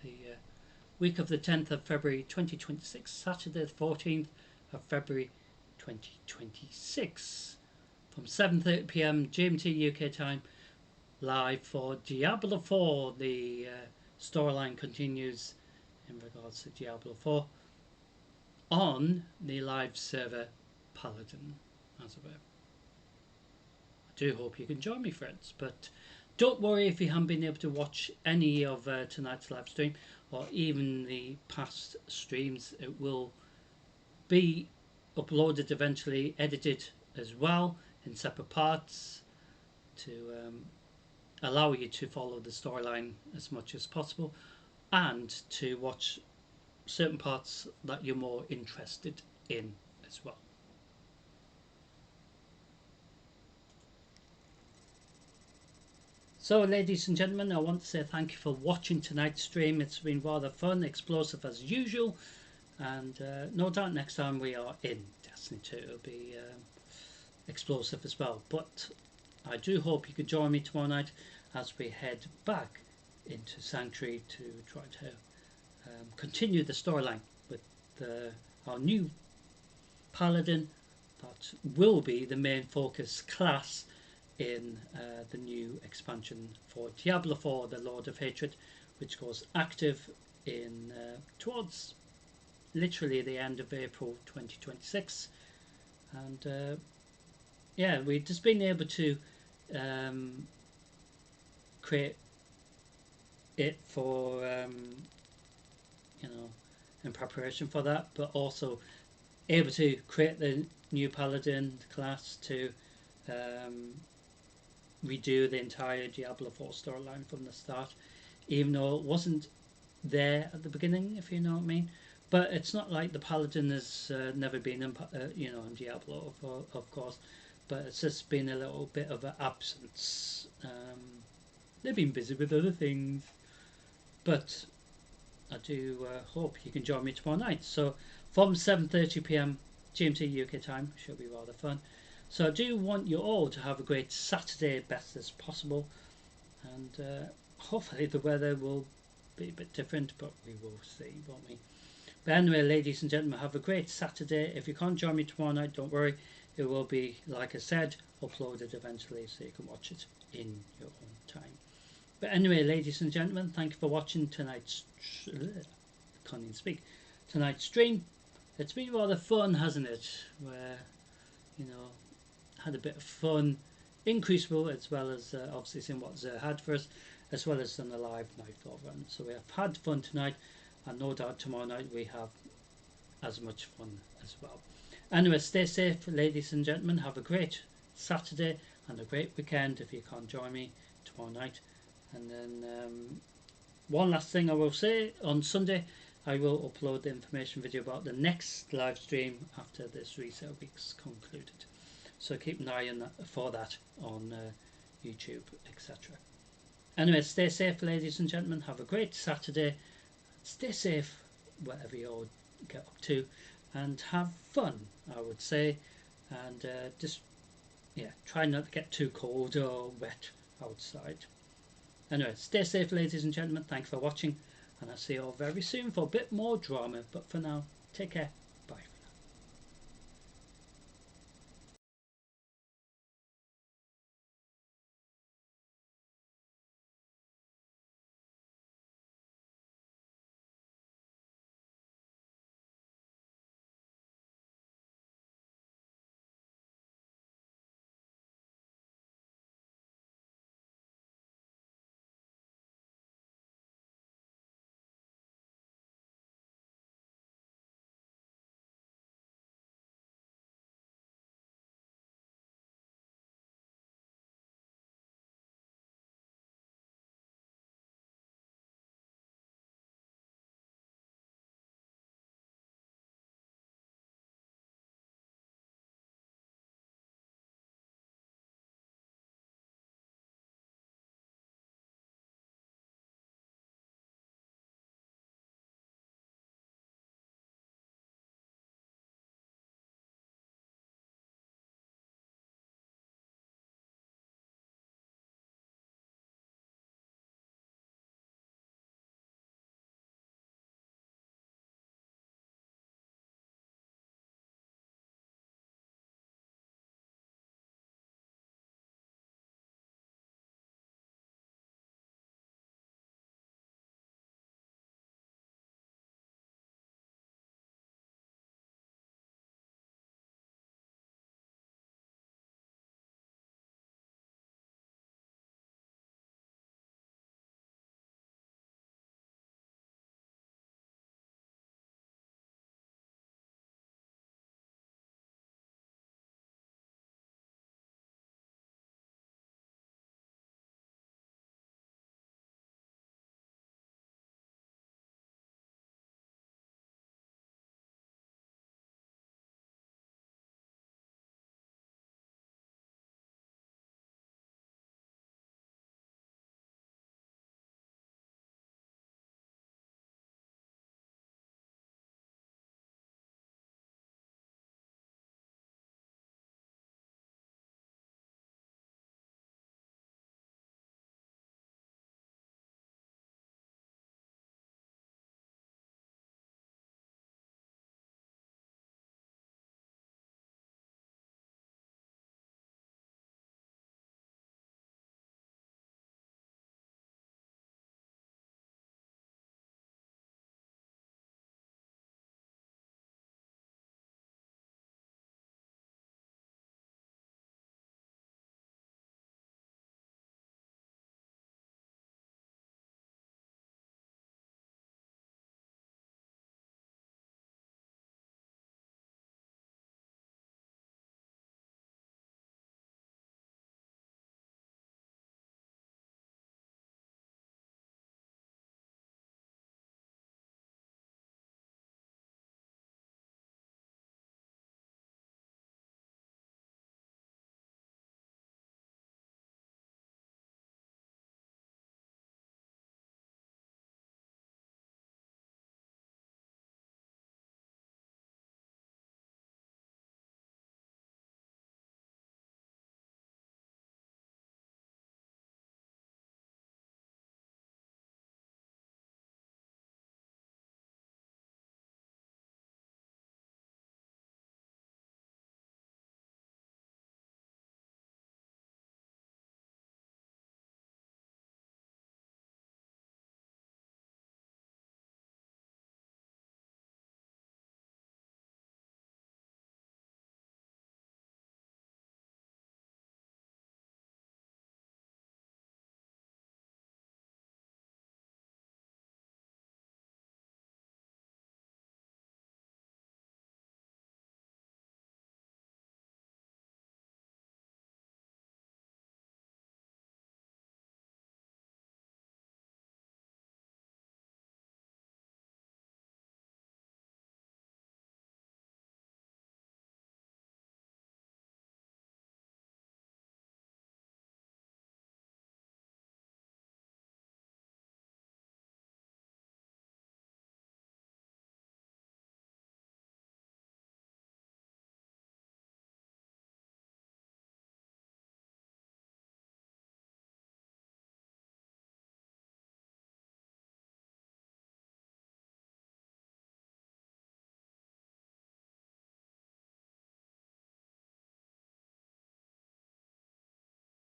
the week of the 10th of February 2026, Saturday the 14th of February 2026, from 7:30 p.m. GMT UK time, live for Diablo 4. The storyline continues in regards to Diablo 4 on the live server Paladin, as it were. I do hope you can join me, friends, but don't worry if you haven't been able to watch any of tonight's live stream or even the past streams. It will be uploaded eventually, edited as well in separate parts to allow you to follow the storyline as much as possible and to watch certain parts that you're more interested in as well. So, ladies and gentlemen, I want to say thank you for watching tonight's stream. It's been rather fun, explosive as usual, and no doubt next time we are in Destiny 2 it'll be explosive as well. But I do hope you can join me tomorrow night as we head back into Sanctuary to try to continue the storyline with our new Paladin that will be the main focus class in the new expansion for Diablo 4, the Lord of Hatred, which goes active in towards literally the end of April 2026. And yeah, we've just been able to create it for in preparation for that, but also able to create the new Paladin class to redo the entire Diablo 4 storyline from the start, even though it wasn't there at the beginning, if you know what I mean. But it's not like the Paladin has never been in, in Diablo, of course, but it's just been a little bit of an absence. They've been busy with other things, but I do hope you can join me tomorrow night. So from 7:30 p.m. GMT UK time, should be rather fun. So I do want you all to have a great Saturday, best as possible, and hopefully the weather will be a bit different, but we will see, won't we? But anyway, ladies and gentlemen, have a great Saturday. If you can't join me tomorrow night, don't worry. It will be, like I said, uploaded eventually, so you can watch it in your own time. But anyway, ladies and gentlemen, thank you for watching tonight's can't even speak tonight's stream. It's been rather fun, hasn't it? Where had a bit of fun in Crucible, as well as obviously seeing what Zer had for us, as well as done a live Nightfall run. So we have had fun tonight, and no doubt tomorrow night we have as much fun as well. Anyway, stay safe, ladies and gentlemen. Have a great Saturday and a great weekend if you can't join me tomorrow night. And then one last thing I will say, on Sunday I will upload the information video about the next live stream after this reset week's concluded. So keep an eye on that, for that on YouTube, etc. Anyway, stay safe, ladies and gentlemen. Have a great Saturday. Stay safe, whatever you all get up to, and have fun, I would say. And just, try not to get too cold or wet outside. Anyway, stay safe, ladies and gentlemen. Thanks for watching, and I'll see you all very soon for a bit more drama. But for now, take care.